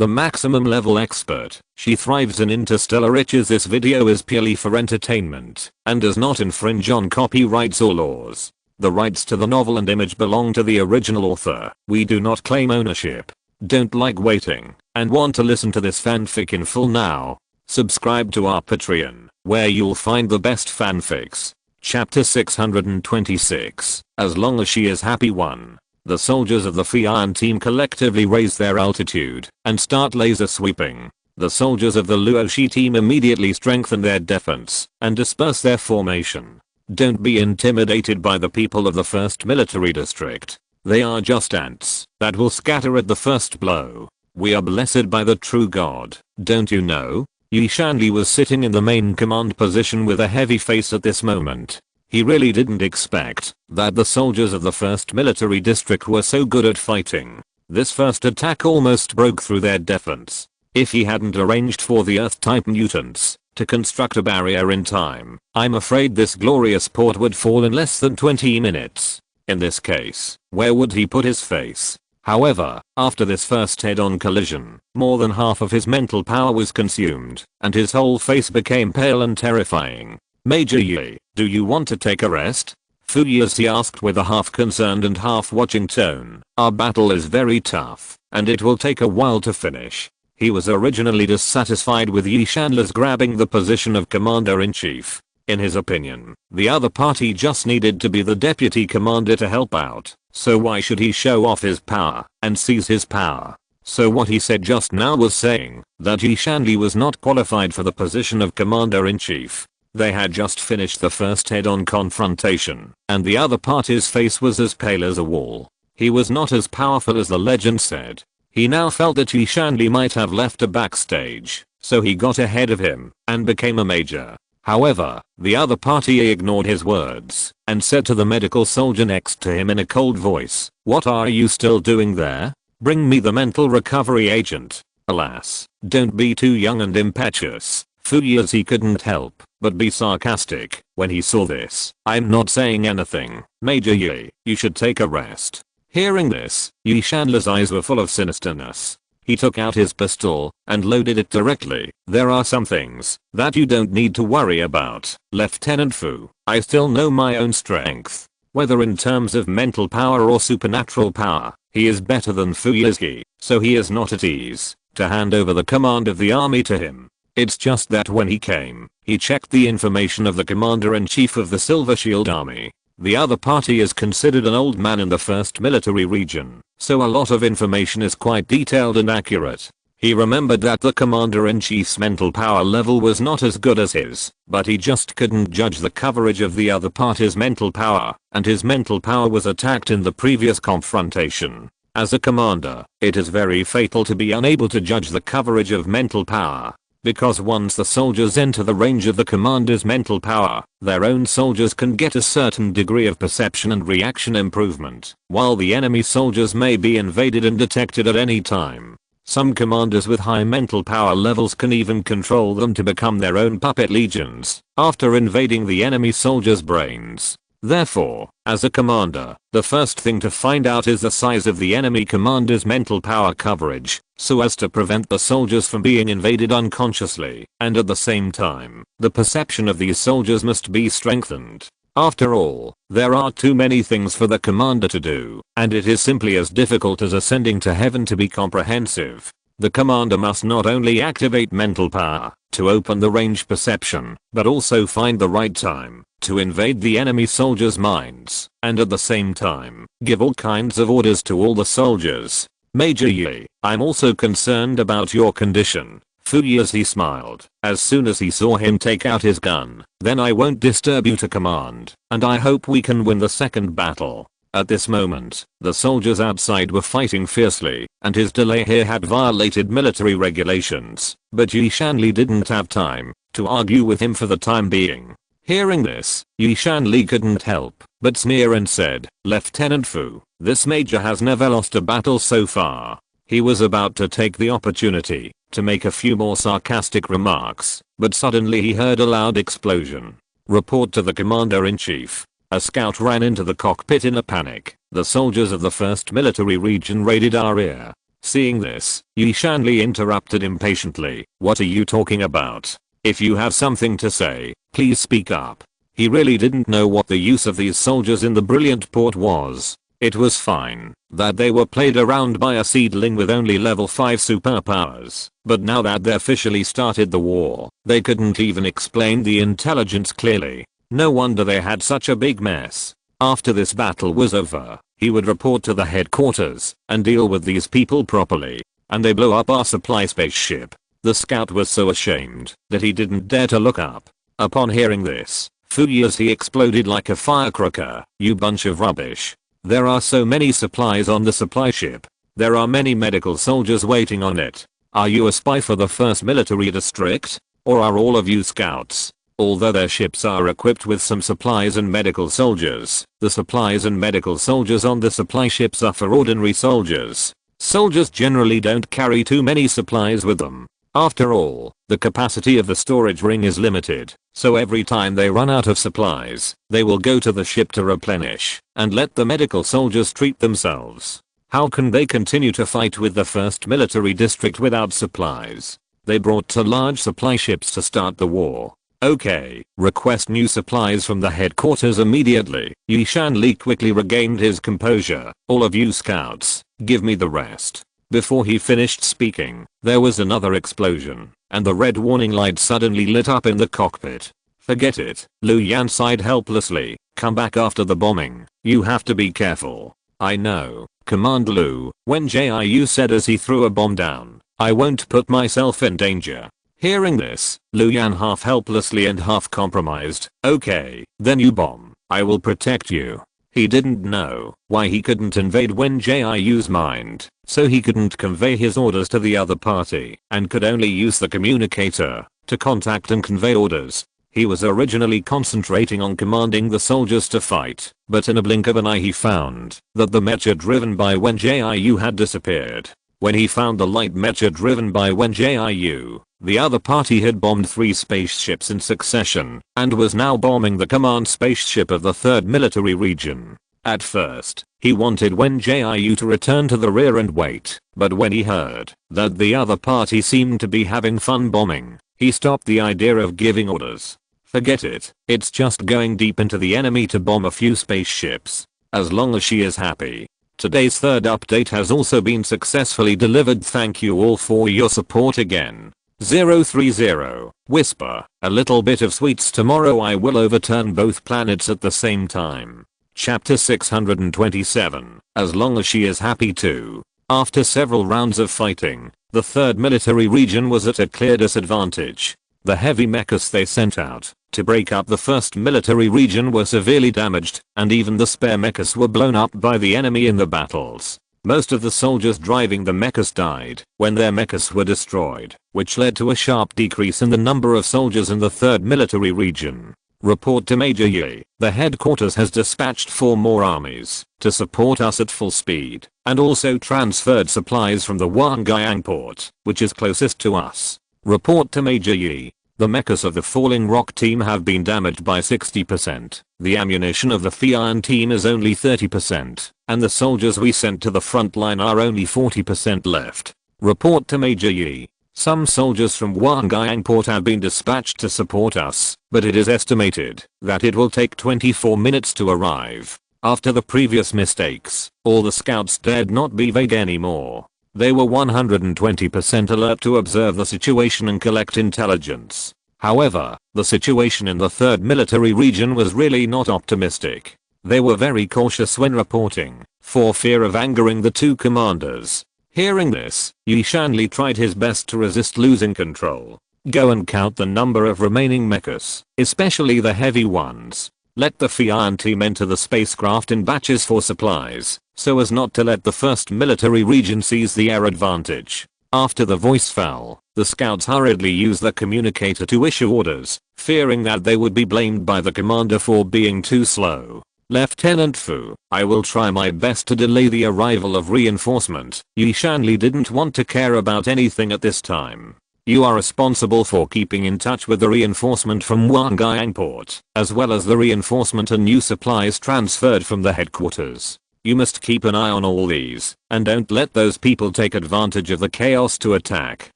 the maximum level expert. She thrives in interstellar riches. This video is purely for entertainment and does not infringe on copyrights or laws. The rights to the novel and image belong to the original author. We do not claim ownership. Don't like waiting and want to listen to this fanfic in full now? Subscribe to our Patreon, where you'll find the best fanfics. Chapter 626. As long as she is happy. 1. The soldiers of the Fian team collectively raise their altitude and start laser sweeping. The soldiers of the Luoshi team immediately strengthen their defense and disperse their formation. Don't be intimidated by the people of the 1st military district. They are just ants that will scatter at the first blow. We are blessed by the true God, don't you know? Yi Shanli was sitting in the main command position with a heavy face at this moment. He really didn't expect that the soldiers of the 1st military district were so good at fighting. This first attack almost broke through their defense. If he hadn't arranged for the Earth-type mutants to construct a barrier in time, I'm afraid this glorious port would fall in less than 20 minutes. In this case, where would he put his face? However, after this first head-on collision, more than half of his mental power was consumed, and his whole face became pale and terrifying. Major Yi, do you want to take a rest? Fu Yi asked with a half-concerned and half-watching tone. Our battle is very tough, and it will take a while to finish. He was originally dissatisfied with Yi Shanli's grabbing the position of Commander-in-Chief. In his opinion, the other party just needed to be the deputy commander to help out. So why should he show off his power and seize his power? So what he said just now was saying that Yi Shanli was not qualified for the position of commander-in-chief. They had just finished the first head-on confrontation, and the other party's face was as pale as a wall. He was not as powerful as the legend said. He now felt that Yi Shanli might have left a backstage, so he got ahead of him and became a major. However, the other party ignored his words and said to the medical soldier next to him in a cold voice, "What are you still doing there? Bring me the mental recovery agent." Alas, don't be too young and impetuous. Fu Yi couldn't help but be sarcastic when he saw this. I'm not saying anything, Major Yi, you should take a rest. Hearing this, Yi Shanli's eyes were full of sinisterness. He took out his pistol and loaded it directly. There are some things that you don't need to worry about, Lieutenant Fu. I still know my own strength. Whether in terms of mental power or supernatural power, he is better than Fu Yi, so he is not at ease to hand over the command of the army to him. It's just that when he came, he checked the information of the commander-in-chief of the Silver Shield Army. The other party is considered an old man in the 1st military region, so a lot of information is quite detailed and accurate. He remembered that the commander-in-chief's mental power level was not as good as his, but he just couldn't judge the coverage of the other party's mental power, and his mental power was attacked in the previous confrontation. As a commander, it is very fatal to be unable to judge the coverage of mental power. Because once the soldiers enter the range of the commander's mental power, their own soldiers can get a certain degree of perception and reaction improvement, while the enemy soldiers may be invaded and detected at any time. Some commanders with high mental power levels can even control them to become their own puppet legions after invading the enemy soldiers' brains. Therefore, as a commander, the first thing to find out is the size of the enemy commander's mental power coverage, so as to prevent the soldiers from being invaded unconsciously, and at the same time, the perception of these soldiers must be strengthened. After all, there are too many things for the commander to do, and it is simply as difficult as ascending to heaven to be comprehensive. The commander must not only activate mental power to open the range perception, but also find the right time to invade the enemy soldiers' minds, and at the same time, give all kinds of orders to all the soldiers. Major Yi, I'm also concerned about your condition. Fu Yi smiled as soon as he saw him take out his gun. Then I won't disturb you to command, and I hope we can win the second battle. At this moment, the soldiers outside were fighting fiercely, and his delay here had violated military regulations, but Yi Shanli didn't have time to argue with him for the time being. Hearing this, Yi Shanli couldn't help but sneer and said, "Lieutenant Fu, this major has never lost a battle so far." He was about to take the opportunity to make a few more sarcastic remarks, but suddenly he heard a loud explosion. Report to the commander-in-chief. A scout ran into the cockpit in a panic. The soldiers of the 1st military region raided our rear. Seeing this, Yi Shanli interrupted impatiently. What are you talking about? If you have something to say, please speak up. He really didn't know what the use of these soldiers in the brilliant port was. It was fine that they were played around by a seedling with only level 5 superpowers, but now that they officially started the war, they couldn't even explain the intelligence clearly. No wonder they had such a big mess. After this battle was over, he would report to the headquarters and deal with these people properly. And they blew up our supply spaceship. The scout was so ashamed that he didn't dare to look up. Upon hearing this, furious he exploded like a firecracker. You bunch of rubbish. There are so many supplies on the supply ship. There are many medical soldiers waiting on it. Are you a spy for the 1st Military District? Or are all of you scouts? Although their ships are equipped with some supplies and medical soldiers, the supplies and medical soldiers on the supply ships are for ordinary soldiers. Soldiers generally don't carry too many supplies with them. After all, the capacity of the storage ring is limited, so every time they run out of supplies, they will go to the ship to replenish, and let the medical soldiers treat themselves. How can they continue to fight with the 1st Military District without supplies? They brought 2 large supply ships to start the war. Okay, request new supplies from the headquarters immediately. Yi Shanli quickly regained his composure. All of you scouts, give me the rest. Before he finished speaking, there was another explosion, and the red warning light suddenly lit up in the cockpit. Forget it, Lu Yan sighed helplessly. Come back after the bombing. You have to be careful. I know, Command Lu, Wen Jiu said as he threw a bomb down. I won't put myself in danger. Hearing this, Lu Yan half helplessly and half compromised. Okay, then you bomb. I will protect you. He didn't know why he couldn't invade Wen Jiu's mind, so he couldn't convey his orders to the other party and could only use the communicator to contact and convey orders. He was originally concentrating on commanding the soldiers to fight, but in a blink of an eye he found that the mecha driven by Wen Jiu had disappeared. When he found the light mecha driven by Wen Jiu, the other party had bombed 3 spaceships in succession and was now bombing the command spaceship of the 3rd Military Region. At first, he wanted Wen Jiu to return to the rear and wait, but when he heard that the other party seemed to be having fun bombing, he stopped the idea of giving orders. Forget it, it's just going deep into the enemy to bomb a few spaceships. As long as she is happy. Today's 3rd update has also been successfully delivered. Thank you all for your support again. 030. Whisper, a little bit of sweets. Tomorrow I will overturn both planets at the same time. Chapter 627. As long as she is happy too. After several rounds of fighting, the 3rd Military Region was at a clear disadvantage. The heavy mechas they sent out to break up the 1st Military Region were severely damaged, and even the spare mechas were blown up by the enemy in the battles. Most of the soldiers driving the mechas died when their mechas were destroyed, which led to a sharp decrease in the number of soldiers in the 3rd Military Region. Report to Major Yi. The headquarters has dispatched 4 more armies to support us at full speed, and also transferred supplies from the Wangyang port, which is closest to us. Report to Major Yi. The mechas of the Falling Rock team have been damaged by 60%. The ammunition of the Fian team is only 30%, and the soldiers we sent to the front line are only 40% left. Report to Major Yi. Some soldiers from Wangyang port have been dispatched to support us, but it is estimated that it will take 24 minutes to arrive. After the previous mistakes, all the scouts dared not be vague anymore. They were 120% alert to observe the situation and collect intelligence. However, the situation in the 3rd Military Region was really not optimistic. They were very cautious when reporting, for fear of angering the 2 commanders. Hearing this, Yi Shanli tried his best to resist losing control. Go and count the number of remaining mechas, especially the heavy ones. Let the Fian team enter the spacecraft in batches for supplies, so as not to let the 1st Military Region seize the air advantage. After the voice fell, the scouts hurriedly used the communicator to issue orders, fearing that they would be blamed by the commander for being too slow. Lieutenant Fu, I will try my best to delay the arrival of reinforcement. Yi Shanli didn't want to care about anything at this time. You are responsible for keeping in touch with the reinforcement from Wangyang port, as well as the reinforcement and new supplies transferred from the headquarters. You must keep an eye on all these, and don't let those people take advantage of the chaos to attack.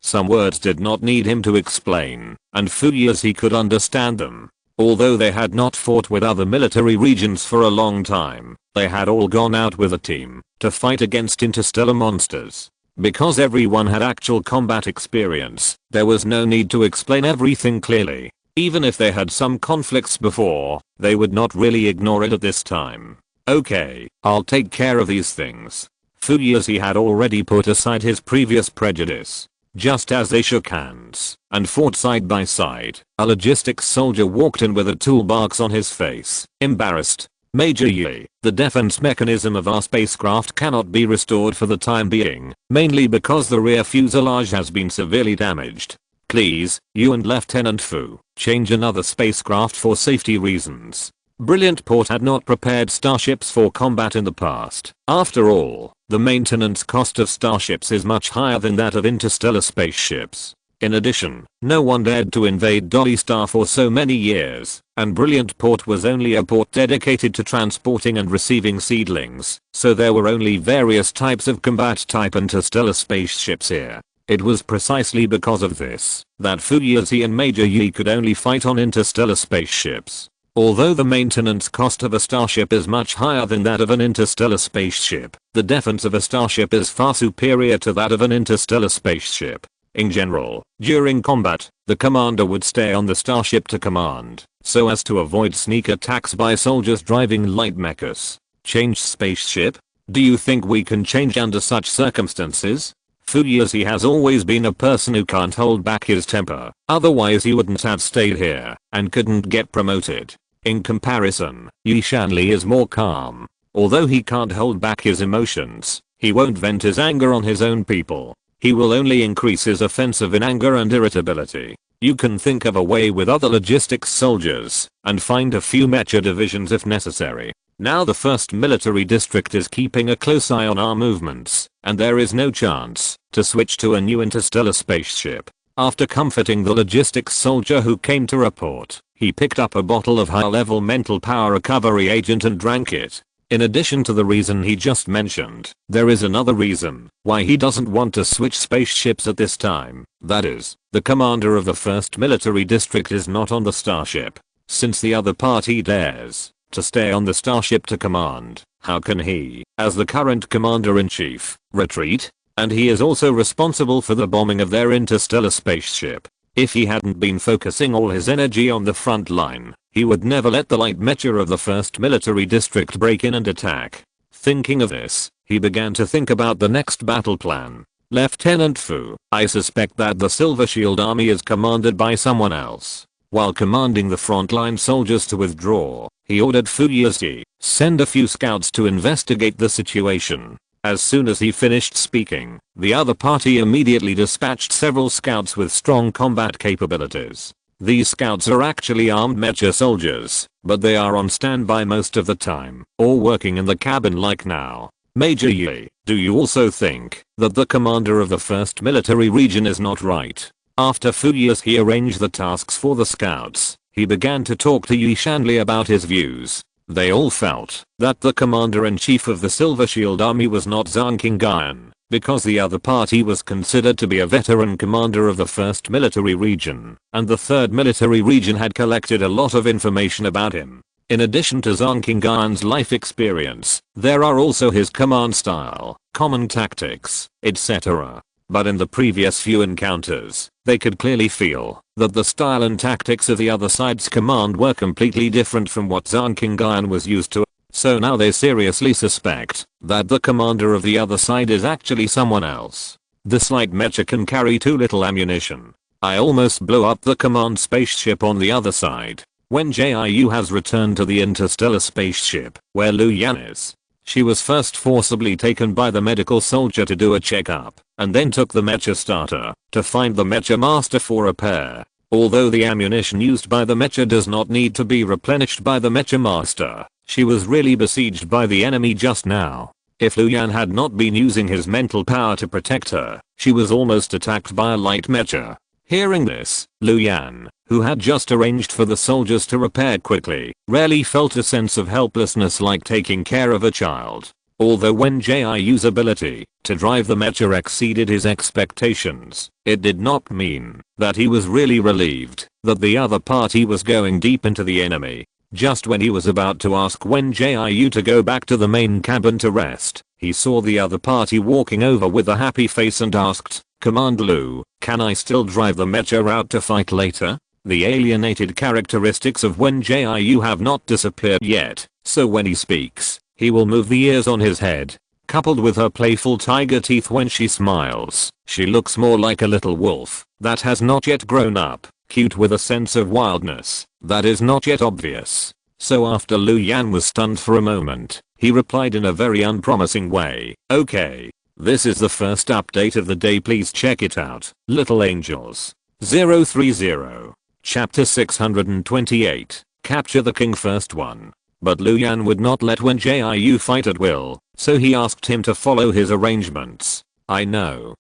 Some words did not need him to explain, and fully as he could understand them. Although they had not fought with other military regions for a long time, they had all gone out with a team to fight against interstellar monsters. Because everyone had actual combat experience, there was no need to explain everything clearly. Even if they had some conflicts before, they would not really ignore it at this time. Okay, I'll take care of these things. Fully as he had already put aside his previous prejudice. Just as they shook hands and fought side by side, a logistics soldier walked in with a toolbox on his face. Embarrassed. Major Yi, the defense mechanism of our spacecraft cannot be restored for the time being, mainly because the rear fuselage has been severely damaged. Please, you and Lieutenant Fu, change another spacecraft for safety reasons. Brilliant Port had not prepared starships for combat in the past. After all, the maintenance cost of starships is much higher than that of interstellar spaceships. In addition, no one dared to invade Dolly Star for so many years, and Brilliant Port was only a port dedicated to transporting and receiving seedlings, so there were only various types of combat-type interstellar spaceships here. It was precisely because of this that Fuyazi and Major Yi could only fight on interstellar spaceships. Although the maintenance cost of a starship is much higher than that of an interstellar spaceship, the defense of a starship is far superior to that of an interstellar spaceship. In general, during combat, the commander would stay on the starship to command, so as to avoid sneak attacks by soldiers driving light mechas. Change spaceship? Do you think we can change under such circumstances? Fuyazi has always been a person who can't hold back his temper, otherwise he wouldn't have stayed here and couldn't get promoted. In comparison, Yi Shanli is more calm. Although he can't hold back his emotions, he won't vent his anger on his own people. He will only increase his offensive in anger and irritability. You can think of a way with other logistics soldiers and find a few mecha divisions if necessary. Now the 1st Military District is keeping a close eye on our movements, and there is no chance to switch to a new interstellar spaceship. After comforting the logistics soldier who came to report, he picked up a bottle of high-level mental power recovery agent and drank it. In addition to the reason he just mentioned, there is another reason why he doesn't want to switch spaceships at this time. That is, the commander of the 1st Military District is not on the starship. Since the other party dares to stay on the starship to command, how can he, as the current commander-in-chief, retreat? And he is also responsible for the bombing of their interstellar spaceship. If he hadn't been focusing all his energy on the front line, he would never let the light mecha of the 1st Military District break in and attack. Thinking of this, he began to think about the next battle plan. Lieutenant Fu, I suspect that the Silver Shield Army is commanded by someone else. While commanding the frontline soldiers to withdraw, he ordered Fuyazi, send a few scouts to investigate the situation. As soon as he finished speaking, the other party immediately dispatched several scouts with strong combat capabilities. These scouts are actually armed mecha soldiers, but they are on standby most of the time, or working in the cabin like now. Major Yi, do you also think that the commander of the 1st Military Region is not right? After Fuyazi arranged the tasks for the scouts, he began to talk to Yi Shanli about his views. They all felt that the commander-in-chief of the Silver Shield Army was not Zhang Qingyuan, because the other party was considered to be a veteran commander of the 1st Military Region, and the 3rd Military Region had collected a lot of information about him. In addition to Zhang Qingyuan's life experience, there are also his command style, common tactics, etc. But in the previous few encounters, they could clearly feel that the style and tactics of the other side's command were completely different from what Zhang Qingyuan was used to. So now they seriously suspect that the commander of the other side is actually someone else. This light mecha can carry too little ammunition. I almost blew up the command spaceship on the other side. Wen Jiu has returned to the interstellar spaceship, where Lu Yan is. She was first forcibly taken by the medical soldier to do a checkup, and then took the mecha starter to find the mecha master for repair. Although the ammunition used by the mecha does not need to be replenished by the mecha master, she was really besieged by the enemy just now. If Lu Yan had not been using his mental power to protect her, she was almost attacked by a light mecha. Hearing this, Lu Yan, who had just arranged for the soldiers to repair quickly, rarely felt a sense of helplessness like taking care of a child. Although Wen Jiu's ability to drive the mecha exceeded his expectations, it did not mean that he was really relieved that the other party was going deep into the enemy. Just when he was about to ask Wen Jiu to go back to the main cabin to rest, he saw the other party walking over with a happy face and asked, "Command Lu, can I still drive the mecha out to fight later?" The alienated characteristics of Wen Jiu have not disappeared yet, so when he speaks, he will move the ears on his head. Coupled with her playful tiger teeth when she smiles, she looks more like a little wolf that has not yet grown up, cute with a sense of wildness that is not yet obvious. So after Lu Yan was stunned for a moment, he replied in a very unpromising way, "Okay. This is the first update of the day, please check it out, little angels." 030. Chapter 628. Capture the king first 1. But Lu Yan would not let Wen Jiu fight at will, so he asked him to follow his arrangements. I know.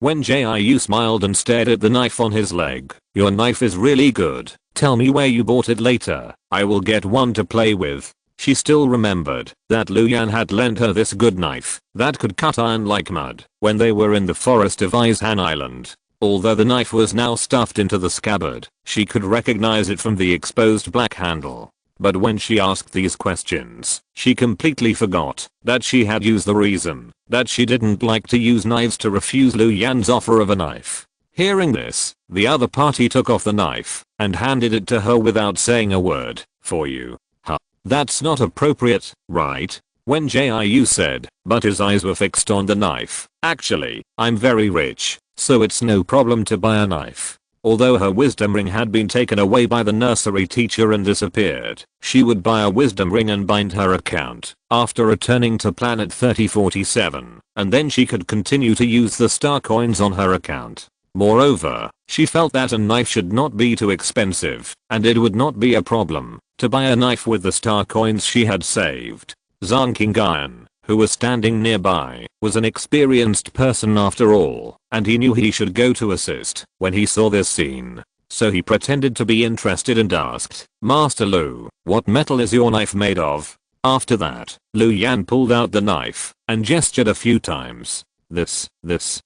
Wen Jiu smiled and stared at the knife on his leg. "Your knife is really good. Tell me where you bought it later. I will get one to play with." She still remembered that Lu Yan had lent her this good knife that could cut iron like mud when they were in the forest of Ishan Island. Although the knife was now stuffed into the scabbard, she could recognize it from the exposed black handle. But when she asked these questions, she completely forgot that she had used the reason that she didn't like to use knives to refuse Lu Yan's offer of a knife. Hearing this, the other party took off the knife and handed it to her without saying a word. "For you. Huh. That's not appropriate, right?" Wen Jiu said, but his eyes were fixed on the knife. "Actually, I'm very rich, so it's no problem to buy a knife." Although her wisdom ring had been taken away by the nursery teacher and disappeared, she would buy a wisdom ring and bind her account after returning to planet 3047, and then she could continue to use the star coins on her account. Moreover, she felt that a knife should not be too expensive, and it would not be a problem to buy a knife with the star coins she had saved. Zhang Qingyan, who was standing nearby, was an experienced person after all, and he knew he should go to assist when he saw this scene. So he pretended to be interested and asked, "Master Lu, what metal is your knife made of?" After that, Lu Yan pulled out the knife and gestured a few times. This is.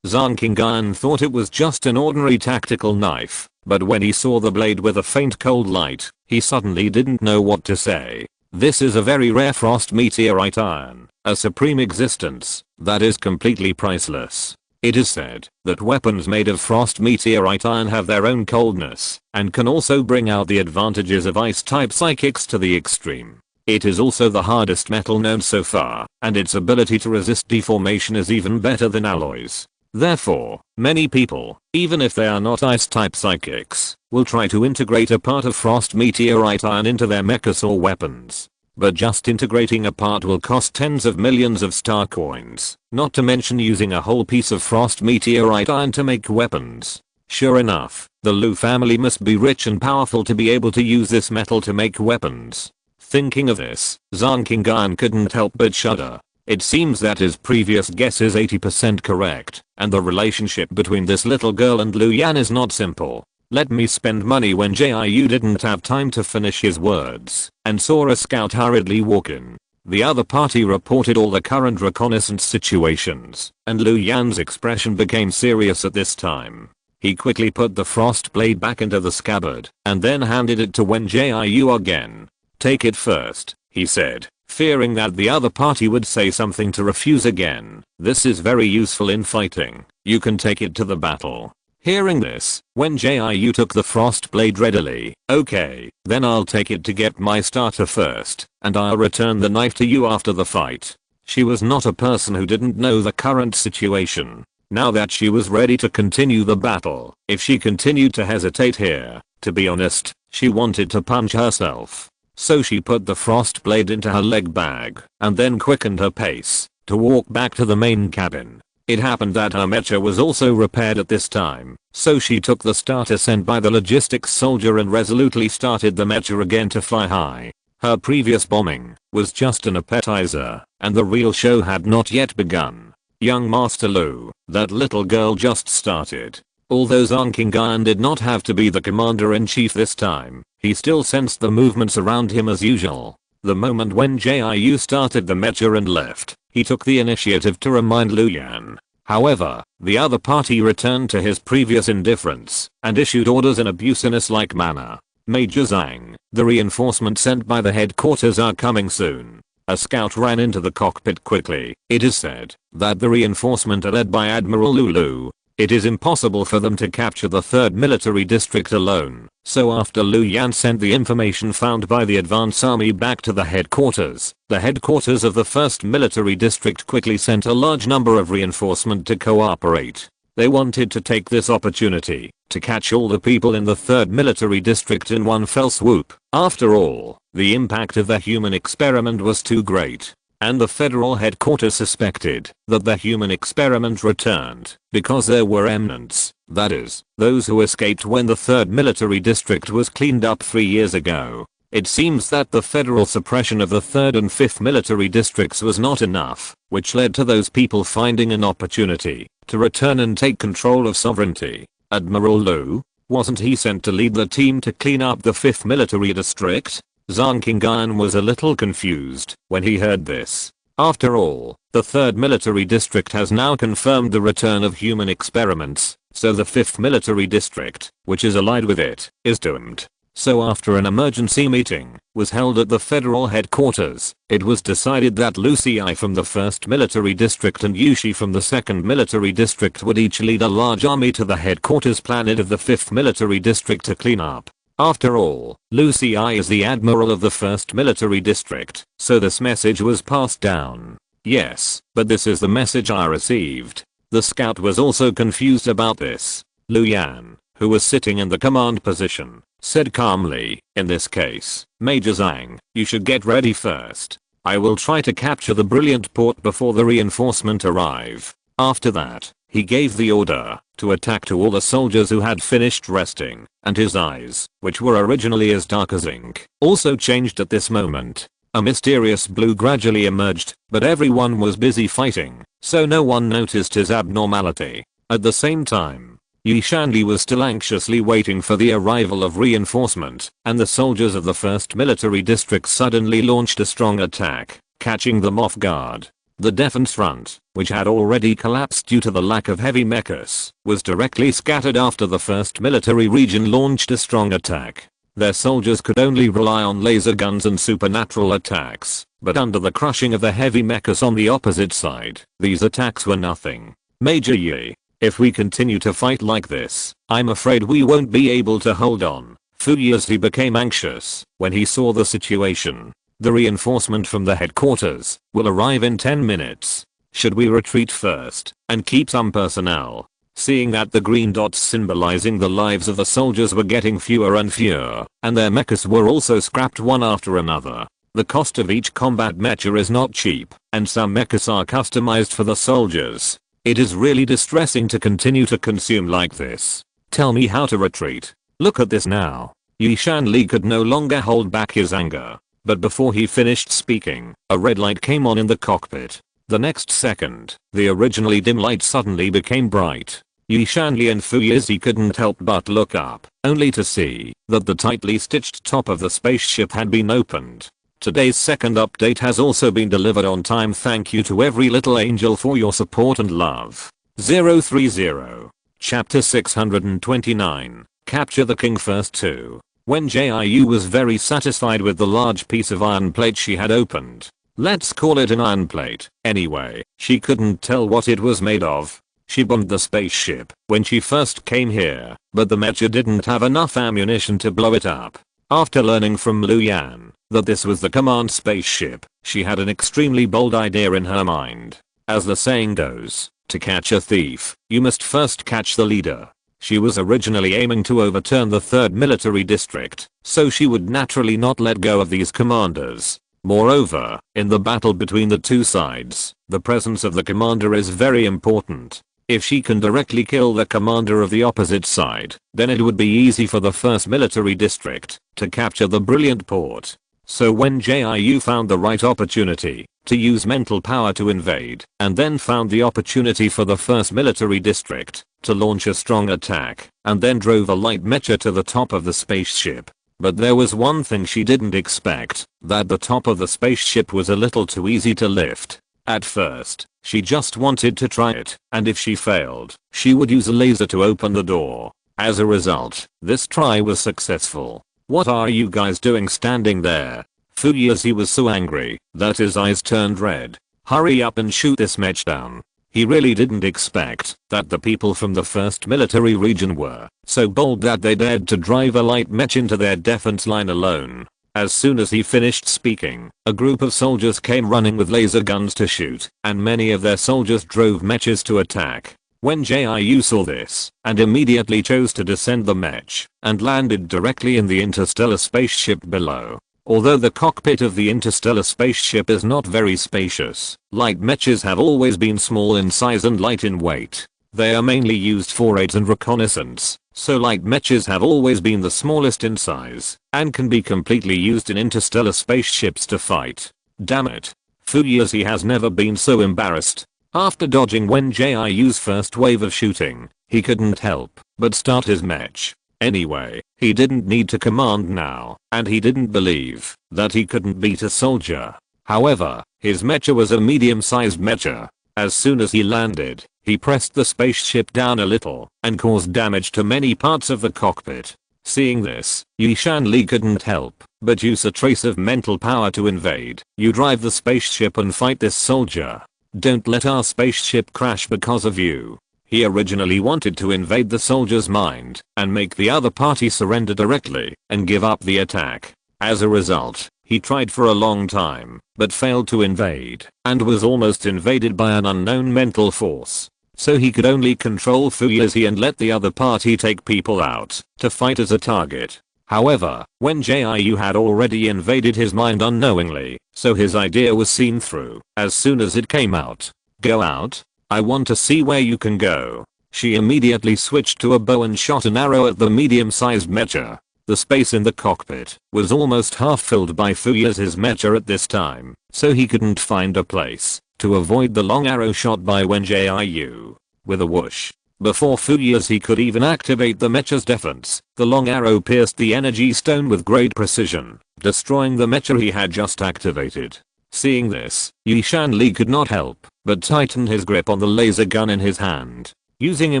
Zhang Qingyan thought it was just an ordinary tactical knife, but when he saw the blade with a faint cold light, he suddenly didn't know what to say. "This is a very rare frost meteorite iron, a supreme existence that is completely priceless. It is said that weapons made of frost meteorite iron have their own coldness and can also bring out the advantages of ice-type psychics to the extreme. It is also the hardest metal known so far, and its ability to resist deformation is even better than alloys. Therefore, many people, even if they are not ice-type psychics, will try to integrate a part of frost meteorite iron into their mechas or weapons. But just integrating a part will cost tens of millions of star coins, not to mention using a whole piece of frost meteorite iron to make weapons. Sure enough, the Lu family must be rich and powerful to be able to use this metal to make weapons." Thinking of this, Zhang Qingyan couldn't help but shudder. It seems that his previous guess is 80% correct, and the relationship between this little girl and Lu Yan is not simple. "Let me spend money." When Jiu didn't have time to finish his words and saw a scout hurriedly walk in. The other party reported all the current reconnaissance situations, and Lu Yan's expression became serious at this time. He quickly put the frost blade back into the scabbard and then handed it to Wen Jiu again. "Take it first," he said, fearing that the other party would say something to refuse again. "This is very useful in fighting. You can take it to the battle." Hearing this, Wen Jiu took the frost blade readily. "Okay, then I'll take it to get my starter first, and I'll return the knife to you after the fight." She was not a person who didn't know the current situation. Now that she was ready to continue the battle, if she continued to hesitate here, to be honest, she wanted to punch herself. So she put the frost blade into her leg bag and then quickened her pace to walk back to the main cabin. It happened that her mecha was also repaired at this time, so she took the starter sent by the logistics soldier and resolutely started the mecha again to fly high. Her previous bombing was just an appetizer, and the real show had not yet begun. "Young Master Lu, that little girl just started. Although Zhang Qingan did not have to be the commander-in-chief this time, he still sensed the movements around him as usual. The moment Wen Jiu started the mecha and left, he took the initiative to remind Lu Yan. However, the other party returned to his previous indifference and issued orders in a business-like manner. Major Zhang, the reinforcements sent by the headquarters are coming soon. A scout ran into the cockpit quickly. It is said that the reinforcement are led by Admiral Lulu. It is impossible for them to capture the 3rd military district alone, so after Lu Yan sent the information found by the advance army back to the headquarters of the 1st military district quickly sent a large number of reinforcement to cooperate. They wanted to take this opportunity to catch all the people in the 3rd military district in one fell swoop. After all, the impact of the human experiment was too great. And the federal headquarters suspected that the human experiment returned because there were remnants, that is, those who escaped when the 3rd military district was cleaned up 3 years ago. It seems that the federal suppression of the 3rd and 5th military districts was not enough, which led to those people finding an opportunity to return and take control of sovereignty. Admiral Lu, wasn't he sent to lead the team to clean up the 5th military district? Zhang Qingan was a little confused when he heard this. After all, the 3rd military district has now confirmed the return of human experiments, so the 5th military district, which is allied with it, is doomed. So after an emergency meeting was held at the federal headquarters, it was decided that Lu Xi from the 1st military district and Yushi from the 2nd military district would each lead a large army to the headquarters planet of the 5th military district to clean up. After all, Lu Xi is the admiral of the 1st military district, so this message was passed down. Yes, but this is the message I received. The scout was also confused about this. Lu Yan, who was sitting in the command position, said calmly, in this case, Major Zhang, you should get ready first. I will try to capture the brilliant port before the reinforcement arrive. After that, he gave the order to attack to all the soldiers who had finished resting, and his eyes, which were originally as dark as ink, also changed at this moment. A mysterious blue gradually emerged, but everyone was busy fighting, so no one noticed his abnormality. At the same time, Yi Shanli was still anxiously waiting for the arrival of reinforcement, and the soldiers of the 1st military district suddenly launched a strong attack, catching them off guard. The defense front, which had already collapsed due to the lack of heavy mechas, was directly scattered after the 1st military region launched a strong attack. Their soldiers could only rely on laser guns and supernatural attacks, but under the crushing of the heavy mechas on the opposite side, these attacks were nothing. Major Yi, if we continue to fight like this, I'm afraid we won't be able to hold on. Fu Yi became anxious when he saw the situation. The reinforcement from the headquarters will arrive in 10 minutes. Should we retreat first and keep some personnel? Seeing that the green dots symbolizing the lives of the soldiers were getting fewer and fewer, and their mechas were also scrapped one after another. The cost of each combat mecha is not cheap, and some mechas are customized for the soldiers. It is really distressing to continue to consume like this. Tell me how to retreat. Look at this now. Yi Shanli could no longer hold back his anger. But before he finished speaking, a red light came on in the cockpit. The next second, the originally dim light suddenly became bright. Yi Shanli and Fu Yi couldn't help but look up, only to see that the tightly stitched top of the spaceship had been opened. Today's second update has also been delivered on time. Thank you to every little angel for your support and love. 030. Chapter 629. Capture the King First 2. Wen Jiu was very satisfied with the large piece of iron plate she had opened. Let's call it an iron plate. Anyway, she couldn't tell what it was made of. She bombed the spaceship when she first came here, but the mecha didn't have enough ammunition to blow it up. After learning from Lu Yan that this was the command spaceship, she had an extremely bold idea in her mind. As the saying goes, to catch a thief, you must first catch the leader. She was originally aiming to overturn the 3rd military district, so she would naturally not let go of these commanders. Moreover, in the battle between the two sides, the presence of the commander is very important. If she can directly kill the commander of the opposite side, then it would be easy for the 1st military district to capture the brilliant port. So when Jiu found the right opportunity to use mental power to invade, and then found the opportunity for the 1st military district to launch a strong attack, and then drove a light mecha to the top of the spaceship. But there was one thing she didn't expect, that the top of the spaceship was a little too easy to lift. At first, she just wanted to try it, and if she failed, she would use a laser to open the door. As a result, this try was successful. "What are you guys doing standing there?" Fuyuzi was so angry that his eyes turned red. "Hurry up and shoot this mech down." He really didn't expect that the people from the 1st military region were so bold that they dared to drive a light mech into their defense line alone. As soon as he finished speaking, a group of soldiers came running with laser guns to shoot, and many of their soldiers drove mechs to attack. Wen Jiu saw this, and immediately chose to descend the mech, and landed directly in the interstellar spaceship below. Although the cockpit of the interstellar spaceship is not very spacious, light mechs have always been small in size and light in weight. They are mainly used for raids and reconnaissance, so light mechs have always been the smallest in size, and can be completely used in interstellar spaceships to fight. Damn it. Fuyuzi has never been so embarrassed. After dodging Wen Jiu's first wave of shooting, he couldn't help but start his mech. Anyway, he didn't need to command now, and he didn't believe that he couldn't beat a soldier. However, his mecha was a medium-sized mecha. As soon as he landed, he pressed the spaceship down a little and caused damage to many parts of the cockpit. Seeing this, Li couldn't help but use a trace of mental power to invade. "You drive the spaceship and fight this soldier. Don't let our spaceship crash because of you." He originally wanted to invade the soldier's mind and make the other party surrender directly and give up the attack. As a result, he tried for a long time, but failed to invade, and was almost invaded by an unknown mental force. So he could only control Fuyuzi and let the other party take people out to fight as a target. However, Wen Jiu had already invaded his mind unknowingly, so his idea was seen through as soon as it came out. "Go out? I want to see where you can go." She immediately switched to a bow and shot an arrow at the medium-sized mecha. The space in the cockpit was almost half filled by Fuyuzi's mecha at this time, so he couldn't find a place to avoid the long arrow shot by Wen Jiu. With a whoosh, before Fuyuzi could even activate the mecha's defense, the long arrow pierced the energy stone with great precision, destroying the mecha he had just activated. Seeing this, Li could not help but tighten his grip on the laser gun in his hand. Using a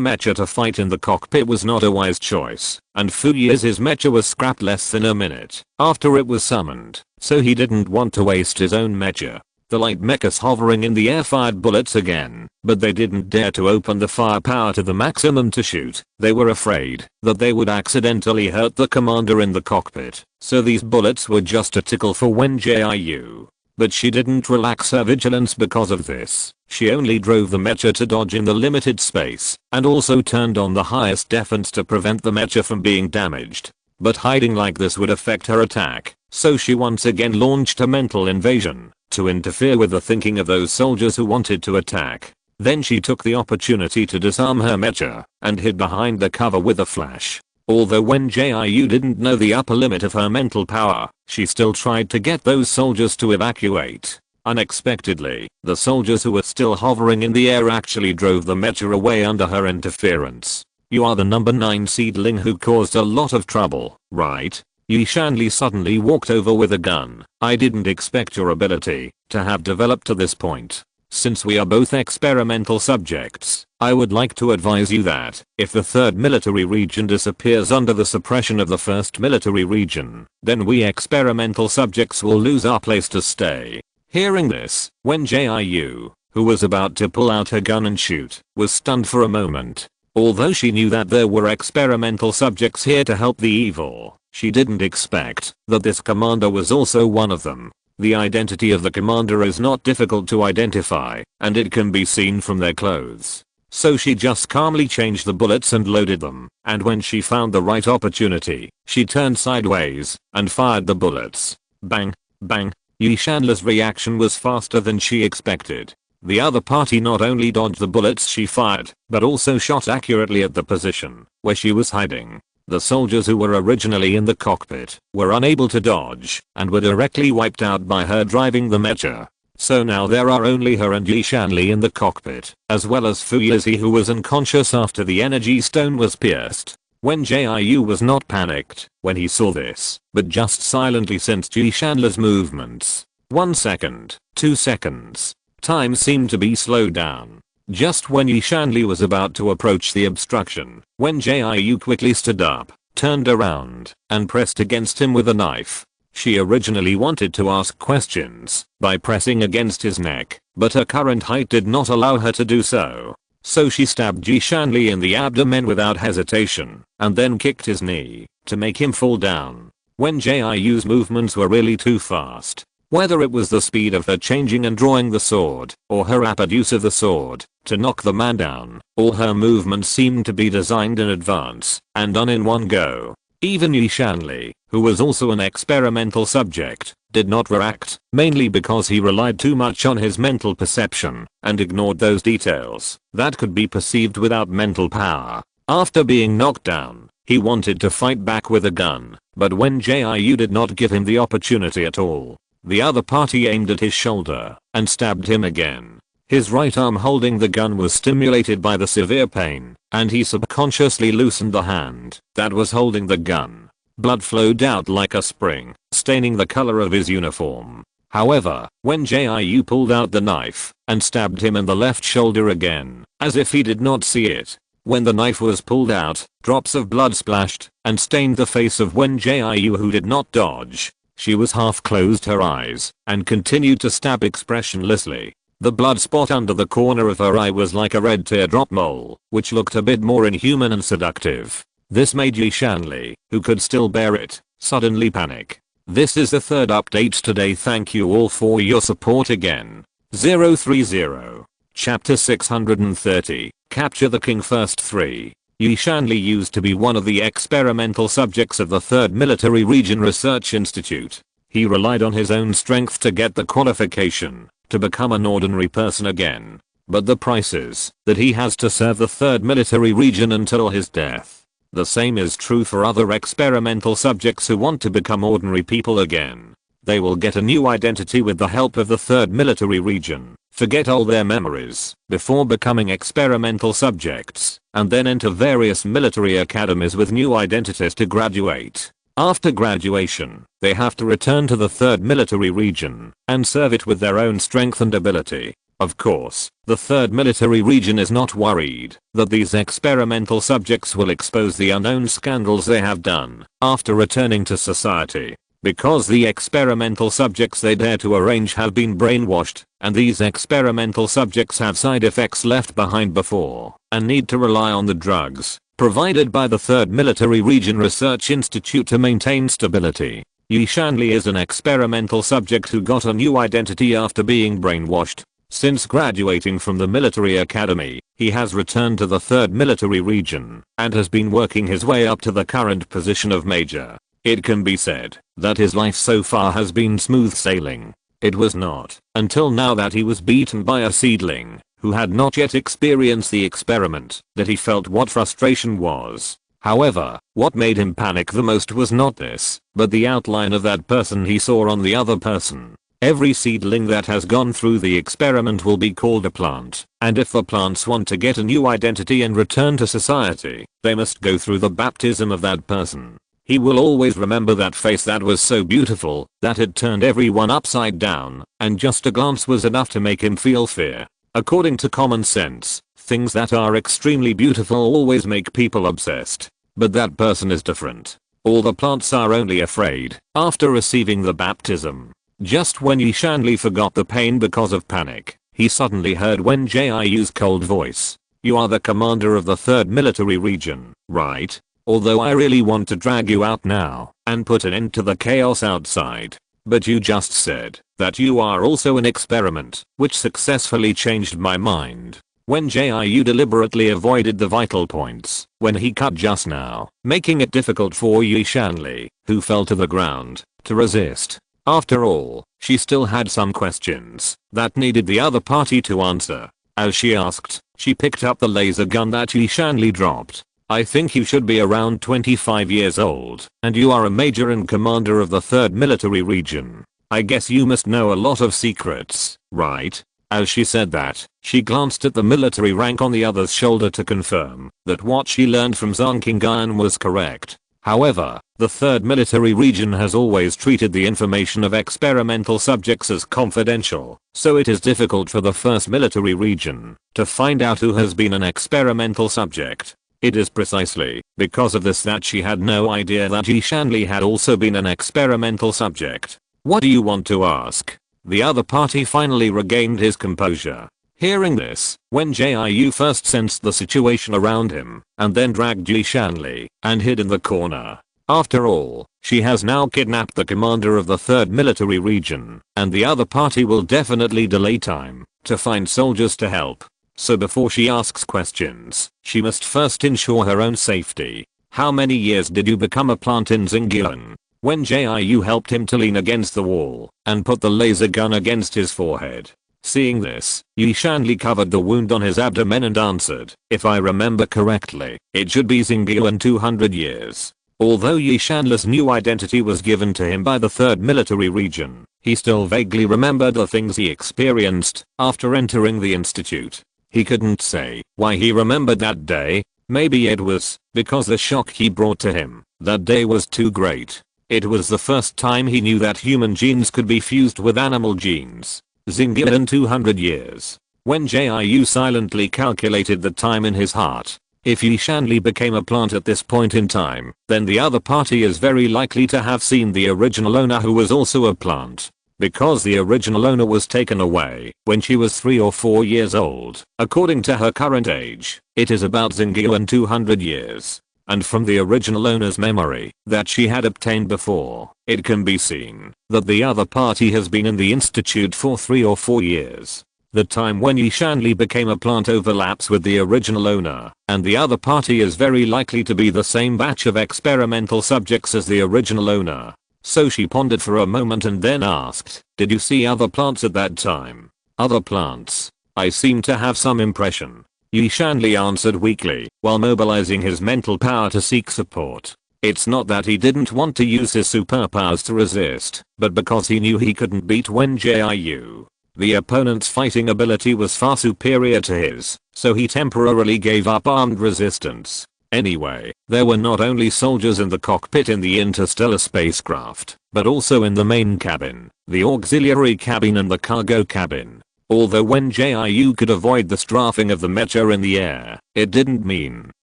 mecha to fight in the cockpit was not a wise choice, and Fuyuzi's mecha was scrapped less than a minute after it was summoned, so he didn't want to waste his own mecha. The light mechas hovering in the air fired bullets again, but they didn't dare to open the firepower to the maximum to shoot. They were afraid that they would accidentally hurt the commander in the cockpit, so these bullets were just a tickle for Wen Jiu. But she didn't relax her vigilance because of this. She only drove the mecha to dodge in the limited space, and also turned on the highest defense to prevent the mecha from being damaged. But hiding like this would affect her attack, so she once again launched a mental invasion to interfere with the thinking of those soldiers who wanted to attack. Then she took the opportunity to disarm her mecha and hid behind the cover with a flash. Although Wen Jiu didn't know the upper limit of her mental power, she still tried to get those soldiers to evacuate. Unexpectedly, the soldiers who were still hovering in the air actually drove the mecha away under her interference. "You are the number 9 seedling who caused a lot of trouble, right?" Li suddenly walked over with a gun. "I didn't expect your ability to have developed to this point. Since we are both experimental subjects, I would like to advise you that if the 3rd military region disappears under the suppression of the 1st military region, then we experimental subjects will lose our place to stay." Hearing this, Wen Jiu, who was about to pull out her gun and shoot, was stunned for a moment. Although she knew that there were experimental subjects here to help the evil, she didn't expect that this commander was also one of them. The identity of the commander is not difficult to identify, and it can be seen from their clothes. So she just calmly changed the bullets and loaded them, and when she found the right opportunity, she turned sideways and fired the bullets. Bang, bang. Yishanla's reaction was faster than she expected. The other party not only dodged the bullets she fired, but also shot accurately at the position where she was hiding. The soldiers who were originally in the cockpit were unable to dodge and were directly wiped out by her driving the mecha. So now there are only her and Yi Shanli in the cockpit, as well as Fu Yizi, who was unconscious after the energy stone was pierced. Wen Jiu was not panicked when he saw this, but just silently sensed Yi Shanli's movements. 1 second, 2 seconds. Time seemed to be slowed down. Just when Yi Shanli was about to approach the obstruction, Wen Jiu quickly stood up, turned around, and pressed against him with a knife. She originally wanted to ask questions by pressing against his neck, but her current height did not allow her to do so. So she stabbed Yi Shanli in the abdomen without hesitation, and then kicked his knee to make him fall down. Wen Jiu's movements were really too fast. Whether it was the speed of her changing and drawing the sword, or her rapid use of the sword to knock the man down, all her movements seemed to be designed in advance and done in one go. Even Yi Shanli, who was also an experimental subject, did not react, mainly because he relied too much on his mental perception and ignored those details that could be perceived without mental power. After being knocked down, he wanted to fight back with a gun, but Wen Jiu did not give him the opportunity at all. The other party aimed at his shoulder and stabbed him again. His right arm holding the gun was stimulated by the severe pain, and he subconsciously loosened the hand that was holding the gun. Blood flowed out like a spring, staining the color of his uniform. However, Wen Jiu pulled out the knife and stabbed him in the left shoulder again, as if he did not see it. When the knife was pulled out, drops of blood splashed and stained the face of Wen Jiu, who did not dodge. She was half closed her eyes and continued to stab expressionlessly. The blood spot under the corner of her eye was like a red teardrop mole, which looked a bit more inhuman and seductive. This made Yi Shanli, who could still bear it, suddenly panic. This is the third update today. Thank you all for your support again. 030. Chapter 630, Capture the King First 3. Yi Shanli used to be one of the experimental subjects of the 3rd Military Region Research Institute. He relied on his own strength to get the qualification to become an ordinary person again. But the price is that he has to serve the 3rd Military Region until his death. The same is true for other experimental subjects who want to become ordinary people again. They will get a new identity with the help of the 3rd Military Region, forget all their memories before becoming experimental subjects, and then enter various military academies with new identities to graduate. After graduation, they have to return to the 3rd Military Region and serve it with their own strength and ability. Of course, the 3rd Military Region is not worried that these experimental subjects will expose the unknown scandals they have done after returning to society, because the experimental subjects they dare to arrange have been brainwashed, and these experimental subjects have side effects left behind before and need to rely on the drugs provided by the 3rd Military Region Research Institute to maintain stability. Yi Shanli is an experimental subject who got a new identity after being brainwashed. Since graduating from the military academy, he has returned to the 3rd Military Region and has been working his way up to the current position of major. It can be said that his life so far has been smooth sailing. It was not until now that he was beaten by a seedling who had not yet experienced the experiment that he felt what frustration was. However, what made him panic the most was not this, but the outline of that person he saw on the other person. Every seedling that has gone through the experiment will be called a plant, and if the plants want to get a new identity and return to society, they must go through the baptism of that person. He will always remember that face that was so beautiful that it turned everyone upside down, and just a glance was enough to make him feel fear. According to common sense, things that are extremely beautiful always make people obsessed. But that person is different. All the plants are only afraid after receiving the baptism. Just when Yi Shanli forgot the pain because of panic, he suddenly heard Wen Jiu's cold voice. You are the commander of the 3rd Military Region, right? Although I really want to drag you out now and put an end to the chaos outside. But you just said that you are also an experiment, which successfully changed my mind. Wen Jiu deliberately avoided the vital points when he cut just now, making it difficult for Yi Shanli, who fell to the ground, to resist. After all, she still had some questions that needed the other party to answer. As she asked, she picked up the laser gun that Yi Shanli dropped. I think you should be around 25 years old, and you are a major and commander of the 3rd Military Region. I guess you must know a lot of secrets right? As she said that, she glanced at the military rank on the other's shoulder to confirm that what she learned from Zonkingan was correct. However, the third military region has always treated the information of experimental subjects as confidential, so it is difficult for the first military region to find out who has been an experimental subject. It is precisely because of this that she had no idea that Yi Shanli had also been an experimental subject. What do you want to ask? The other party finally regained his composure. Hearing this, Wen Jiu first sensed the situation around him, and then dragged Yi Shanli and hid in the corner. After all, she has now kidnapped the commander of the third military region, and the other party will definitely delay time to find soldiers to help. So before she asks questions, she must first ensure her own safety. How many years did you become a plant in Xingyuan? Wen Jiu helped him to lean against the wall and put the laser gun against his forehead. Seeing this, Yi Shanli covered the wound on his abdomen and answered, if I remember correctly, it should be Xingyuan 200 years. Although Yi Shanli's new identity was given to him by the third military region, he still vaguely remembered the things he experienced after entering the institute. He couldn't say why he remembered that day. Maybe it was because the shock he brought to him that day was too great. It was the first time he knew that human genes could be fused with animal genes. Xingyuan 200 years. Wen Jiu silently calculated the time in his heart. If Yi Shanli became a plant at this point in time, then the other party is very likely to have seen the original owner who was also a plant. Because the original owner was taken away when she was 3 or 4 years old. According to her current age, it is about Xingyuan 200 years. And from the original owner's memory that she had obtained before, it can be seen that the other party has been in the institute for 3 or 4 years. The time when Yi Shanli became a plant overlaps with the original owner, and the other party is very likely to be the same batch of experimental subjects as the original owner. So she pondered for a moment and then asked, did you see other plants at that time? Other plants? I seem to have some impression. Yi Shanli answered weakly, while mobilizing his mental power to seek support. It's not that he didn't want to use his superpowers to resist, but because he knew he couldn't beat Wen Jiu. The opponent's fighting ability was far superior to his, so he temporarily gave up armed resistance. Anyway, there were not only soldiers in the cockpit in the interstellar spacecraft, but also in the main cabin, the auxiliary cabin and the cargo cabin. Although Wen Jiu could avoid the strafing of the mecha in the air, it didn't mean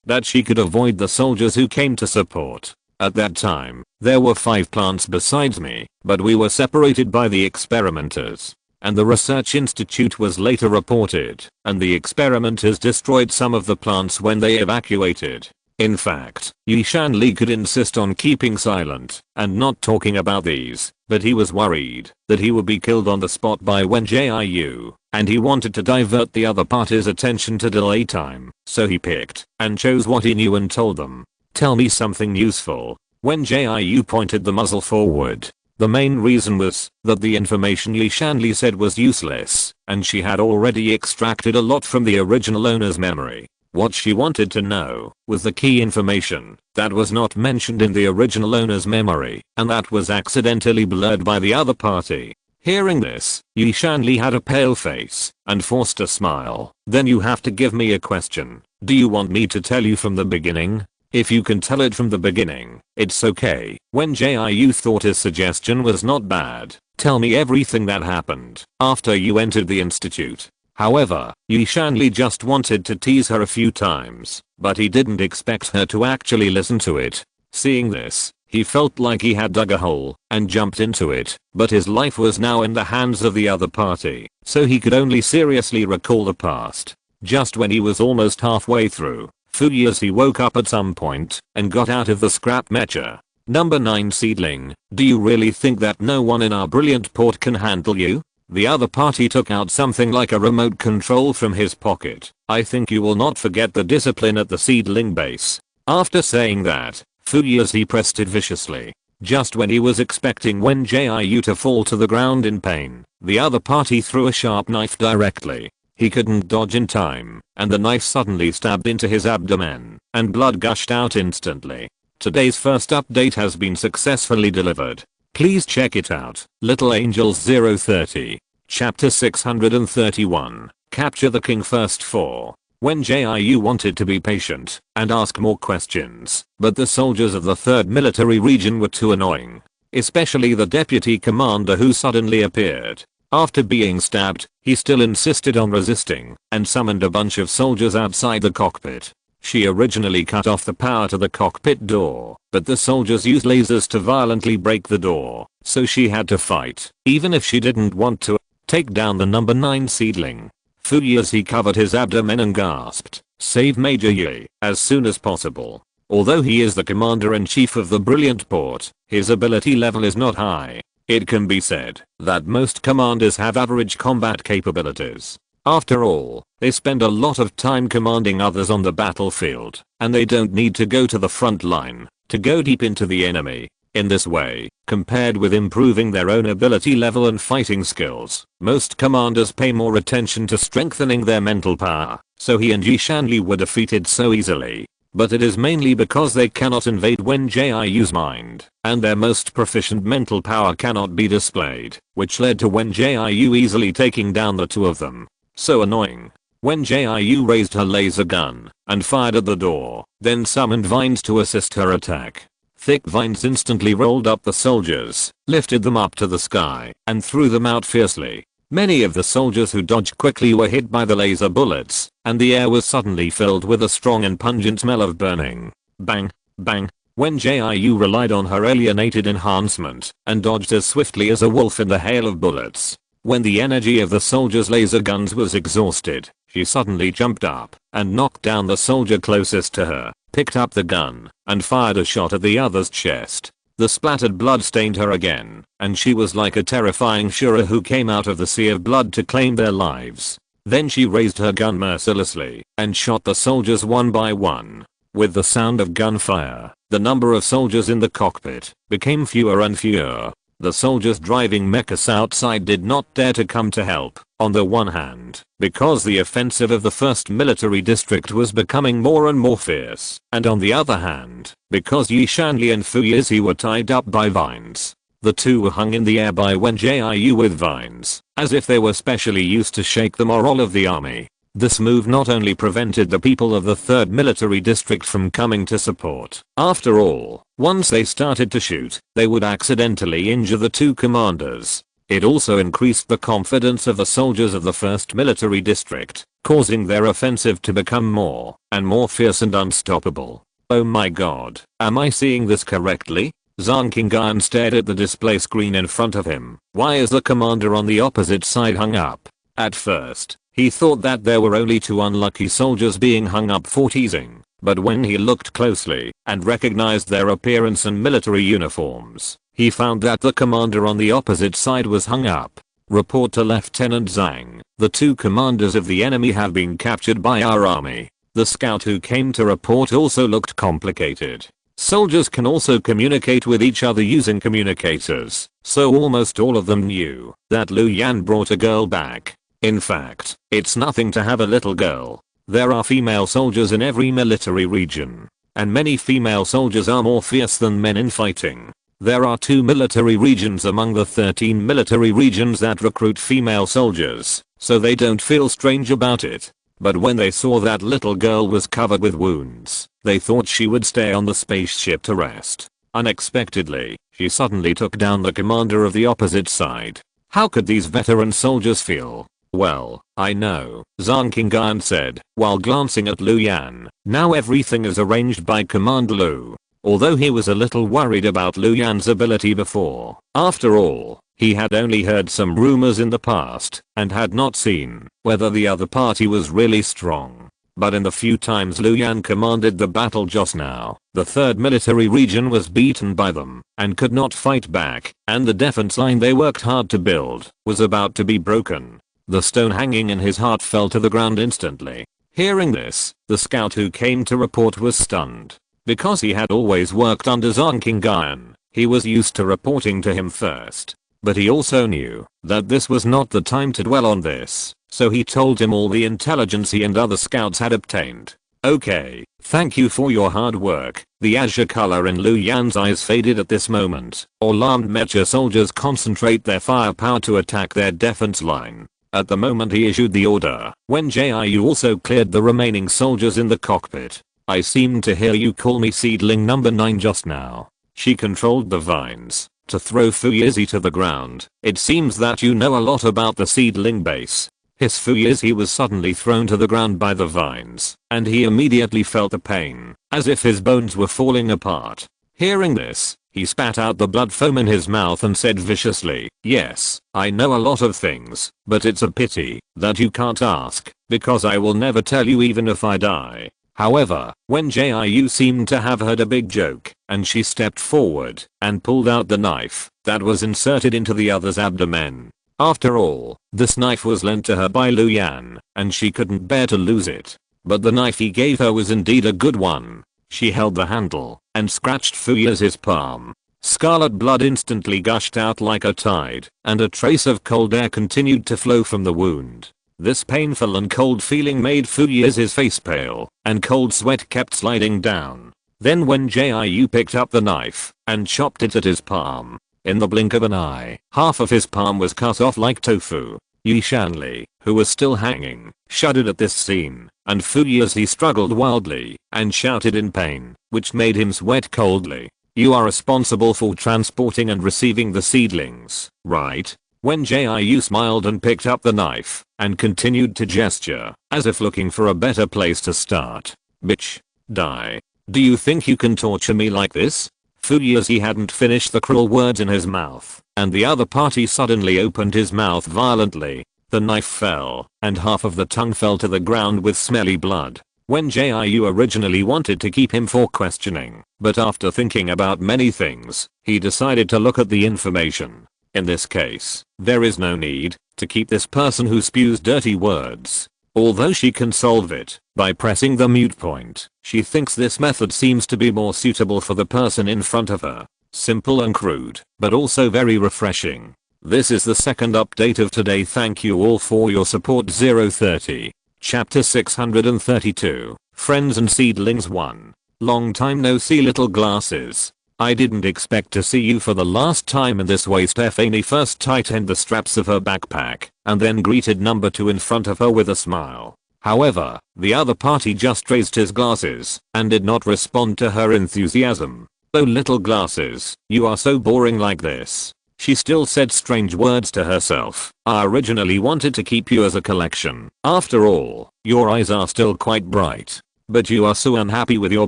that she could avoid the soldiers who came to support. At that time, there were 5 plants besides me, but we were separated by the experimenters. And the research institute was later reported, and the experimenters destroyed some of the plants when they evacuated. In fact, Yi Shanli could insist on keeping silent and not talking about these, but he was worried that he would be killed on the spot by Wen Jiu, and he wanted to divert the other party's attention to delay time, so he picked and chose what he knew and told them. Tell me something useful. Wen Jiu pointed the muzzle forward. The main reason was that the information Yi Shanli said was useless, and she had already extracted a lot from the original owner's memory. What she wanted to know was the key information that was not mentioned in the original owner's memory, and that was accidentally blurred by the other party. Hearing this, Yi Shanli had a pale face and forced a smile. Then you have to give me a question. Do you want me to tell you from the beginning? If you can tell it from the beginning, it's okay. Wen Jiu thought his suggestion was not bad. Tell me everything that happened after you entered the institute. However, Yi Shanli just wanted to tease her a few times, but he didn't expect her to actually listen to it. Seeing this, he felt like he had dug a hole and jumped into it, but his life was now in the hands of the other party, so he could only seriously recall the past. Just when he was almost halfway through, furious he woke up at some point and got out of the scrap mecha. Number 9 seedling, do you really think that no one in our brilliant port can handle you? The other party took out something like a remote control from his pocket. I think you will not forget the discipline at the seedling base. After saying that, furious he pressed it viciously. Just when he was expecting Wen Jiu to fall to the ground in pain, the other party threw a sharp knife directly. He couldn't dodge in time, and the knife suddenly stabbed into his abdomen, and blood gushed out instantly. Today's first update has been successfully delivered. Please check it out. Little Angels 030. Chapter 631, Capture the King First 4. Wen Jiu wanted to be patient and ask more questions, but the soldiers of the 3rd Military Region were too annoying. Especially the deputy commander who suddenly appeared. After being stabbed, he still insisted on resisting and summoned a bunch of soldiers outside the cockpit. She originally cut off the power to the cockpit door, but the soldiers used lasers to violently break the door, so she had to fight, even if she didn't want to. Take down the number 9 seedling. Fu as he covered his abdomen and gasped, "Save Major Yi as soon as possible." Although he is the commander-in-chief of the brilliant port, his ability level is not high. It can be said that most commanders have average combat capabilities. After all, they spend a lot of time commanding others on the battlefield, and they don't need to go to the front line to go deep into the enemy. In this way, compared with improving their own ability level and fighting skills, most commanders pay more attention to strengthening their mental power, so he and Yi Shanli were defeated so easily. But it is mainly because they cannot invade Wen Jiu's mind, and their most proficient mental power cannot be displayed, which led to Wen Jiu easily taking down the two of them. So annoying. Wen Jiu raised her laser gun and fired at the door, then summoned vines to assist her attack. Thick vines instantly rolled up the soldiers, lifted them up to the sky, and threw them out fiercely. Many of the soldiers who dodged quickly were hit by the laser bullets, and the air was suddenly filled with a strong and pungent smell of burning. Bang, bang. Wen Jiu relied on her alienated enhancement and dodged as swiftly as a wolf in the hail of bullets. When the energy of the soldiers' laser guns was exhausted, she suddenly jumped up and knocked down the soldier closest to her, picked up the gun, and fired a shot at the other's chest. The splattered blood stained her again, and she was like a terrifying Shura who came out of the sea of blood to claim their lives. Then she raised her gun mercilessly and shot the soldiers one by one. With the sound of gunfire, the number of soldiers in the cockpit became fewer and fewer. The soldiers driving mechas outside did not dare to come to help, on the one hand, because the offensive of the 1st Military District was becoming more and more fierce, and on the other hand, because Yi Shanli and Fu Yizi were tied up by vines. The two were hung in the air by Wen Jiu with vines, as if they were specially used to shake the morale of the army. This move not only prevented the people of the 3rd Military District from coming to support. After all, once they started to shoot, they would accidentally injure the two commanders. It also increased the confidence of the soldiers of the 1st Military District, causing their offensive to become more and more fierce and unstoppable. Oh my god, am I seeing this correctly? Zhang Qingyan stared at the display screen in front of him. Why is the commander on the opposite side hung up? At first, he thought that there were only 2 unlucky soldiers being hung up for teasing, but when he looked closely and recognized their appearance and military uniforms, he found that the commander on the opposite side was hung up. Report to Lieutenant Zhang, the 2 commanders of the enemy have been captured by our army. The scout who came to report also looked complicated. Soldiers can also communicate with each other using communicators, so almost all of them knew that Lu Yan brought a girl back. In fact, it's nothing to have a little girl. There are female soldiers in every military region, and many female soldiers are more fierce than men in fighting. There are 2 military regions among the 13 military regions that recruit female soldiers, so they don't feel strange about it. But when they saw that little girl was covered with wounds, they thought she would stay on the spaceship to rest. Unexpectedly, she suddenly took down the commander of the opposite side. How could these veteran soldiers feel? Well, I know, Zhang Qingyan said, while glancing at Lu Yan. Now everything is arranged by Commander Lu. Although he was a little worried about Lu Yan's ability before. After all, he had only heard some rumors in the past, and had not seen whether the other party was really strong. But in the few times Lu Yan commanded the battle just now, the 3rd Military Region was beaten by them, and could not fight back, and the defense line they worked hard to build was about to be broken. The stone hanging in his heart fell to the ground instantly. Hearing this, the scout who came to report was stunned. Because he had always worked under Zhang Qingyan, he was used to reporting to him first. But he also knew that this was not the time to dwell on this, so he told him all the intelligence he and other scouts had obtained. Okay, thank you for your hard work. The azure color in Lu Yan's eyes faded at this moment. Alarmed mecha soldiers concentrate their firepower to attack their defense line. At the moment he issued the order, Wen Jiu also cleared the remaining soldiers in the cockpit. I seem to hear you call me seedling number 9 just now. She controlled the vines to throw Fuyezi to the ground. It seems that you know a lot about the seedling base. His Fuyezi was suddenly thrown to the ground by the vines, and he immediately felt the pain, as if his bones were falling apart. Hearing this, he spat out the blood foam in his mouth and said viciously, yes, I know a lot of things, but it's a pity that you can't ask, because I will never tell you even if I die. However, Wen Jiu seemed to have heard a big joke, and she stepped forward and pulled out the knife that was inserted into the other's abdomen. After all, this knife was lent to her by Lu Yan, and she couldn't bear to lose it. But the knife he gave her was indeed a good one. She held the handle and scratched Fuyezi's palm. Scarlet blood instantly gushed out like a tide, and a trace of cold air continued to flow from the wound. This painful and cold feeling made Fuyezi's face pale, and cold sweat kept sliding down. Then Wen Jiu picked up the knife and chopped it at his palm. In the blink of an eye, half of his palm was cut off like tofu. Yi Shanli, who was still hanging, shuddered at this scene, and Fuyezi struggled wildly and shouted in pain, which made him sweat coldly. You are responsible for transporting and receiving the seedlings, right? Wen Jiu smiled and picked up the knife and continued to gesture, as if looking for a better place to start. Bitch. Die. Do you think you can torture me like this? Fuyezi hadn't finished the cruel words in his mouth, and the other party suddenly opened his mouth violently. The knife fell, and half of the tongue fell to the ground with smelly blood. Wen Jiu originally wanted to keep him for questioning, but after thinking about many things, he decided to look at the information. In this case, there is no need to keep this person who spews dirty words. Although she can solve it by pressing the mute point, she thinks this method seems to be more suitable for the person in front of her. Simple and crude, but also very refreshing. This is the second update of today. Thank you all for your support. 030. Chapter 632. Friends and Seedlings 1. Long time no see, little glasses. I didn't expect to see you for the last time in this way. Stephanie first tightened the straps of her backpack and then greeted number 2 in front of her with a smile. However, the other party just raised his glasses and did not respond to her enthusiasm. Oh, little glasses, you are so boring like this. She still said strange words to herself. I originally wanted to keep you as a collection. After all, your eyes are still quite bright. But you are so unhappy with your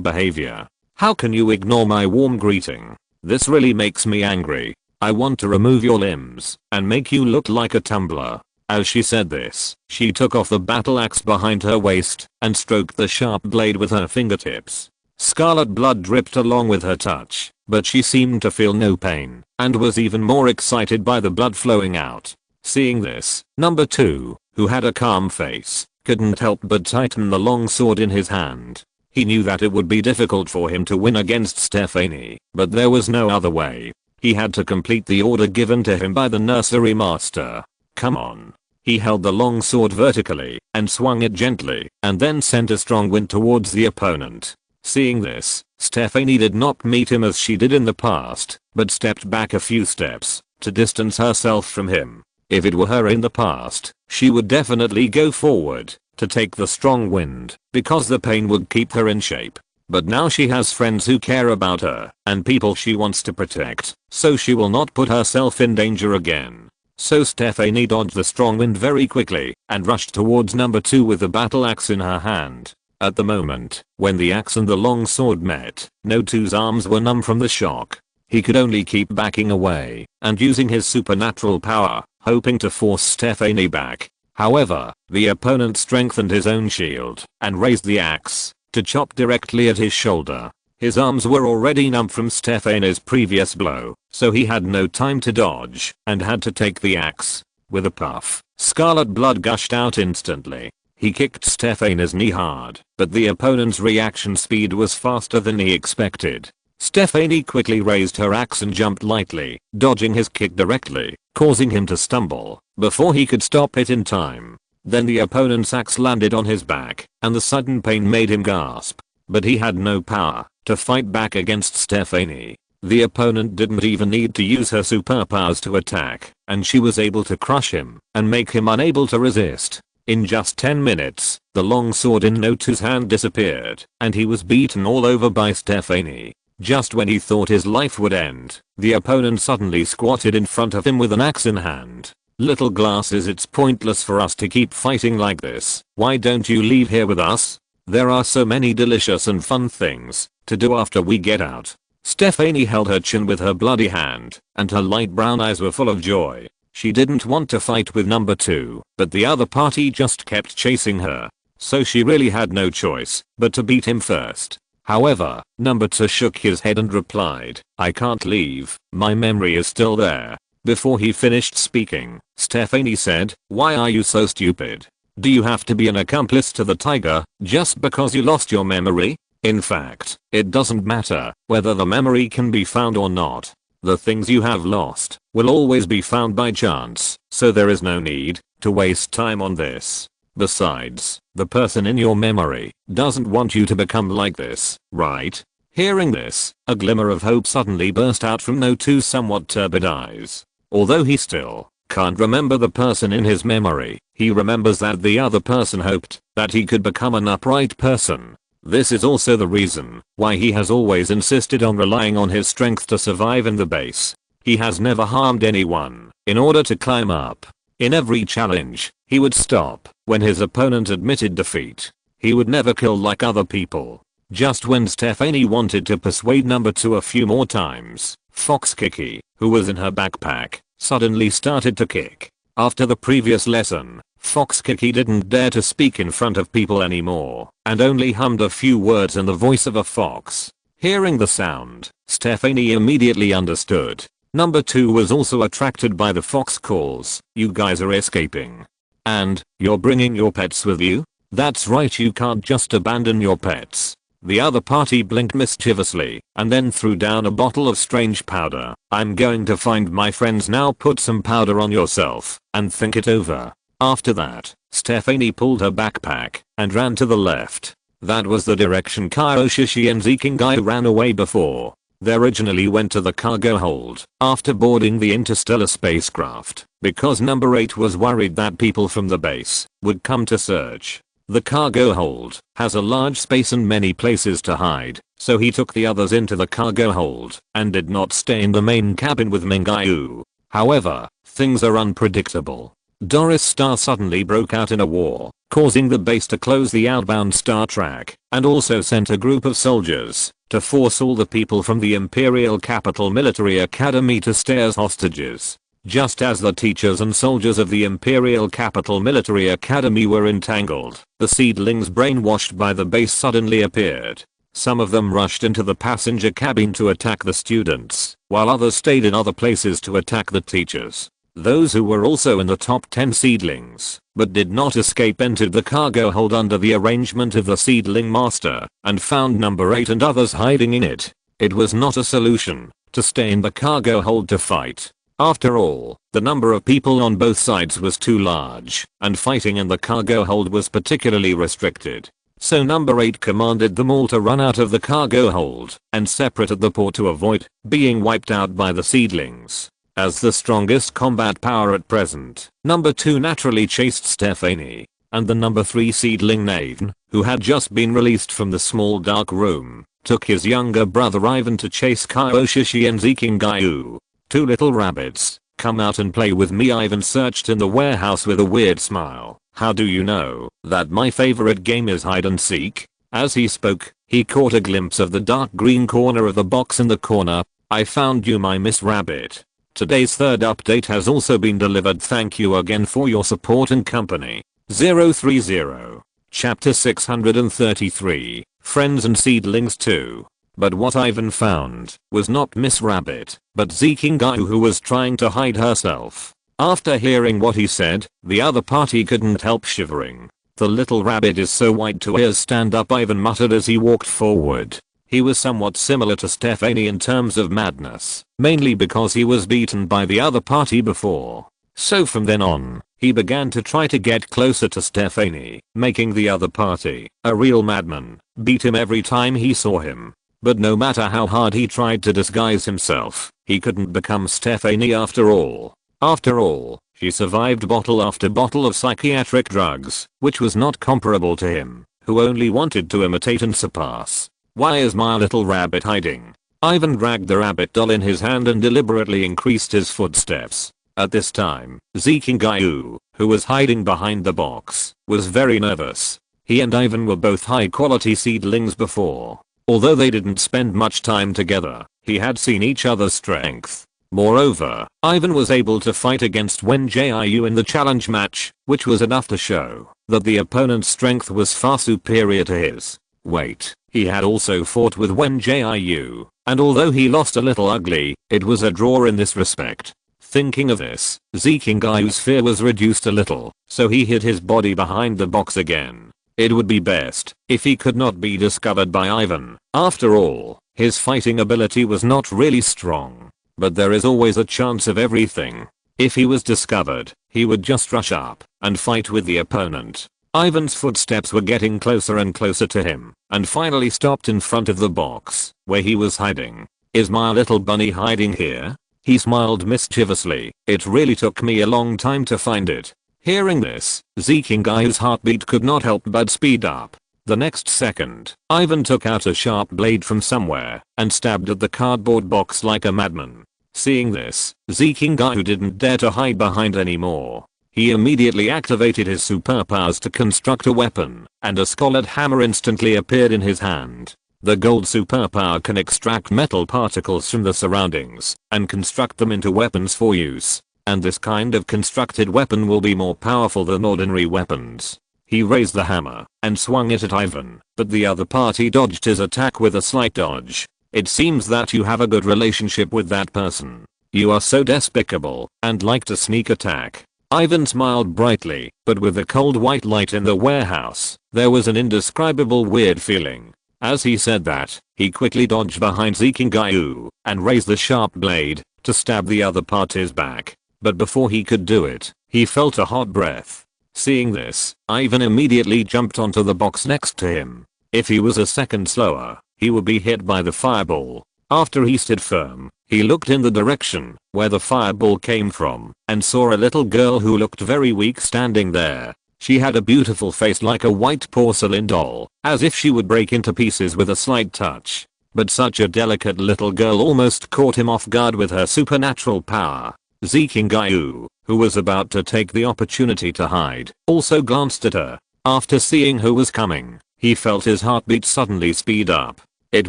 behavior. How can you ignore my warm greeting? This really makes me angry. I want to remove your limbs and make you look like a tumbler. As she said this, she took off the battle axe behind her waist and stroked the sharp blade with her fingertips. Scarlet blood dripped along with her touch, but she seemed to feel no pain and was even more excited by the blood flowing out. Seeing this, number 2, who had a calm face, couldn't help but tighten the long sword in his hand. He knew that it would be difficult for him to win against Stephanie, but there was no other way. He had to complete the order given to him by the nursery master. Come on. He held the long sword vertically and swung it gently and then sent a strong wind towards the opponent. Seeing this, Stephanie did not meet him as she did in the past, but stepped back a few steps to distance herself from him. If it were her in the past, she would definitely go forward to take the strong wind, because the pain would keep her in shape. But now she has friends who care about her and people she wants to protect, so she will not put herself in danger again. So Stephanie dodged the strong wind very quickly and rushed towards number 2 with the battle axe in her hand. At the moment, when the axe and the long sword met, No 2's arms were numb from the shock. He could only keep backing away and using his supernatural power, hoping to force Stephanie back. However, the opponent strengthened his own shield and raised the axe to chop directly at his shoulder. His arms were already numb from Stephanie's previous blow, so he had no time to dodge and had to take the axe. With a puff, scarlet blood gushed out instantly. He kicked Stephanie's knee hard, but the opponent's reaction speed was faster than he expected. Stephanie quickly raised her axe and jumped lightly, dodging his kick directly, causing him to stumble before he could stop it in time. Then the opponent's axe landed on his back, and the sudden pain made him gasp. But he had no power to fight back against Stephanie. The opponent didn't even need to use her superpowers to attack, and she was able to crush him and make him unable to resist. In just 10 minutes, the long sword in No2's hand disappeared, and he was beaten all over by Stephanie. Just when he thought his life would end, the opponent suddenly squatted in front of him with an axe in hand. Little glasses, it's pointless for us to keep fighting like this. Why don't you leave here with us? There are so many delicious and fun things to do after we get out. Stephanie held her chin with her bloody hand, and her light brown eyes were full of joy. She didn't want to fight with number 2, but the other party just kept chasing her. So she really had no choice but to beat him first. However, number 2 shook his head and replied, "I can't leave, my memory is still there." Before he finished speaking, Stephanie said, "Why are you so stupid? Do you have to be an accomplice to the tiger just because you lost your memory? In fact, it doesn't matter whether the memory can be found or not. The things you have lost will always be found by chance, so there is no need to waste time on this. Besides, the person in your memory doesn't want you to become like this, right?" Hearing this, a glimmer of hope suddenly burst out from No2's somewhat turbid eyes. Although he still can't remember the person in his memory, he remembers that the other person hoped that he could become an upright person. This is also the reason why he has always insisted on relying on his strength to survive in the base. He has never harmed anyone in order to climb up. In every challenge, he would stop when his opponent admitted defeat. He would never kill like other people. Just when Stephanie wanted to persuade number 2 a few more times, Fox Kiki, who was in her backpack, suddenly started to kick. After the previous lesson, Fox Kiki didn't dare to speak in front of people anymore, and only hummed a few words in the voice of a fox. Hearing the sound, Stephanie immediately understood. Number 2 was also attracted by the fox calls. "You guys are escaping. And, you're bringing your pets with you? That's right, you can't just abandon your pets." The other party blinked mischievously, and then threw down a bottle of strange powder. "I'm going to find my friends now. Put some powder on yourself, and think it over." After that, Stephanie pulled her backpack, and ran to the left. That was the direction Kaioshishi and Zikingai ran away before. They originally went to the cargo hold after boarding the Interstellar spacecraft, because number 8 was worried that people from the base would come to search. The cargo hold has a large space and many places to hide, so he took the others into the cargo hold and did not stay in the main cabin with Mingayu. However, things are unpredictable. Doris Star suddenly broke out in a war, causing the base to close the outbound Star track, and also sent a group of soldiers to force all the people from the Imperial Capital Military Academy to stay as hostages. Just as the teachers and soldiers of the Imperial Capital Military Academy were entangled, the seedlings brainwashed by the base suddenly appeared. Some of them rushed into the passenger cabin to attack the students, while others stayed in other places to attack the teachers. Those who were also in the top 10 seedlings, but did not escape, entered the cargo hold under the arrangement of the seedling master, and found number 8 and others hiding in it. It was not a solution to stay in the cargo hold to fight. After all, the number of people on both sides was too large, and fighting in the cargo hold was particularly restricted. So number 8 commanded them all to run out of the cargo hold and separate at the port to avoid being wiped out by the seedlings. As the strongest combat power at present, number 2 naturally chased Stephanie, and the number 3 seedling Nathan, who had just been released from the small dark room, took his younger brother Ivan to chase Kaioshishi and Zikingayu. "Two little rabbits, come out and play with me." Ivan searched in the warehouse with a weird smile. "How do you know that my favorite game is hide and seek?" As he spoke, he caught a glimpse of the dark green corner of the box in the corner. "I found you, my Miss Rabbit. Today's third update has also been delivered. Thank you again for your support and company." 030. Chapter 633, Friends and Seedlings 2. But what Ivan found was not Miss Rabbit, but Zikingayu, who was trying to hide herself. After hearing what he said, the other party couldn't help shivering. "The little rabbit is so white to ears stand up," Ivan muttered as he walked forward. He was somewhat similar to Stephanie in terms of madness, mainly because he was beaten by the other party before. So from then on, He began to try to get closer to Stephanie, making the other party, a real madman, beat him every time he saw him. But no matter how hard he tried to disguise himself, he couldn't become Stephanie after all. After all, she survived bottle after bottle of psychiatric drugs, which was not comparable to him, who only wanted to imitate and surpass. Why is my little rabbit hiding? Ivan dragged the rabbit doll in his hand and deliberately increased his footsteps. At this time, Jiu, who was hiding behind the box, was very nervous. He and Ivan were both high quality seedlings before. Although they didn't spend much time together, he had seen each other's strength. Moreover, Ivan was able to fight against Wen Jiu in the challenge match, which was enough to show that the opponent's strength was far superior to his. Wait, he had also fought with Wen Jiu, and although he lost a little ugly, it was a draw in this respect. Thinking of this, Jiu's fear was reduced a little, so he hid his body behind the box again. It would be best if he could not be discovered by Ivan. After all, his fighting ability was not really strong. But there is always a chance of everything. If he was discovered, he would just rush up and fight with the opponent. Ivan's footsteps were getting closer and closer to him, and finally stopped in front of the box where he was hiding. Is my little bunny hiding here? He smiled mischievously. It really took me a long time to find it. Hearing this, Jiu's heartbeat could not help but speed up. The next second, Ivan took out a sharp blade from somewhere and stabbed at the cardboard box like a madman. Seeing this, Jiu didn't dare to hide behind anymore. He immediately activated his superpowers to construct a weapon, and a scarlet hammer instantly appeared in his hand. The gold superpower can extract metal particles from the surroundings and construct them into weapons for use. And this kind of constructed weapon will be more powerful than ordinary weapons. He raised the hammer and swung it at Ivan, but the other party dodged his attack with a slight dodge. It seems that you have a good relationship with that person. You are so despicable and like to sneak attack. Ivan smiled brightly, but with the cold white light in the warehouse, there was an indescribable weird feeling. As he said that, he quickly dodged behind Jiu and raised the sharp blade to stab the other party's back. But before he could do it, he felt a hot breath. Seeing this, Ivan immediately jumped onto the box next to him. If he was a second slower, he would be hit by the fireball. After he stood firm, he looked in the direction where the fireball came from and saw a little girl who looked very weak standing there. She had a beautiful face like a white porcelain doll, as if she would break into pieces with a slight touch. But such a delicate little girl almost caught him off guard with her supernatural power. Jiu, who was about to take the opportunity to hide, also glanced at her. After seeing who was coming, he felt his heartbeat suddenly speed up. It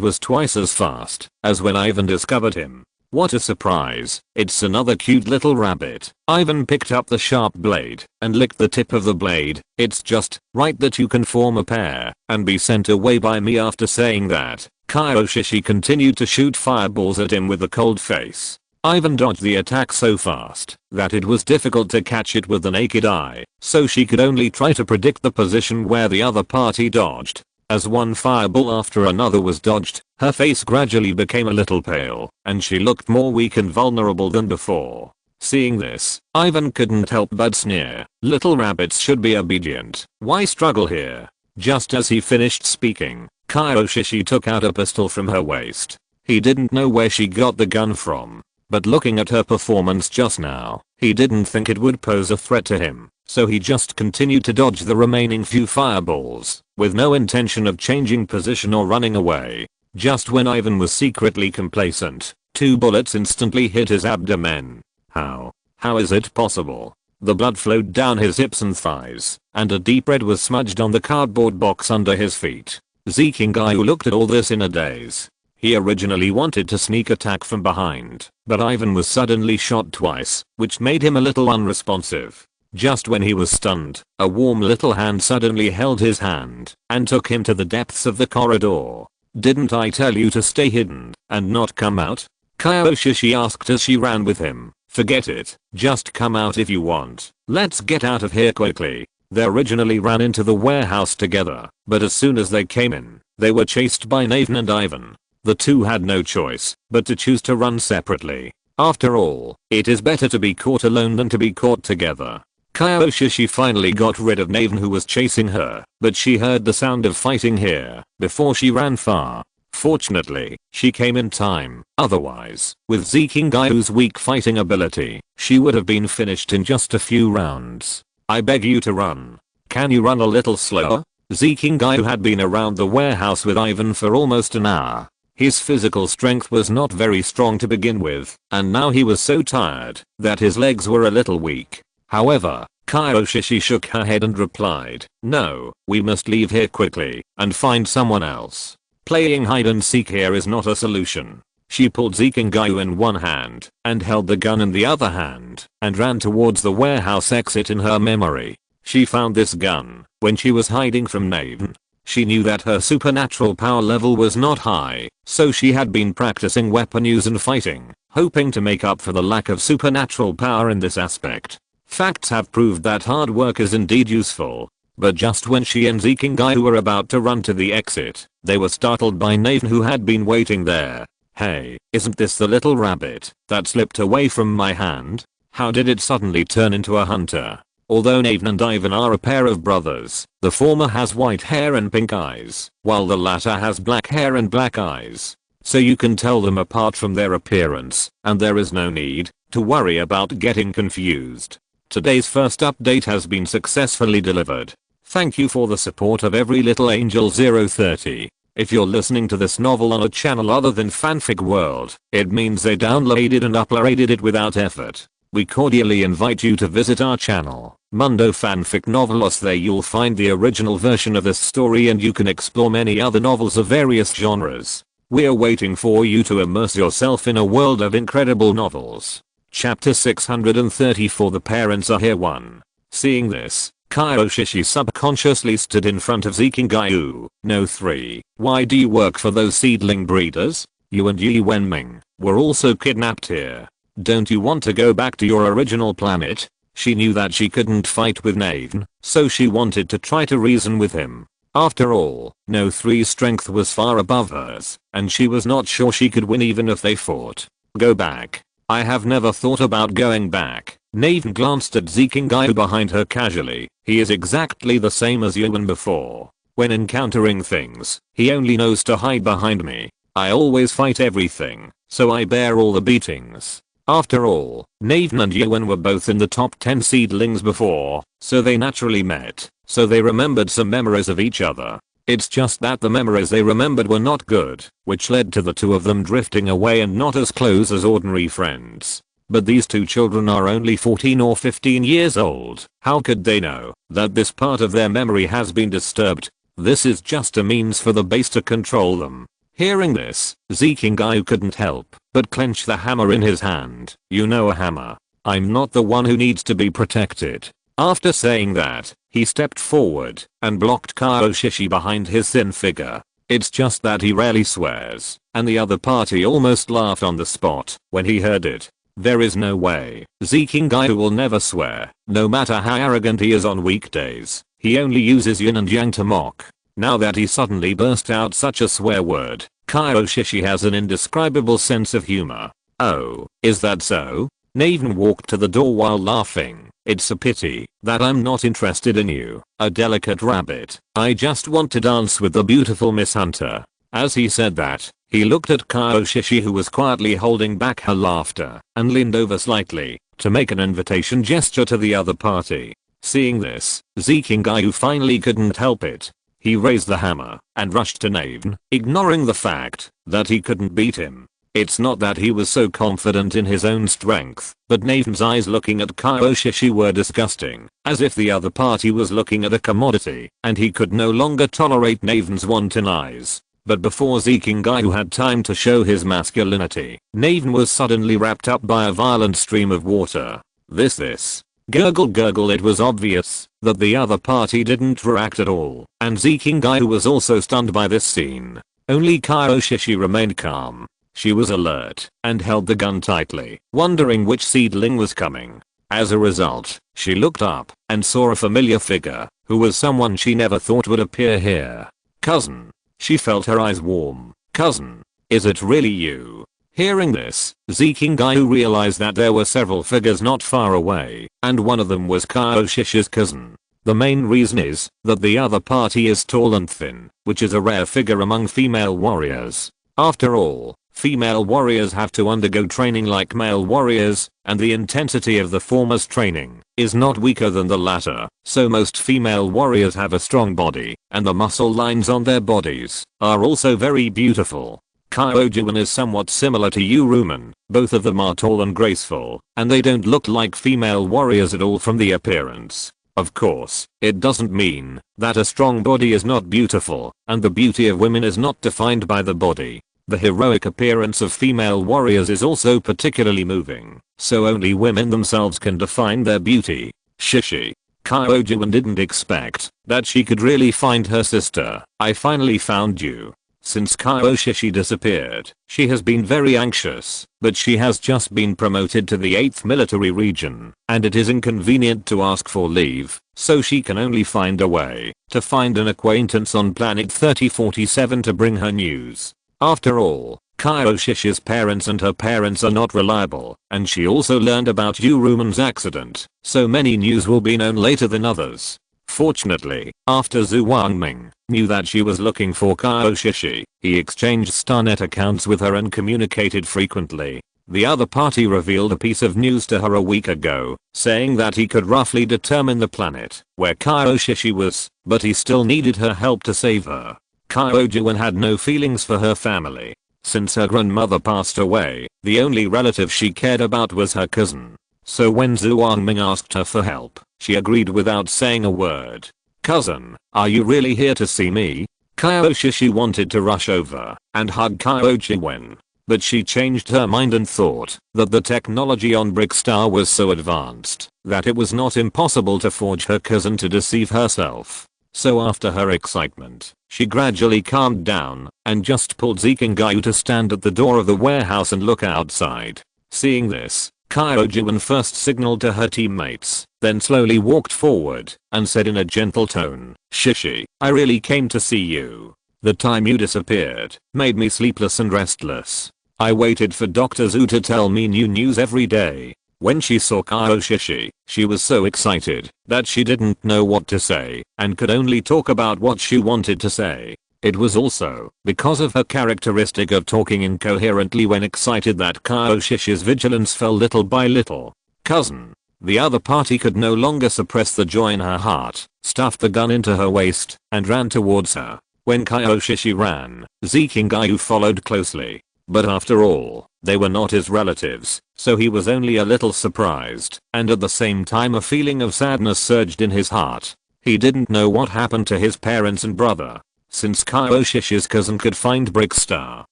was twice as fast as when Ivan discovered him. What a surprise, it's another cute little rabbit. Ivan picked up the sharp blade and licked the tip of the blade. It's just right that you can form a pair and be sent away by me. After saying that, Kyoshi continued to shoot fireballs at him with a cold face. Ivan dodged the attack so fast that it was difficult to catch it with the naked eye, so she could only try to predict the position where the other party dodged. As one fireball after another was dodged, her face gradually became a little pale, and she looked more weak and vulnerable than before. Seeing this, Ivan couldn't help but sneer. Little rabbits should be obedient. Why struggle here? Just as he finished speaking, Kyoshi took out a pistol from her waist. He didn't know where she got the gun from, but looking at her performance just now, he didn't think it would pose a threat to him, so he just continued to dodge the remaining few fireballs, with no intention of changing position or running away. Just when Ivan was secretly complacent, 2 bullets instantly hit his abdomen. How is it possible? The blood flowed down his hips and thighs, and a deep red was smudged on the cardboard box under his feet. Jiu looked at all this in a daze. He originally wanted to sneak attack from behind, but Ivan was suddenly shot twice, which made him a little unresponsive. Just when he was stunned, a warm little hand suddenly held his hand and took him to the depths of the corridor. Didn't I tell you to stay hidden and not come out? Kyoshi asked as she ran with him. Forget it, just come out if you want. Let's get out of here quickly. They originally ran into the warehouse together, but as soon as they came in, they were chased by Nathan and Ivan. The two had no choice but to choose to run separately. After all, it is better to be caught alone than to be caught together. Kyoshi finally got rid of Naven, who was chasing her, but she heard the sound of fighting here before she ran far. Fortunately, she came in time. Otherwise, with Zikingayu's weak fighting ability, she would have been finished in just a few rounds. I beg you to run. Can you run a little slower? Zikingayu had been around the warehouse with Ivan for almost an hour. His physical strength was not very strong to begin with, and now he was so tired that his legs were a little weak. However, Kyoshi shook her head and replied, "No, we must leave here quickly and find someone else. Playing hide and seek here is not a solution." She pulled Zikingayu in one hand and held the gun in the other hand and ran towards the warehouse exit. In her memory, she found this gun when she was hiding from Naven. She knew that her supernatural power level was not high, so she had been practicing weapon use and fighting, hoping to make up for the lack of supernatural power in this aspect. Facts have proved that hard work is indeed useful. But just when she and Zikingayu were about to run to the exit, they were startled by Naven, who had been waiting there. "Hey, isn't this the little rabbit that slipped away from my hand? How did it suddenly turn into a hunter?" Although Naven and Ivan are a pair of brothers, the former has white hair and pink eyes, while the latter has black hair and black eyes. So you can tell them apart from their appearance, and there is no need to worry about getting confused. Today's first update has been successfully delivered. Thank you for the support of every little angel 030. If you're listening to this novel on a channel other than Fanfic World, it means they downloaded and uploaded it without effort. We cordially invite you to visit our channel, Mundo Fanfic Novelos. There you'll find the original version of this story, and you can explore many other novels of various genres. We're waiting for you to immerse yourself in a world of incredible novels. Chapter 634. The parents are here. 1. Seeing this, Kyoshi subconsciously stood in front of Zikingayu. "No 3. Why do you work for those seedling breeders? You and Yi Wenming were also kidnapped here. Don't you want to go back to your original planet?" She knew that she couldn't fight with Naven, so she wanted to try to reason with him. After all, No 3's strength was far above hers, and she was not sure she could win even if they fought. "Go back? I have never thought about going back." Naven glanced at Zikingayu behind her casually. "He is exactly the same as you and before. When encountering things, he only knows to hide behind me. I always fight everything, so I bear all the beatings." After all, Naven and Yuan were both in the top 10 seedlings before, so they naturally met, so they remembered some memories of each other. It's just that the memories they remembered were not good, which led to the two of them drifting away and not as close as ordinary friends. But these two children are only 14 or 15 years old. How could they know that this part of their memory has been disturbed? This is just a means for the base to control them. Hearing this, Zikingayu couldn't help but clench the hammer in his hand. "You know, a hammer. I'm not the one who needs to be protected." After saying that, he stepped forward and blocked Kyoshi behind his thin figure. It's just that he rarely swears, and the other party almost laughed on the spot when he heard it. There is no way. Zikingayu will never swear, no matter how arrogant he is on weekdays. He only uses yin and yang to mock. Now that he suddenly burst out such a swear word, Kyoshi has an indescribable sense of humor. "Oh, is that so?" Naven walked to the door while laughing. "It's a pity that I'm not interested in you, a delicate rabbit. I just want to dance with the beautiful Miss Hunter." As he said that, he looked at Kyoshi, who was quietly holding back her laughter, and leaned over slightly to make an invitation gesture to the other party. Seeing this, Zikingayu finally couldn't help it. He raised the hammer and rushed to Naven, ignoring the fact that he couldn't beat him. It's not that he was so confident in his own strength, but Naven's eyes looking at Kyoshi were disgusting, as if the other party was looking at a commodity, and he could no longer tolerate Naven's wanton eyes. But before Zikingayu had time to show his masculinity, Naven was suddenly wrapped up by a violent stream of water. This. Gurgle gurgle. It was obvious that the other party didn't react at all, and Zikingayu was also stunned by this scene. Only Kyoshi remained calm. She was alert and held the gun tightly, wondering which seedling was coming. As a result, she looked up and saw a familiar figure, who was someone she never thought would appear here. "Cousin." She felt her eyes warm. "Cousin, is it really you?" Hearing this, Zikingayu realized that there were several figures not far away, and one of them was Kaioshishi's cousin. The main reason is that the other party is tall and thin, which is a rare figure among female warriors. After all, female warriors have to undergo training like male warriors, and the intensity of the former's training is not weaker than the latter, so most female warriors have a strong body, and the muscle lines on their bodies are also very beautiful. Kyojuan is somewhat similar to Yuruman, both of them are tall and graceful, and they don't look like female warriors at all from the appearance. Of course, it doesn't mean that a strong body is not beautiful, and the beauty of women is not defined by the body. The heroic appearance of female warriors is also particularly moving, so only women themselves can define their beauty. Shishi. Kyojuan didn't expect that she could really find her sister. I finally found you. Since Kaioshishi disappeared, she has been very anxious, but she has just been promoted to the 8th military region, and it is inconvenient to ask for leave, so she can only find a way to find an acquaintance on planet 3047 to bring her news. After all, Kaioshishi's parents and her parents are not reliable, and she also learned about Yuruman's accident, so many news will be known later than others. Fortunately, after Zhu Wangming knew that she was looking for Kaioshishi, he exchanged Starnet accounts with her and communicated frequently. The other party revealed a piece of news to her a week ago, saying that he could roughly determine the planet where Kaioshishi was, but he still needed her help to save her. Kyojuan had no feelings for her family. Since her grandmother passed away, the only relative she cared about was her cousin. So when Zhu Wangming asked her for help, she agreed without saying a word. "Cousin, are you really here to see me?" Kaioshishi wanted to rush over and hug Kyojuan, but she changed her mind and thought that the technology on Brickstar was so advanced that it was not impossible to forge her cousin to deceive herself. So after her excitement, she gradually calmed down and just pulled Zikingayu to stand at the door of the warehouse and look outside. Seeing this, Kyojuan first signaled to her teammates, then slowly walked forward and said in a gentle tone, "Shishi, I really came to see you. The time you disappeared made me sleepless and restless. I waited for Dr. Zhu to tell me new news every day." When she saw Kaioshishi, she was so excited that she didn't know what to say and could only talk about what she wanted to say. It was also because of her characteristic of talking incoherently when excited that Kaioshishi's vigilance fell little by little. "Cousin." The other party could no longer suppress the joy in her heart, stuffed the gun into her waist, and ran towards her. When Kaioshishi ran, Zikingayu followed closely. But after all, they were not his relatives, so he was only a little surprised, and at the same time a feeling of sadness surged in his heart. He didn't know what happened to his parents and brother. Since Kaioshishi's cousin could find Brickstar,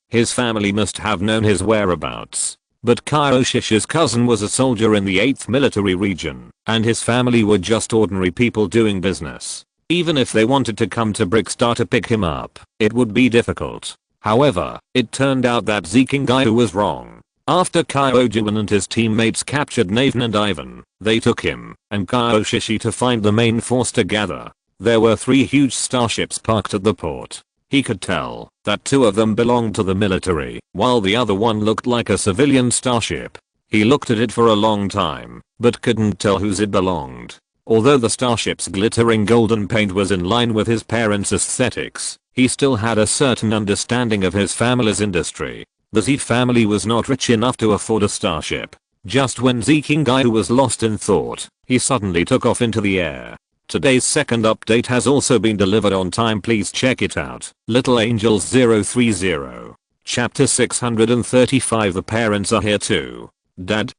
his family must have known his whereabouts. But Kaioshishi's cousin was a soldier in the 8th military region, and his family were just ordinary people doing business. Even if they wanted to come to Brickstar to pick him up, it would be difficult. However, it turned out that Zikingayu was wrong. After Kyojuan and his teammates captured Nathan and Ivan, they took him and Kaioshishi to find the main force together. There were 3 huge starships parked at the port. He could tell that 2 of them belonged to the military, while the other one looked like a civilian starship. He looked at it for a long time, but couldn't tell whose it belonged. Although the starship's glittering golden paint was in line with his parents' aesthetics, he still had a certain understanding of his family's industry. The Z family was not rich enough to afford a starship. Just when Zikingayu was lost in thought, he suddenly took off into the air. Today's second update has also been delivered on time, please check it out. Little Angels 030. Chapter 635. The parents are here too. Dad,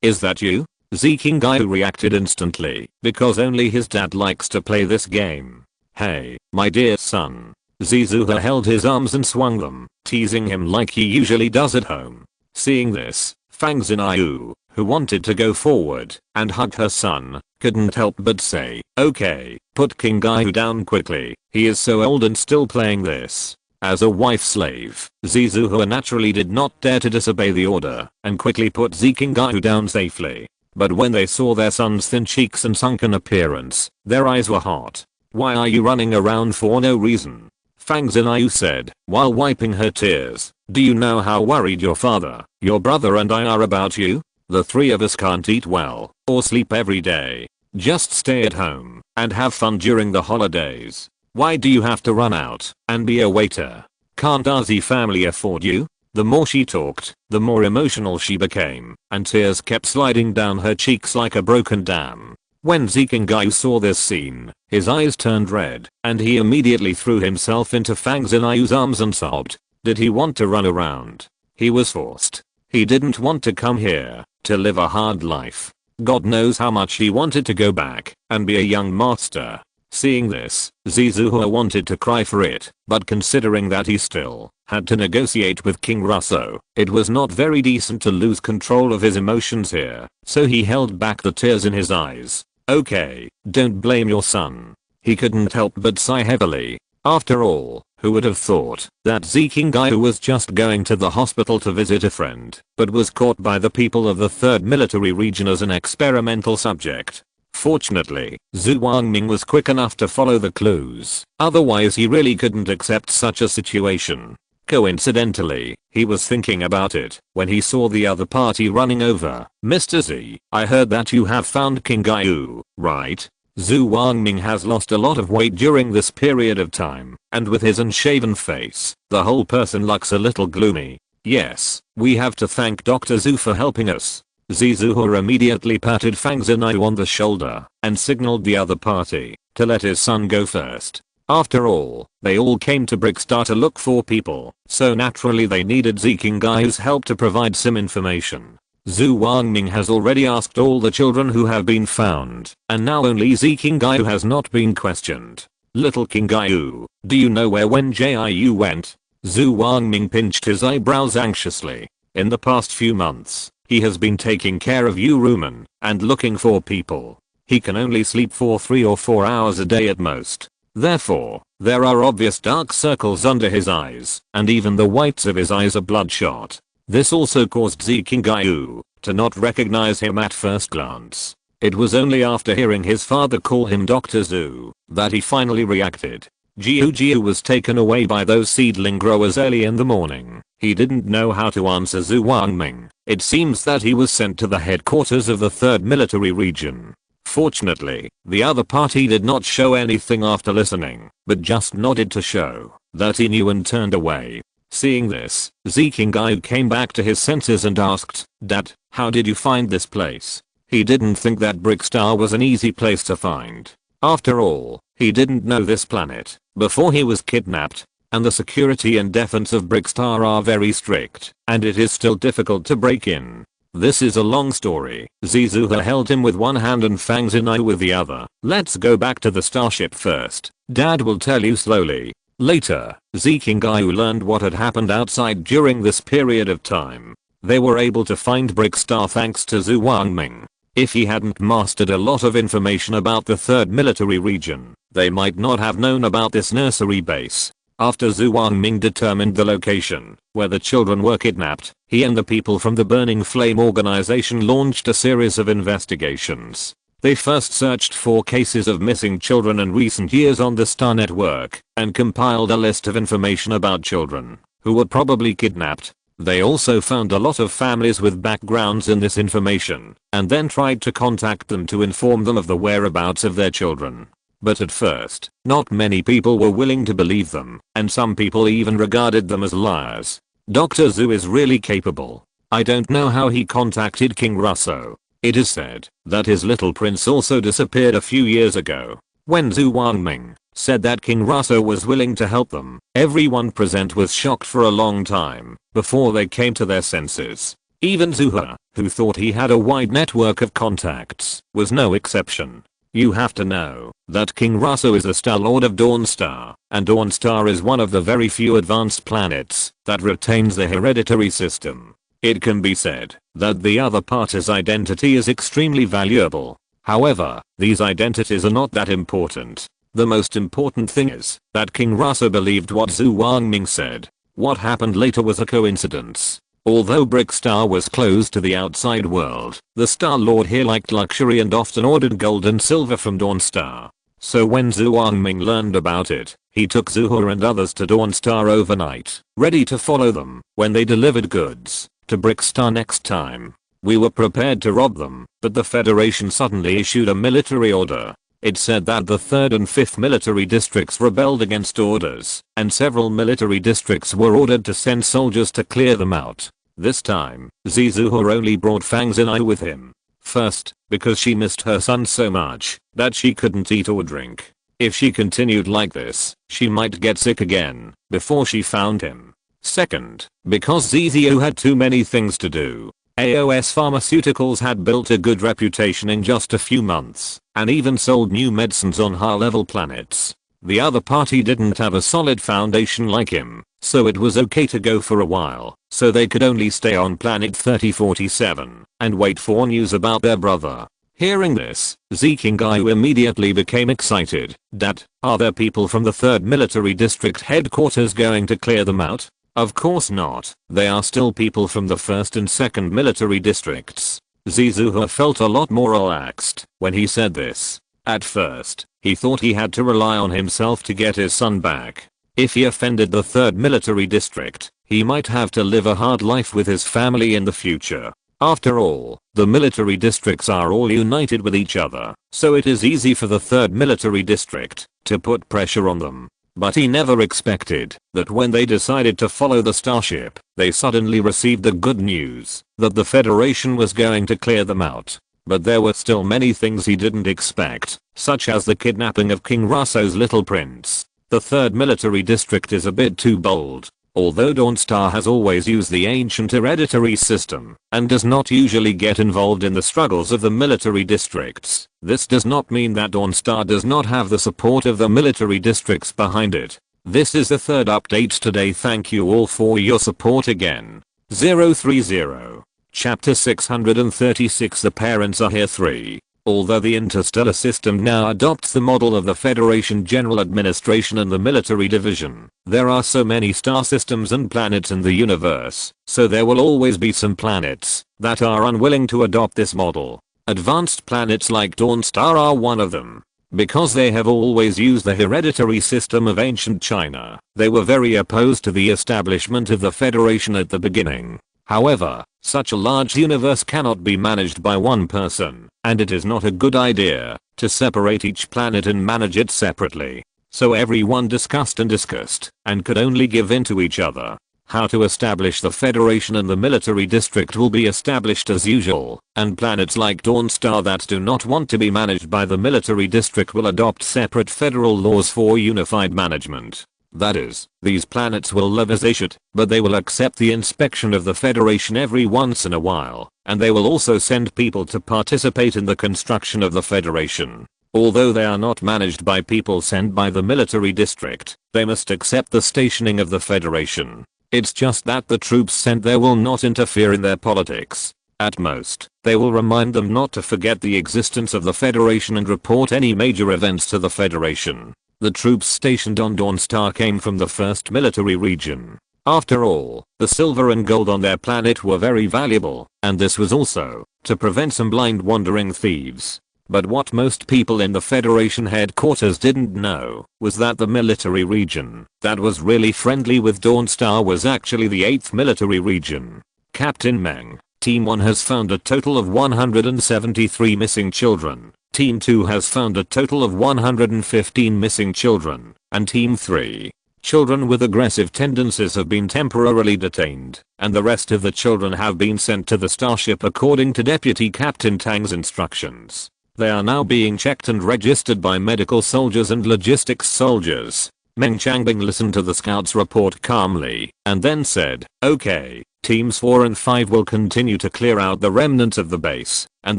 is that you? Zikingayu reacted instantly, because only his dad likes to play this game. "Hey, my dear son." Zizuha held his arms and swung them, teasing him like he usually does at home. Seeing this, Fang Zinayu, who wanted to go forward and hug her son, couldn't help but say, "Okay, put Kingayu down quickly, he is so old and still playing this." As a wife slave, Zizuha naturally did not dare to disobey the order and quickly put Zikingayu down safely. But when they saw their son's thin cheeks and sunken appearance, their eyes were hot. "Why are you running around for no reason?" Fang Zinayu said, while wiping her tears. Do you know how worried your father, your brother and I are about you? The three of us can't eat well, or sleep every day. Just stay at home, and have fun during the holidays. Why do you have to run out, and be a waiter? Can't our Z family afford you? The more she talked, the more emotional she became, and tears kept sliding down her cheeks like a broken dam. When Zikingayu saw this scene, his eyes turned red, and he immediately threw himself into Fang Zinayu's arms and sobbed. Did he want to run around? He was forced. He didn't want to come here, to live a hard life. God knows how much he wanted to go back, and be a young master. Seeing this, Zizuhua wanted to cry for it, but considering that he still had to negotiate with King Russo, it was not very decent to lose control of his emotions here, so he held back the tears in his eyes. Okay, don't blame your son. He couldn't help but sigh heavily. After all, who would have thought that Zikingayu was just going to the hospital to visit a friend, but was caught by the people of the 3rd military region as an experimental subject. Fortunately, Zhu Wangming was quick enough to follow the clues, otherwise he really couldn't accept such a situation. Coincidentally, he was thinking about it when he saw the other party running over. Mr. Z, I heard that you have found Kingayu, right? Zhu Wangming has lost a lot of weight during this period of time, and with his unshaven face, the whole person looks a little gloomy. Yes, we have to thank Dr. Zhu for helping us. Zizuhua immediately patted Fang Zinayu on the shoulder and signaled the other party to let his son go first. After all, they all came to Brickstar to look for people, so naturally they needed Zikingayu's help to provide some information. Zhu Wangming has already asked all the children who have been found, and now only Zikingayu has not been questioned. Little Kingayu, do you know where Wen Jiu went? Zhu Wangming pinched his eyebrows anxiously. In the past few months, he has been taking care of Yu Rumen and looking for people. He can only sleep for 3 or 4 hours a day at most. Therefore, there are obvious dark circles under his eyes, and even the whites of his eyes are bloodshot. This also caused Zikingayu to not recognize him at first glance. It was only after hearing his father call him Dr. Zhu that he finally reacted. Jiu was taken away by those seedling growers early in the morning. He didn't know how to answer Zhu Wangming. It seems that he was sent to the headquarters of the 3rd military region. Fortunately, the other party did not show anything after listening, but just nodded to show that he knew and turned away. Seeing this, Zikingayu came back to his senses and asked, Dad, how did you find this place? He didn't think that Brickstar was an easy place to find. After all, he didn't know this planet before he was kidnapped, and the security and defense of Brickstar are very strict, and it is still difficult to break in. This is a long story. Zizuha held him with one hand and Fang Zinayu with the other. Let's go back to the starship first. Dad will tell you slowly. Later, Zikingayu learned what had happened outside during this period of time. They were able to find Brickstar thanks to Zhu Wangming. If he hadn't mastered a lot of information about the 3rd military region, they might not have known about this nursery base. After Zhu Wangming determined the location where the children were kidnapped, he and the people from the Burning Flame organization launched a series of investigations. They first searched for cases of missing children in recent years on the Star Network and compiled a list of information about children who were probably kidnapped. They also found a lot of families with backgrounds in this information and then tried to contact them to inform them of the whereabouts of their children. But at first, not many people were willing to believe them, and some people even regarded them as liars. Dr. Zhu is really capable. I don't know how he contacted King Russo. It is said that his little prince also disappeared a few years ago. When Zhu Wangming said that King Russo was willing to help them, everyone present was shocked for a long time before they came to their senses. Even Zuha, who thought he had a wide network of contacts, was no exception. You have to know that King Russo is a Star Lord of Dawnstar, and Dawnstar is one of the very few advanced planets that retains the hereditary system. It can be said that the other party's identity is extremely valuable. However, these identities are not that important. The most important thing is that King Russo believed what Zhu Wangming said. What happened later was a coincidence. Although Brickstar was closed to the outside world, the Star Lord here liked luxury and often ordered gold and silver from Dawnstar. So when Zhu Wangming learned about it, He took Zuhur and others to Dawnstar overnight, ready to follow them when they delivered goods to Brickstar next time. We were prepared to rob them, but the Federation suddenly issued a military order. It said that the 3rd and 5th military districts rebelled against orders, and several military districts were ordered to send soldiers to clear them out. This time, Zuhur only brought Fang Xinai with him. First, because she missed her son so much that she couldn't eat or drink. If she continued like this, she might get sick again before she found him. Second, because Zizio had too many things to do. AOS Pharmaceuticals had built a good reputation in just a few months, and even sold new medicines on high-level planets. The other party didn't have a solid foundation like him, so it was okay to go for a while, so they could only stay on planet 3047 and wait for news about their brother. Hearing this, Zikingayu immediately became excited. Dad, are there people from the 3rd military district headquarters going to clear them out? Of course not, they are still people from the 1st and 2nd military districts. Zuhur felt a lot more relaxed when he said this. At first, he thought he had to rely on himself to get his son back. If he offended the 3rd military district, he might have to live a hard life with his family in the future. After all, the military districts are all united with each other, so it is easy for the 3rd military district to put pressure on them. But he never expected that when they decided to follow the starship, they suddenly received the good news that the Federation was going to clear them out. But there were still many things he didn't expect, such as the kidnapping of King Russo's little prince. The 3rd military district is a bit too bold. Although Dawnstar has always used the ancient hereditary system and does not usually get involved in the struggles of the military districts, this does not mean that Dawnstar does not have the support of the military districts behind it. This is the 3rd update today. Thank you all for your support again. 030. Chapter 636. The Parents Are Here 3. Although the Interstellar system now adopts the model of the Federation General Administration and the military division, there are so many star systems and planets in the universe, so there will always be some planets that are unwilling to adopt this model. Advanced planets like Dawnstar are one of them. Because they have always used the hereditary system of ancient China, they were very opposed to the establishment of the Federation at the beginning. However, such a large universe cannot be managed by one person, and it is not a good idea to separate each planet and manage it separately. So everyone discussed and could only give in to each other. How to establish the Federation and the military district will be established as usual, and planets like Dawnstar that do not want to be managed by the military district will adopt separate federal laws for unified management. That is, these planets will live as they should, but they will accept the inspection of the Federation every once in a while, and they will also send people to participate in the construction of the Federation. Although they are not managed by people sent by the military district, they must accept the stationing of the Federation. It's just that the troops sent there will not interfere in their politics. At most, they will remind them not to forget the existence of the Federation and report any major events to the Federation. The troops stationed on Dawnstar came from the 1st military region. After all, the silver and gold on their planet were very valuable, and this was also to prevent some blind wandering thieves. But what most people in the Federation headquarters didn't know was that the military region that was really friendly with Dawnstar was actually the 8th military region. Captain Meng, Team 1 has found a total of 173 missing children. Team 2 has found a total of 115 missing children, and Team 3. Children with aggressive tendencies have been temporarily detained, and the rest of the children have been sent to the starship according to Deputy Captain Tang's instructions. They are now being checked and registered by medical soldiers and logistics soldiers. Meng Changbing listened to the scouts' report calmly, and then said, "Okay, Teams 4 and 5 will continue to clear out the remnants of the base, and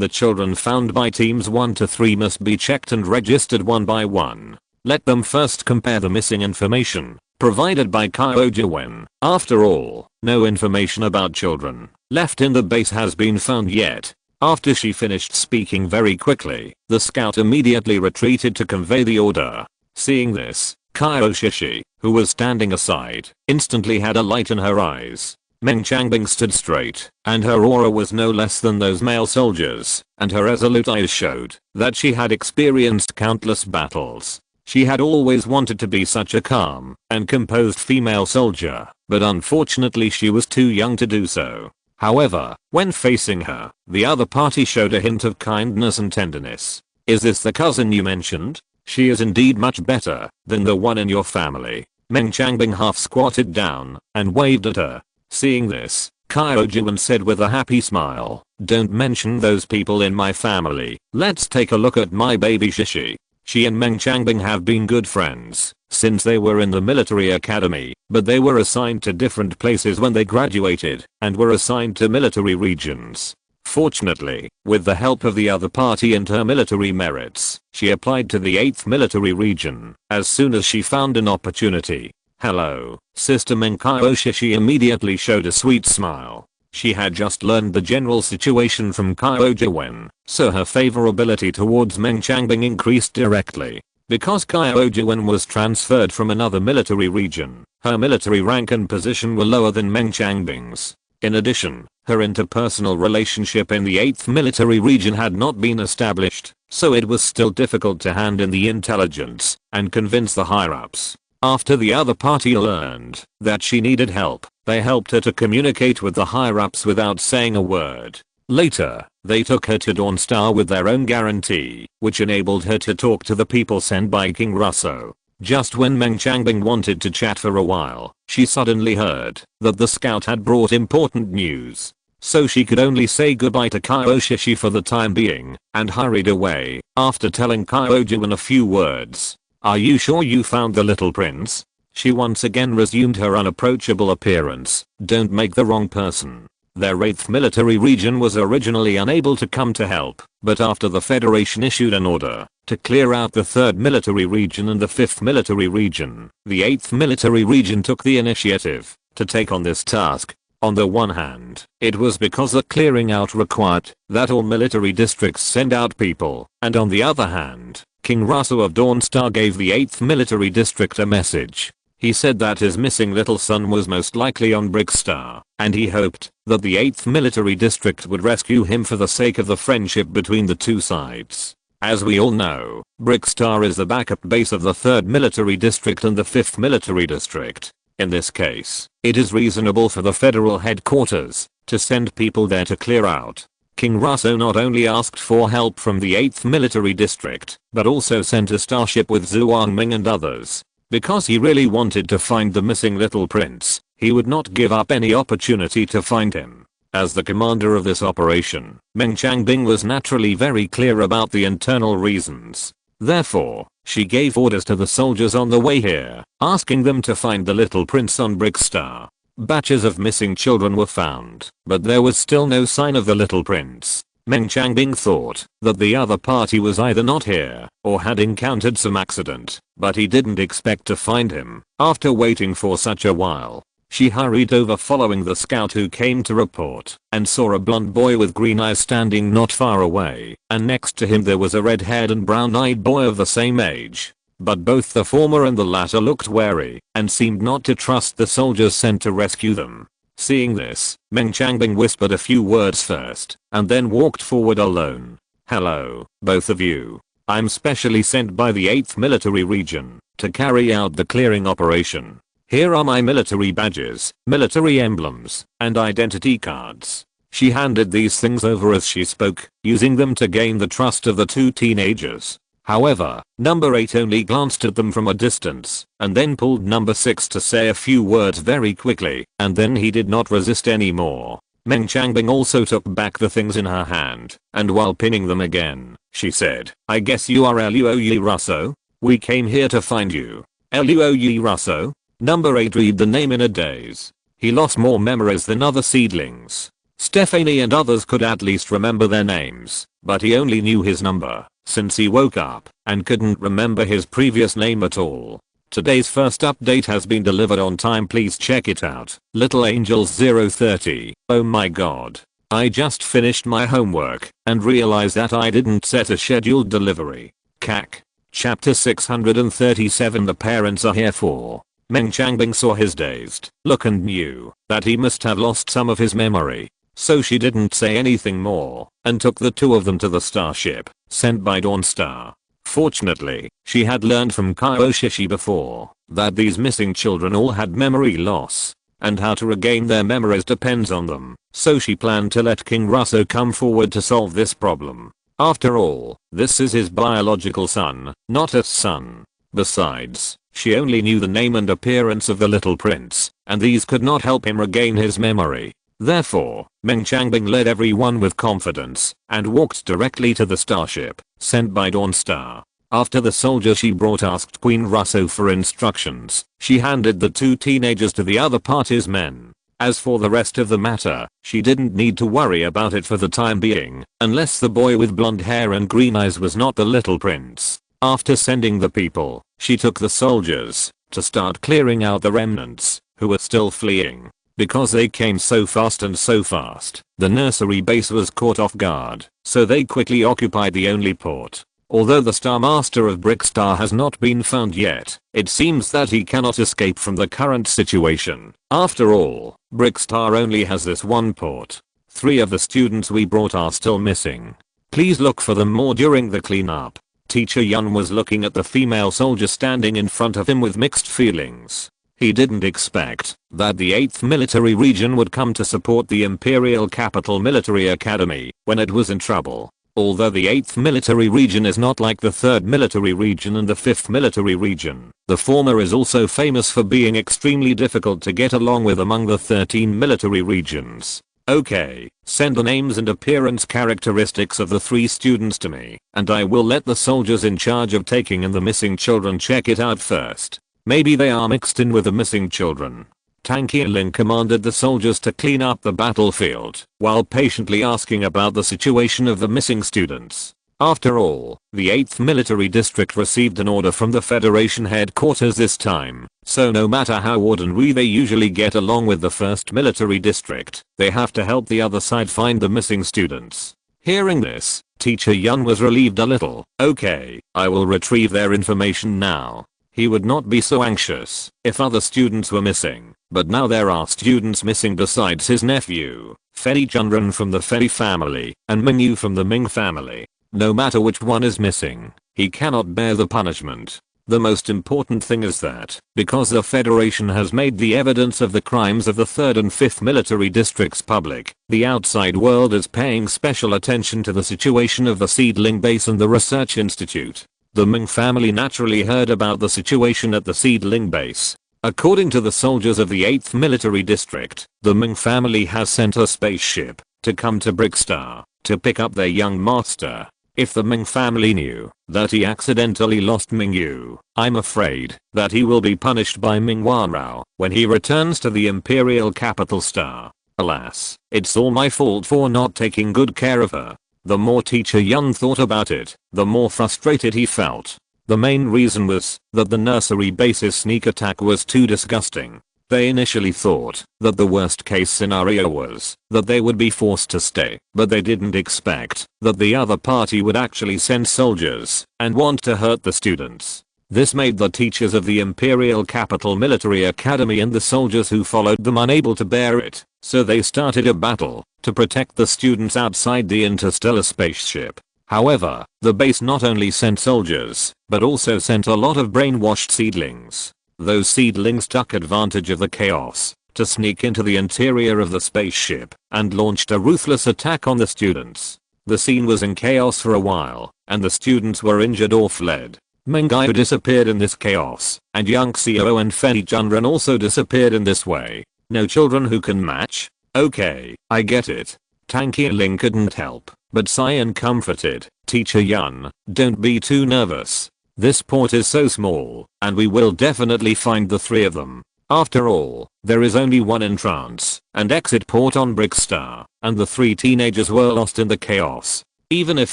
the children found by Teams 1 to 3 must be checked and registered one by one. Let them first compare the missing information provided by Kyojiwen. After all, no information about children left in the base has been found yet." After she finished speaking very quickly, the scout immediately retreated to convey the order. Seeing this, Kyoshi, who was standing aside, instantly had a light in her eyes. Meng Changbing stood straight, and her aura was no less than those male soldiers, and her resolute eyes showed that she had experienced countless battles. She had always wanted to be such a calm and composed female soldier, but unfortunately she was too young to do so. However, when facing her, the other party showed a hint of kindness and tenderness. "Is this the cousin you mentioned? She is indeed much better than the one in your family." Meng Changbing half squatted down and waved at her. Seeing this, Kyo Juan said with a happy smile, "Don't mention those people in my family. Let's take a look at my baby Shishi." She and Meng Changbing have been good friends since they were in the military academy, but they were assigned to different places when they graduated and were assigned to military regions. Fortunately, with the help of the other party and her military merits, she applied to the 8th military region as soon as she found an opportunity. "Hello, Sister Meng." Kyo Shishi immediately showed a sweet smile. She had just learned the general situation from Kyo Juan, so her favorability towards Meng Changbing increased directly. Because Kyo Juan was transferred from another military region, her military rank and position were lower than Meng Changbing's. In addition, her interpersonal relationship in the 8th military region had not been established, so it was still difficult to hand in the intelligence and convince the higher-ups. After the other party learned that she needed help, they helped her to communicate with the higher-ups without saying a word. Later, they took her to Dawnstar with their own guarantee, which enabled her to talk to the people sent by King Russo. Just when Meng Changbing wanted to chat for a while, she suddenly heard that the scout had brought important news. So she could only say goodbye to Kyo Shishi for the time being, and hurried away, after telling Kyo Juan a few words. "Are you sure you found the little prince?" She once again resumed her unapproachable appearance. "Don't make the wrong person." Their 8th military region was originally unable to come to help, but after the Federation issued an order to clear out the 3rd military region and the 5th military region, the 8th military region took the initiative to take on this task. On the one hand, it was because the clearing out required that all military districts send out people, and on the other hand, King Russo of Dawnstar gave the 8th military district a message. He said that his missing little son was most likely on Brickstar, and he hoped that the 8th military district would rescue him for the sake of the friendship between the two sides. As we all know, Brickstar is the backup base of the 3rd military district and the 5th military district. In this case, it is reasonable for the federal headquarters to send people there to clear out. King Russo not only asked for help from the 8th military district, but also sent a starship with Zhuang Ming and others. Because he really wanted to find the missing little prince, he would not give up any opportunity to find him. As the commander of this operation, Meng Changbing was naturally very clear about the internal reasons. Therefore, she gave orders to the soldiers on the way here, asking them to find the little prince on Brickstar. Batches of missing children were found, but there was still no sign of the little prince. Meng Changbing thought that the other party was either not here or had encountered some accident, but he didn't expect to find him. After waiting for such a while, she hurried over following the scout who came to report and saw a blond boy with green eyes standing not far away, and next to him there was a red-haired and brown-eyed boy of the same age. But both the former and the latter looked wary and seemed not to trust the soldiers sent to rescue them. Seeing this, Meng Changbing whispered a few words first, and then walked forward alone. "Hello, both of you. I'm specially sent by the 8th military region to carry out the clearing operation. Here are my military badges, military emblems, and identity cards." She handed these things over as she spoke, using them to gain the trust of the two teenagers. However, number 8 only glanced at them from a distance, and then pulled number 6 to say a few words very quickly, and then he did not resist anymore. Meng Changbing also took back the things in her hand, and while pinning them again, she said, "I guess you are Luoyi Russo? We came here to find you." Luoyi Russo? Number 8 read the name in a daze. He lost more memories than other seedlings. Stephanie and others could at least remember their names, but he only knew his number, since he woke up and couldn't remember his previous name at all. Today's first update has been delivered on time, please check it out. Little Angels 030. Oh my god. I just finished my homework and realized that I didn't set a scheduled delivery. Cack. Chapter 637 The parents are here for. Meng Changbing saw his dazed look and knew that he must have lost some of his memory. So she didn't say anything more and took the two of them to the starship sent by Dawnstar. Fortunately, she had learned from Kyoshi before that these missing children all had memory loss, and how to regain their memories depends on them, so she planned to let King Russo come forward to solve this problem. After all, this is his biological son, not a son. Besides, she only knew the name and appearance of the little prince, and these could not help him regain his memory. Therefore, Meng Changbing led everyone with confidence and walked directly to the starship sent by Dawnstar. After the soldier she brought asked Queen Russo for instructions, she handed the two teenagers to the other party's men. As for the rest of the matter, she didn't need to worry about it for the time being, unless the boy with blonde hair and green eyes was not the little prince. After sending the people, she took the soldiers to start clearing out the remnants who were still fleeing. Because they came so fast, the nursery base was caught off guard, so they quickly occupied the only port. Although the Star Master of Brickstar has not been found yet, it seems that he cannot escape from the current situation. After all, Brickstar only has this one port. 3 of the students we brought are still missing. Please look for them more during the cleanup. Teacher Yun was looking at the female soldier standing in front of him with mixed feelings. He didn't expect that the 8th Military Region would come to support the Imperial Capital Military Academy when it was in trouble. Although the 8th Military Region is not like the 3rd Military Region and the 5th Military Region, the former is also famous for being extremely difficult to get along with among the 13 military regions. Okay, send the names and appearance characteristics of the 3 students to me, and I will let the soldiers in charge of taking in the missing children check it out first. Maybe they are mixed in with the missing children. Tang Qianling commanded the soldiers to clean up the battlefield while patiently asking about the situation of the missing students. After all, the 8th Military District received an order from the Federation headquarters this time, so no matter how ordinary they usually get along with the 1st Military District, they have to help the other side find the missing students. Hearing this, Teacher Yun was relieved a little. Okay, I will retrieve their information now. He would not be so anxious if other students were missing, but now there are students missing besides his nephew, Fei Junren from the Fei family, and Ming Yu from the Ming family. No matter which one is missing, he cannot bear the punishment. The most important thing is that, because the Federation has made the evidence of the crimes of the 3rd and 5th military districts public, the outside world is paying special attention to the situation of the seedling base and the research institute. The Ming family naturally heard about the situation at the seedling base. According to the soldiers of the 8th military district, the Ming family has sent a spaceship to come to Brickstar to pick up their young master. If the Ming family knew that he accidentally lost Ming Yu, I'm afraid that he will be punished by Ming Wanrao when he returns to the Imperial Capital Star. Alas, it's all my fault for not taking good care of her. The more Teacher Yun thought about it, the more frustrated he felt. The main reason was that the nursery base's sneak attack was too disgusting. They initially thought that the worst case scenario was that they would be forced to stay, but they didn't expect that the other party would actually send soldiers and want to hurt the students. This made the teachers of the Imperial Capital Military Academy and the soldiers who followed them unable to bear it, so they started a battle to protect the students outside the interstellar spaceship. However, the base not only sent soldiers, but also sent a lot of brainwashed seedlings. Those seedlings took advantage of the chaos to sneak into the interior of the spaceship and launched a ruthless attack on the students. The scene was in chaos for a while, and the students were injured or fled. Meng Jiu disappeared in this chaos, and Yang Xiao and Fei Junren also disappeared in this way. No children who can match? Okay, I get it. Tang Qianling couldn't help but sigh and comforted Teacher Yun. Don't be too nervous. This port is so small, and we will definitely find the 3 of them. After all, there is only one entrance and exit port on Brickstar, and the 3 teenagers were lost in the chaos. Even if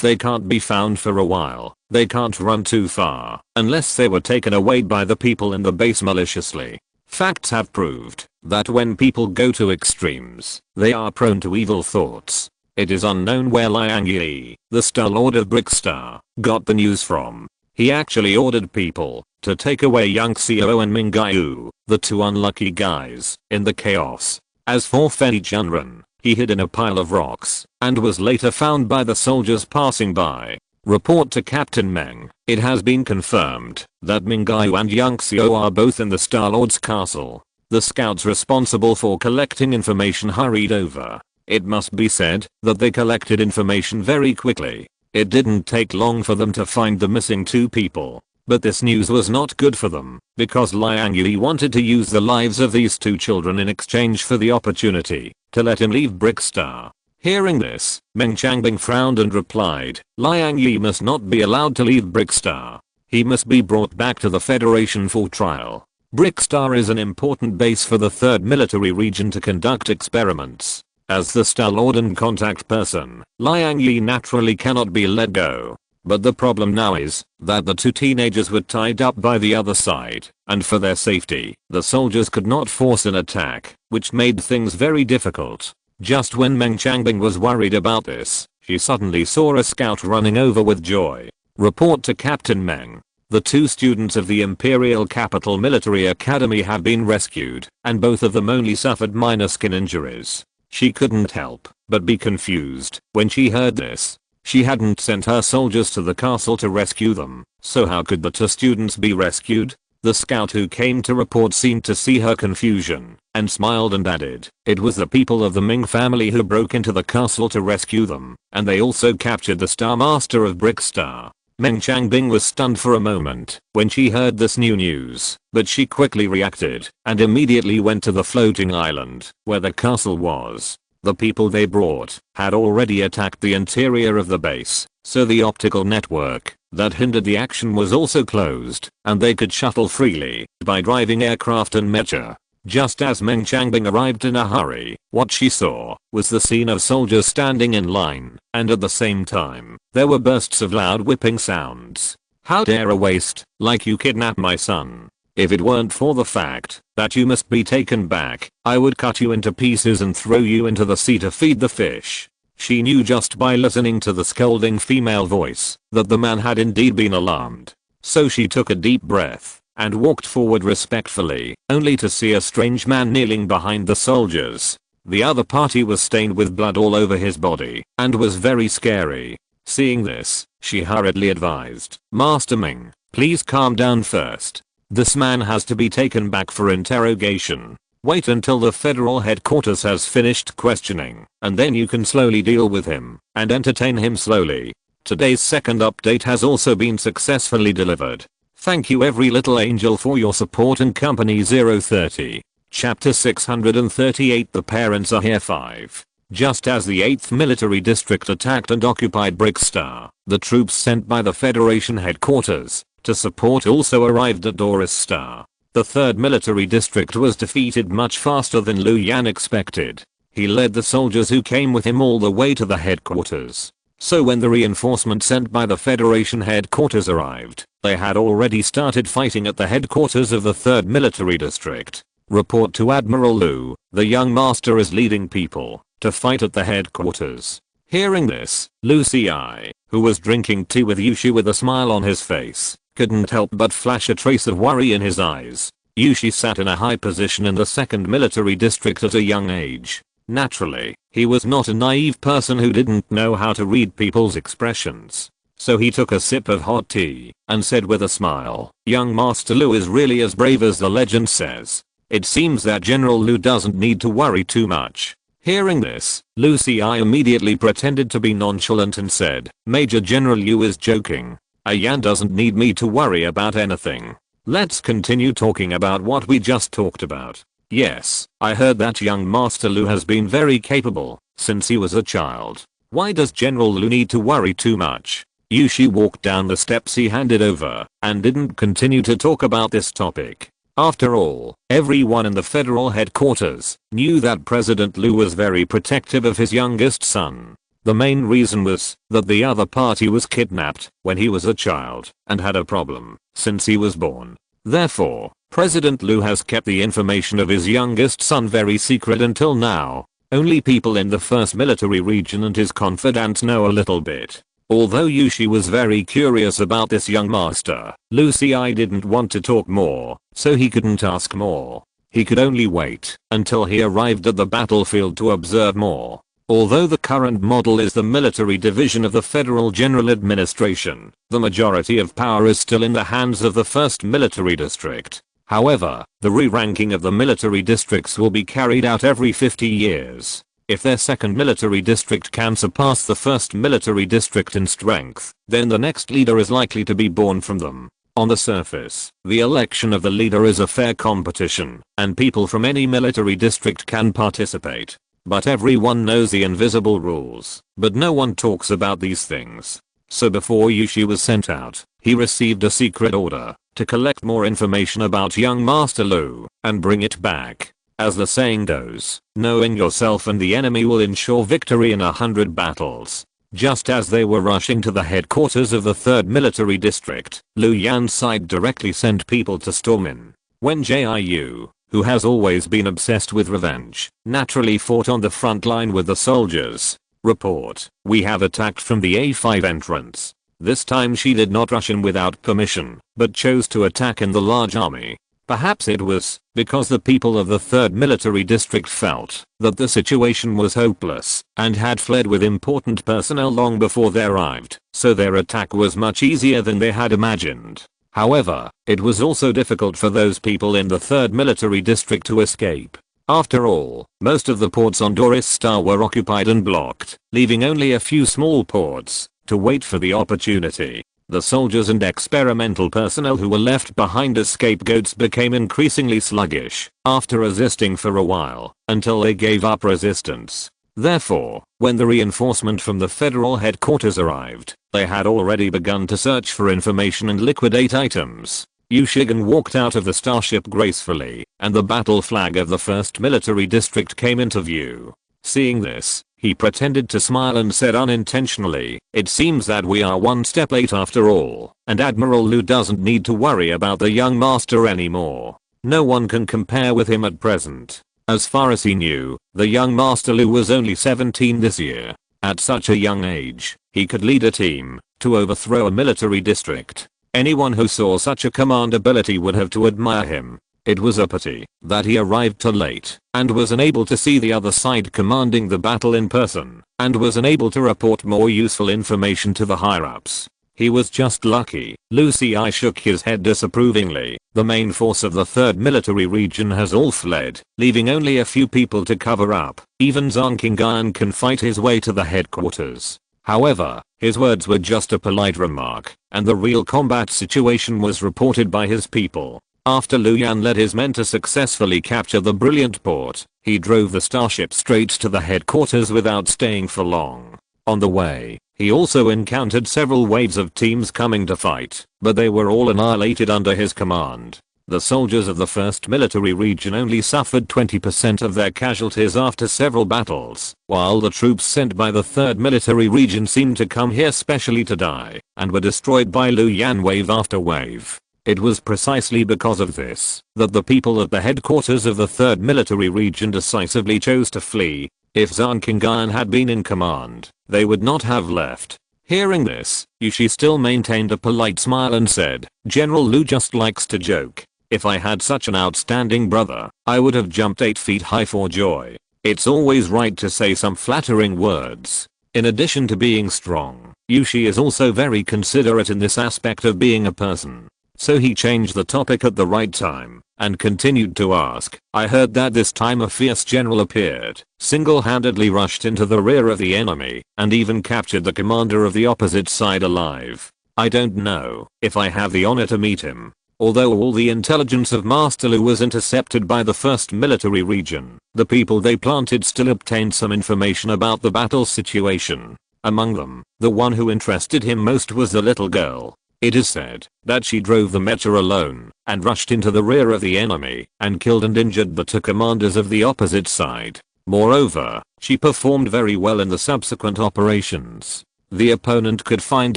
they can't be found for a while, they can't run too far unless they were taken away by the people in the base maliciously. Facts have proved that when people go to extremes, they are prone to evil thoughts. It is unknown where Liang Yi, the Star Lord of Brickstar, got the news from. He actually ordered people to take away Yang Xiao and Ming Jiu, the 2 unlucky guys, in the chaos. As for Fei Junren, he hid in a pile of rocks and was later found by the soldiers passing by. Report to Captain Meng. It has been confirmed that Ming Jiu and Yang Xiu are both in the Star-Lord's castle. The scouts responsible for collecting information hurried over. It must be said that they collected information very quickly. It didn't take long for them to find the missing two people. But this news was not good for them, because Liang Yi wanted to use the lives of these two children in exchange for the opportunity to let him leave Brickstar. Hearing this, Meng Changbing frowned and replied, Liang Yi must not be allowed to leave Brickstar. He must be brought back to the Federation for trial. Brickstar is an important base for the 3rd Military Region to conduct experiments. As the Star-Lord and contact person, Liang Yi naturally cannot be let go. But the problem now is that the two teenagers were tied up by the other side, and for their safety, the soldiers could not force an attack, which made things very difficult. Just when Meng Changbing was worried about this, she suddenly saw a scout running over with joy. Report to Captain Meng. The two students of the Imperial Capital Military Academy have been rescued, and both of them only suffered minor skin injuries. She couldn't help but be confused when she heard this. She hadn't sent her soldiers to the castle to rescue them, so how could the two students be rescued? The scout who came to report seemed to see her confusion and smiled and added, it was the people of the Ming family who broke into the castle to rescue them, and they also captured the Star Master of Brickstar. Meng Changbing was stunned for a moment when she heard this new news, but she quickly reacted and immediately went to the floating island where the castle was. The people they brought had already attacked the interior of the base, so the optical network that hindered the action was also closed, and they could shuttle freely by driving aircraft and mecha. Just as Meng Changbing arrived in a hurry, what she saw was the scene of soldiers standing in line, and at the same time, there were bursts of loud whipping sounds. How dare a waste like you kidnap my son? If it weren't for the fact that you must be taken back, I would cut you into pieces and throw you into the sea to feed the fish. She knew just by listening to the scolding female voice that the man had indeed been alarmed. So she took a deep breath and walked forward respectfully, only to see a strange man kneeling behind the soldiers. The other party was stained with blood all over his body and was very scary. Seeing this, she hurriedly advised, Master Ming, please calm down first. This man has to be taken back for interrogation. Wait until the federal headquarters has finished questioning, and then you can slowly deal with him and entertain him slowly. Today's second update has also been successfully delivered. Thank you every little angel for your support and company 030. Chapter 638 The Parents Are Here 5. Just as the 8th Military District attacked and occupied Brickstar, the troops sent by the Federation headquarters to support also arrived at Doris Star. The 3rd Military District was defeated much faster than Liu Yan expected. He led the soldiers who came with him all the way to the headquarters. So when the reinforcement sent by the Federation headquarters arrived, they had already started fighting at the headquarters of the 3rd Military District. Report to Admiral Liu, the young master is leading people to fight at the headquarters. Hearing this, Liu Ci, who was drinking tea with Yushi with a smile on his face, couldn't help but flash a trace of worry in his eyes. Yushi sat in a high position in the 2nd Military District at a young age. Naturally, he was not a naive person who didn't know how to read people's expressions. So he took a sip of hot tea and said with a smile, young Master Liu is really as brave as the legend says. It seems that General Liu doesn't need to worry too much. Hearing this, Liu Ci immediately pretended to be nonchalant and said, Major General Liu is joking. Yan doesn't need me to worry about anything. Let's continue talking about what we just talked about. Yes, I heard that young Master Liu has been very capable since he was a child. Why does General Liu need to worry too much? Yushi walked down the steps he handed over and didn't continue to talk about this topic. After all, everyone in the federal headquarters knew that President Liu was very protective of his youngest son. The main reason was that the other party was kidnapped when he was a child and had a problem since he was born. Therefore, President Liu has kept the information of his youngest son very secret until now. Only people in the 1st Military Region and his confidants know a little bit. Although Yushi was very curious about this young master, Liu Ci didn't want to talk more, so he couldn't ask more. He could only wait until he arrived at the battlefield to observe more. Although the current model is the military division of the Federal General Administration, the majority of power is still in the hands of the 1st Military District. However, the re-ranking of the military districts will be carried out every 50 years. If their 2nd military district can surpass the 1st military district in strength, then the next leader is likely to be born from them. On the surface, the election of the leader is a fair competition, and people from any military district can participate. But everyone knows the invisible rules, but no one talks about these things. So before Yushi was sent out, he received a secret order to collect more information about young Master Lu and bring it back. As the saying goes, knowing yourself and the enemy will ensure victory in 100 battles. Just as they were rushing to the headquarters of the 3rd Military District, Liu Yan's side directly sent people to storm in. Wen Jiu, who has always been obsessed with revenge, naturally fought on the front line with the soldiers. Report, we have attacked from the A5 entrance. This time she did not rush in without permission, but chose to attack in the large army. Perhaps it was because the people of the 3rd Military District felt that the situation was hopeless and had fled with important personnel long before they arrived, so their attack was much easier than they had imagined. However, it was also difficult for those people in the 3rd Military District to escape. After all, most of the ports on Doris Star were occupied and blocked, leaving only a few small ports to wait for the opportunity. The soldiers and experimental personnel who were left behind as scapegoats became increasingly sluggish after resisting for a while until they gave up resistance. Therefore, when the reinforcement from the federal headquarters arrived, they had already begun to search for information and liquidate items. Yu Shigen walked out of the starship gracefully, and the battle flag of the 1st Military District came into view. Seeing this, he pretended to smile and said unintentionally, "It seems that we are one step late after all, and Admiral Lu doesn't need to worry about the young master anymore. No one can compare with him at present." As far as he knew, the young Master Lu was only 17 this year. At such a young age, he could lead a team to overthrow a military district. Anyone who saw such a command ability would have to admire him. It was a pity that he arrived too late and was unable to see the other side commanding the battle in person and was unable to report more useful information to the higher-ups. He was just lucky. Lu Xi shook his head disapprovingly. The main force of the 3rd military region has all fled, leaving only a few people to cover up. Even Zhang Qingyan can fight his way to the headquarters. However, his words were just a polite remark, and the real combat situation was reported by his people. After Liu Yan led his men to successfully capture the brilliant port, he drove the starship straight to the headquarters without staying for long. On the way, he also encountered several waves of teams coming to fight, but they were all annihilated under his command. The soldiers of the 1st military region only suffered 20% of their casualties after several battles, while the troops sent by the 3rd military region seemed to come here specially to die, and were destroyed by Liu Yan wave after wave. It was precisely because of this that the people at the headquarters of the 3rd military region decisively chose to flee. If Zhang Qingyan had been in command, they would not have left. Hearing this, Yushi still maintained a polite smile and said, "General Lu just likes to joke. If I had such an outstanding brother, I would have jumped 8 feet high for joy." It's always right to say some flattering words. In addition to being strong, Yushi is also very considerate in this aspect of being a person. So he changed the topic at the right time and continued to ask, "I heard that this time a fierce general appeared, single-handedly rushed into the rear of the enemy, and even captured the commander of the opposite side alive. I don't know if I have the honor to meet him." Although all the intelligence of Master Lu was intercepted by the 1st military region, the people they planted still obtained some information about the battle situation. Among them, the one who interested him most was the little girl. It is said that she drove the mecha alone and rushed into the rear of the enemy and killed and injured the 2 commanders of the opposite side. Moreover, she performed very well in the subsequent operations. The opponent could find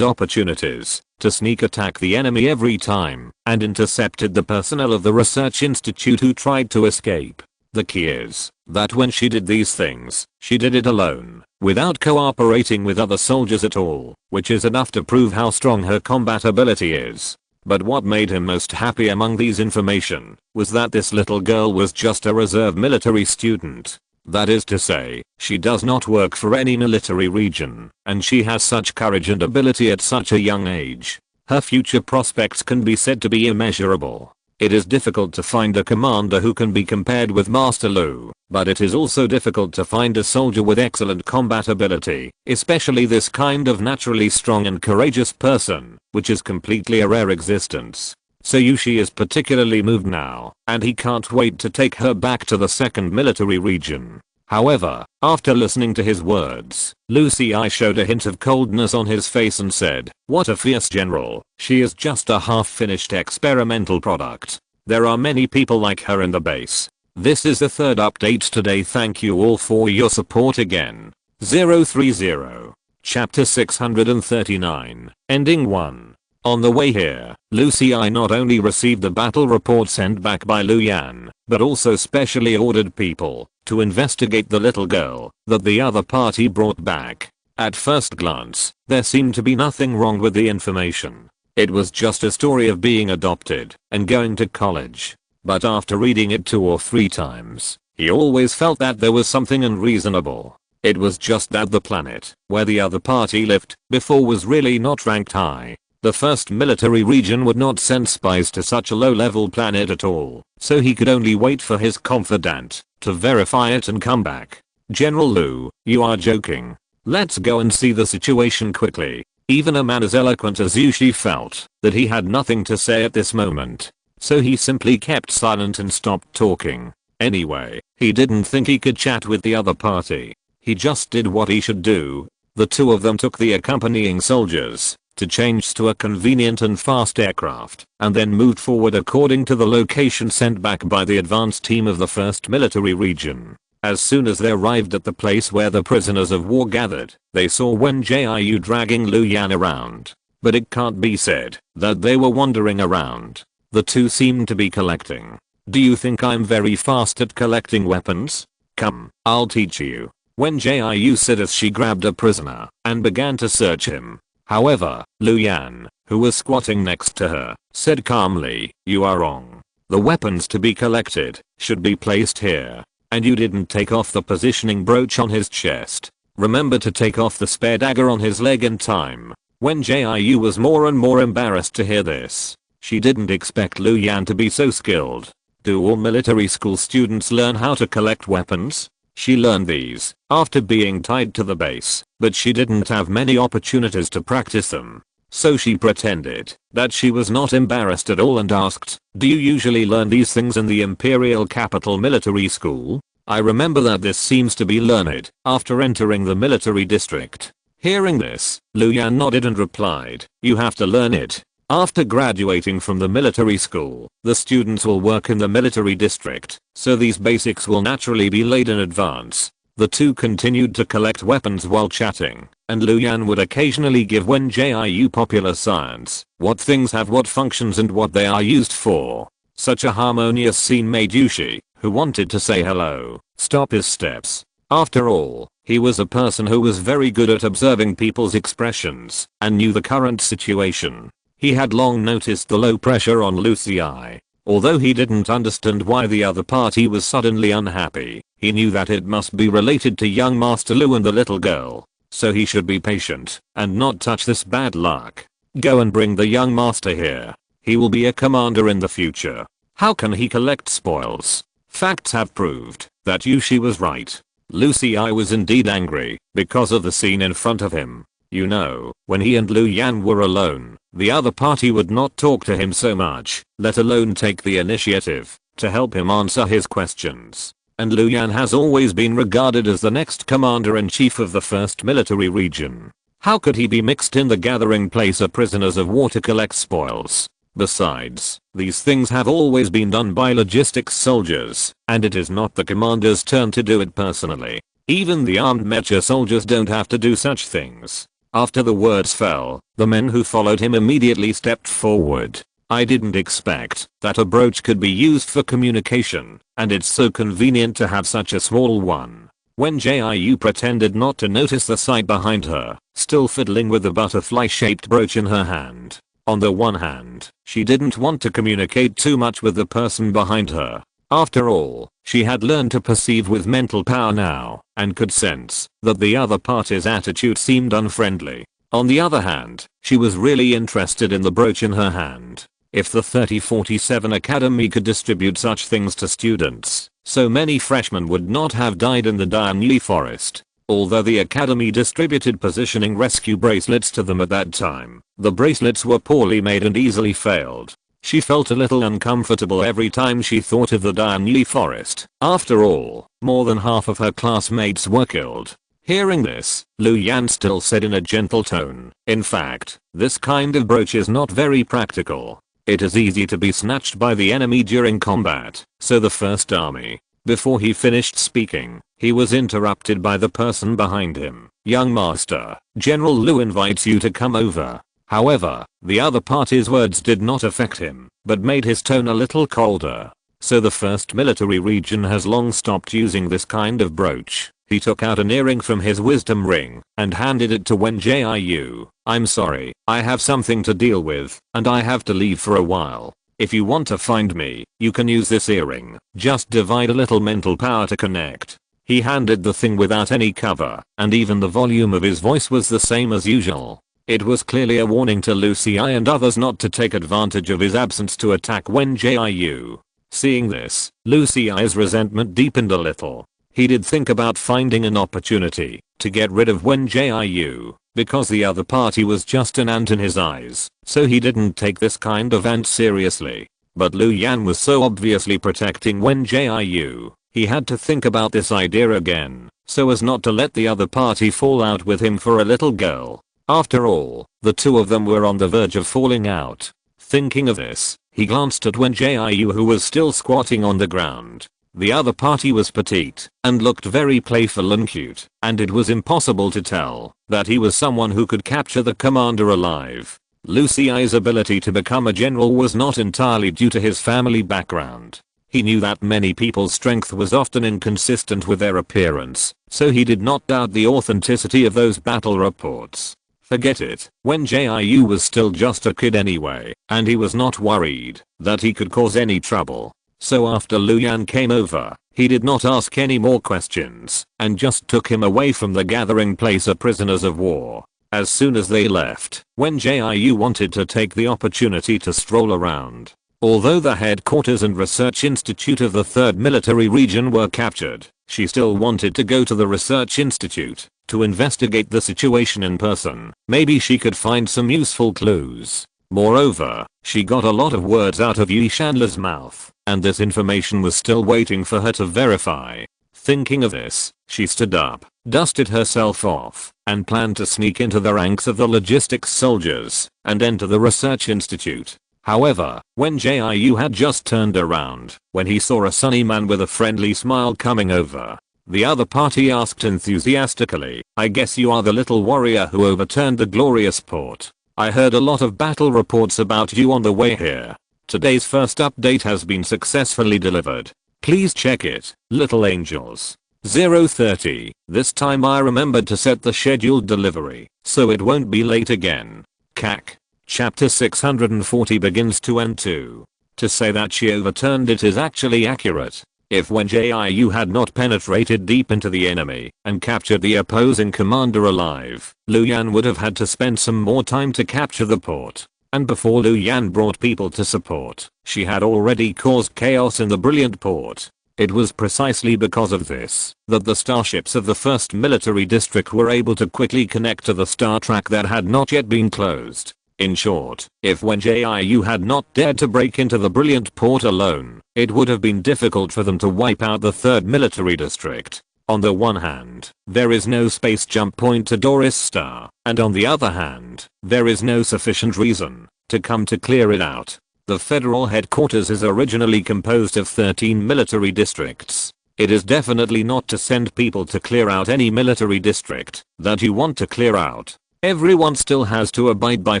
opportunities to sneak attack the enemy every time and intercepted the personnel of the research institute who tried to escape. The key is that when she did these things, she did it alone, without cooperating with other soldiers at all, which is enough to prove how strong her combat ability is. But what made him most happy among these information was that this little girl was just a reserve military student. That is to say, she does not work for any military region, and she has such courage and ability at such a young age. Her future prospects can be said to be immeasurable. It is difficult to find a commander who can be compared with Master Lu, but it is also difficult to find a soldier with excellent combat ability, especially this kind of naturally strong and courageous person, which is completely a rare existence. So Yushi is particularly moved now, and he can't wait to take her back to the second military region. However, after listening to his words, Lu Xi showed a hint of coldness on his face and said, "What a fierce general, she is just a half-finished experimental product. There are many people like her in the base." This is the third update today. Thank you all for your support again. 030. Chapter 639, Ending 1. On the way here, Lu Xi not only received the battle report sent back by Lu Yan, but also specially ordered people to investigate the little girl that the other party brought back. At first glance, there seemed to be nothing wrong with the information. It was just a story of being adopted and going to college. But after reading it 2 or 3 times, he always felt that there was something unreasonable. It was just that the planet where the other party lived before was really not ranked high. The first military region would not send spies to such a low-level planet at all, so he could only wait for his confidant to verify it and come back. "General Lu, you are joking. Let's go and see the situation quickly." Even a man as eloquent as Yushi felt that he had nothing to say at this moment, so he simply kept silent and stopped talking. Anyway, he didn't think he could chat with the other party. He just did what he should do. The two of them took the accompanying soldiers to change to a convenient and fast aircraft, and then moved forward according to the location sent back by the advance team of the 1st Military Region. As soon as they arrived at the place where the prisoners of war gathered, they saw Wen Jiu dragging Lu Yan around. But it can't be said that they were wandering around. The two seemed to be collecting. "Do you think I'm very fast at collecting weapons? Come, I'll teach you," Wen Jiu said as she grabbed a prisoner and began to search him. However, Lu Yan, who was squatting next to her, said calmly, "You are wrong. The weapons to be collected should be placed here. And you didn't take off the positioning brooch on his chest. Remember to take off the spare dagger on his leg in time." Wen Jiu was more and more embarrassed to hear this. She didn't expect Lu Yan to be so skilled. Do all military school students learn how to collect weapons? She learned these after being tied to the base, but she didn't have many opportunities to practice them. So she pretended that she was not embarrassed at all and asked, "Do you usually learn these things in the Imperial Capital Military School? I remember that this seems to be learned after entering the military district." Hearing this, Lu Yan nodded and replied, "You have to learn it. After graduating from the military school, the students will work in the military district, so these basics will naturally be laid in advance." The two continued to collect weapons while chatting, and Lu Yan would occasionally give Wen Jiu popular science, what things have what functions and what they are used for. Such a harmonious scene made Yushi, who wanted to say hello, stop his steps. After all, he was a person who was very good at observing people's expressions and knew the current situation. He had long noticed the low pressure on Lu Xi. Although he didn't understand why the other party was suddenly unhappy, he knew that it must be related to young Master Lu and the little girl. So he should be patient and not touch this bad luck. Go and bring the young master here. He will be a commander in the future. How can he collect spoils? Facts have proved that Yushi was right. Lu Xi was indeed angry because of the scene in front of him. You know, when he and Lu Yan were alone, the other party would not talk to him so much, let alone take the initiative to help him answer his questions. And Lu Yan has always been regarded as the next commander-in-chief of the 1st Military Region. How could he be mixed in the gathering place of prisoners of war to collect spoils? Besides, these things have always been done by logistics soldiers, and it is not the commander's turn to do it personally. Even the armed mecha soldiers don't have to do such things. After the words fell, the men who followed him immediately stepped forward. "I didn't expect that a brooch could be used for communication, and it's so convenient to have such a small one." Wen Jiu pretended not to notice the sight behind her, still fiddling with the butterfly-shaped brooch in her hand. On the one hand, she didn't want to communicate too much with the person behind her. After all, she had learned to perceive with mental power now, and could sense that the other party's attitude seemed unfriendly. On the other hand, she was really interested in the brooch in her hand. If the 3047 Academy could distribute such things to students, so many freshmen would not have died in the Dianyi forest. Although the Academy distributed positioning rescue bracelets to them at that time, the bracelets were poorly made and easily failed. She felt a little uncomfortable every time she thought of the Dianyi forest. After all, more than half of her classmates were killed. Hearing this, Lu Yan still said in a gentle tone, "In fact, this kind of brooch is not very practical. It is easy to be snatched by the enemy during combat, so the First Army." Before he finished speaking, he was interrupted by the person behind him. "Young master, General Lu invites you to come over." However, the other party's words did not affect him, but made his tone a little colder. "So the 1st Military Region has long stopped using this kind of brooch." He took out an earring from his wisdom ring and handed it to Wen Jiu. "I'm sorry, I have something to deal with, and I have to leave for a while. If you want to find me, you can use this earring. Just divide a little mental power to connect." He handed the thing without any cover, and even the volume of his voice was the same as usual. It was clearly a warning to Lucy and others not to take advantage of his absence to attack Wen Jiu. Seeing this, Lucy's resentment deepened a little. He did think about finding an opportunity to get rid of Wen Jiu, because the other party was just an ant in his eyes, so he didn't take this kind of ant seriously. But Lu Yan was so obviously protecting Wen Jiu, he had to think about this idea again, so as not to let the other party fall out with him for a little girl. After all, the two of them were on the verge of falling out. Thinking of this, he glanced at Wen Jiu, who was still squatting on the ground. The other party was petite and looked very playful and cute, and it was impossible to tell that he was someone who could capture the commander alive. Lucy's ability to become a general was not entirely due to his family background. He knew that many people's strength was often inconsistent with their appearance, so he did not doubt the authenticity of those battle reports. Forget it, Wen Jiu was still just a kid anyway, and he was not worried that he could cause any trouble. So after Lu Yan came over, he did not ask any more questions, and just took him away from the gathering place of prisoners of war. As soon as they left, Wen Jiu wanted to take the opportunity to stroll around. Although the headquarters and research institute of the 3rd Military Region were captured, she still wanted to go to the research institute to investigate the situation in person. Maybe she could find some useful clues. Moreover, she got a lot of words out of Yi Shanla's mouth, and this information was still waiting for her to verify. Thinking of this, she stood up, dusted herself off, and planned to sneak into the ranks of the logistics soldiers and enter the research institute. However, Wen Jiu had just turned around when he saw a sunny man with a friendly smile coming over. The other party asked enthusiastically, "I guess you are the little warrior who overturned the glorious port. I heard a lot of battle reports about you on the way here. Today's first update has been successfully delivered. Please check it, little angels." 0:30. This time I remembered to set the scheduled delivery, so it won't be late again. CAC. Chapter 640 begins 2 and 2. To say that she overturned it is actually accurate. If Wen Jiu had not penetrated deep into the enemy and captured the opposing commander alive, Lu Yan would have had to spend some more time to capture the port. And before Lu Yan brought people to support, she had already caused chaos in the brilliant port. It was precisely because of this that the starships of the 1st Military District were able to quickly connect to the star track that had not yet been closed. In short, if Wen Jiu had not dared to break into the brilliant port alone, it would have been difficult for them to wipe out the 3rd Military District. On the one hand, there is no space jump point to Doris Star, and on the other hand, there is no sufficient reason to come to clear it out. The federal headquarters is originally composed of 13 military districts. It is definitely not to send people to clear out any military district that you want to clear out. Everyone still has to abide by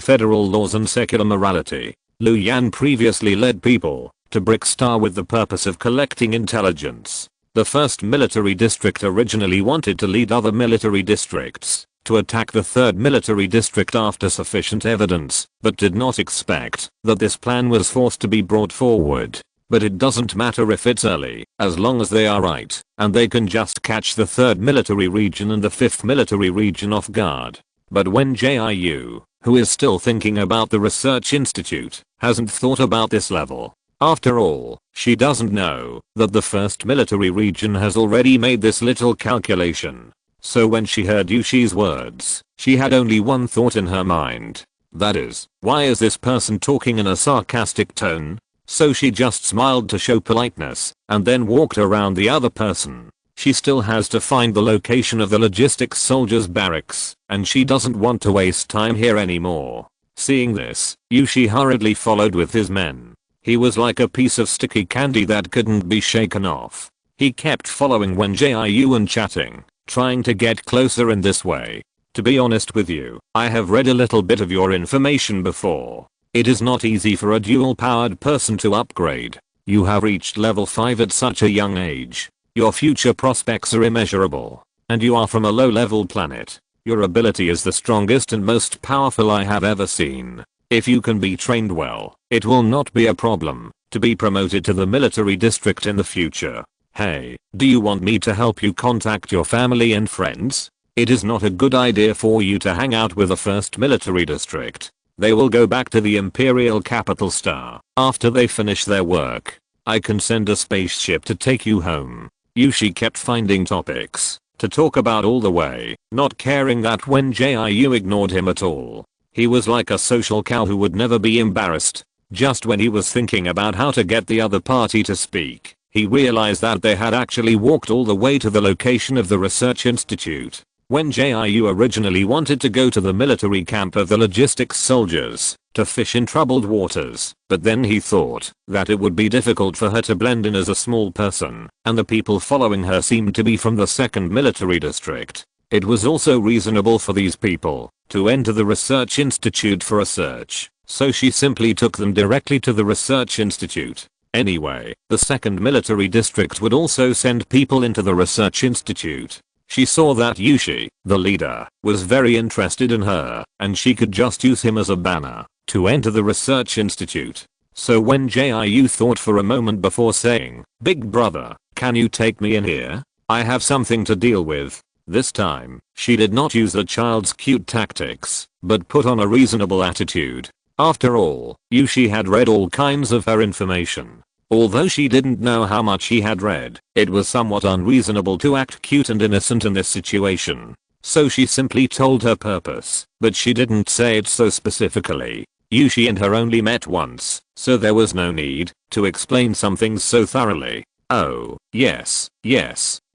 federal laws and secular morality. Lu Yan previously led people to Brick Star with the purpose of collecting intelligence. The 1st Military District originally wanted to lead other military districts to attack the 3rd Military District after sufficient evidence, but did not expect that this plan was forced to be brought forward. but it doesn't matter if it's early, as long as they are right, and they can just catch the 3rd military region and the 5th military region off guard. But Wen Jiu, who is still thinking about the research institute, hasn't thought about this level. After all, she doesn't know that the 1st military region has already made this little calculation. So when she heard Yushi's words, she had only one thought in her mind. That is, why is this person talking in a sarcastic tone? So she just smiled to show politeness, and then walked around the other person. She still has to find the location of the logistics soldiers' barracks, and she doesn't want to waste time here anymore. Seeing this, Yushi hurriedly followed with his men. He was like a piece of sticky candy that couldn't be shaken off. He kept following Wen Jiu and chatting, trying to get closer in this way. To be honest with you, I have read a little bit of your information before. It is not easy for a dual-powered person to upgrade. You have reached level 5 at such a young age. Your future prospects are immeasurable. And you are from a low-level planet. Your ability is the strongest and most powerful I have ever seen. If you can be trained well, it will not be a problem to be promoted to the military district in the future. Hey, do you want me to help you contact your family and friends? It is not a good idea for you to hang out with the 1st military district. They will go back to the Imperial Capital Star after they finish their work. I can send a spaceship to take you home. Yushi kept finding topics to talk about all the way, not caring that Wen Jiu ignored him at all. He was like a social cow who would never be embarrassed. Just when he was thinking about how to get the other party to speak, he realized that they had actually walked all the way to the location of the research institute. Wen Jiu originally wanted to go to the military camp of the logistics soldiers to fish in troubled waters, but then he thought that it would be difficult for her to blend in as a small person, and the people following her seemed to be from the 2nd military district. It was also reasonable for these people to enter the research institute for a search, so she simply took them directly to the research institute. Anyway, the 2nd military district would also send people into the research institute. She saw that Yushi, the leader, was very interested in her, and she could just use him as a banner to enter the research institute. So Wen Jiu thought for a moment before saying, "Big brother, can you take me in here? I have something to deal with." This time, she did not use the child's cute tactics, but put on a reasonable attitude. After all, Yushi had read all kinds of her information. Although she didn't know how much he had read, it was somewhat unreasonable to act cute and innocent in this situation. So she simply told her purpose, but she didn't say it so specifically. Yushi and her only met once, so there was no need to explain some things so thoroughly. Oh, yes,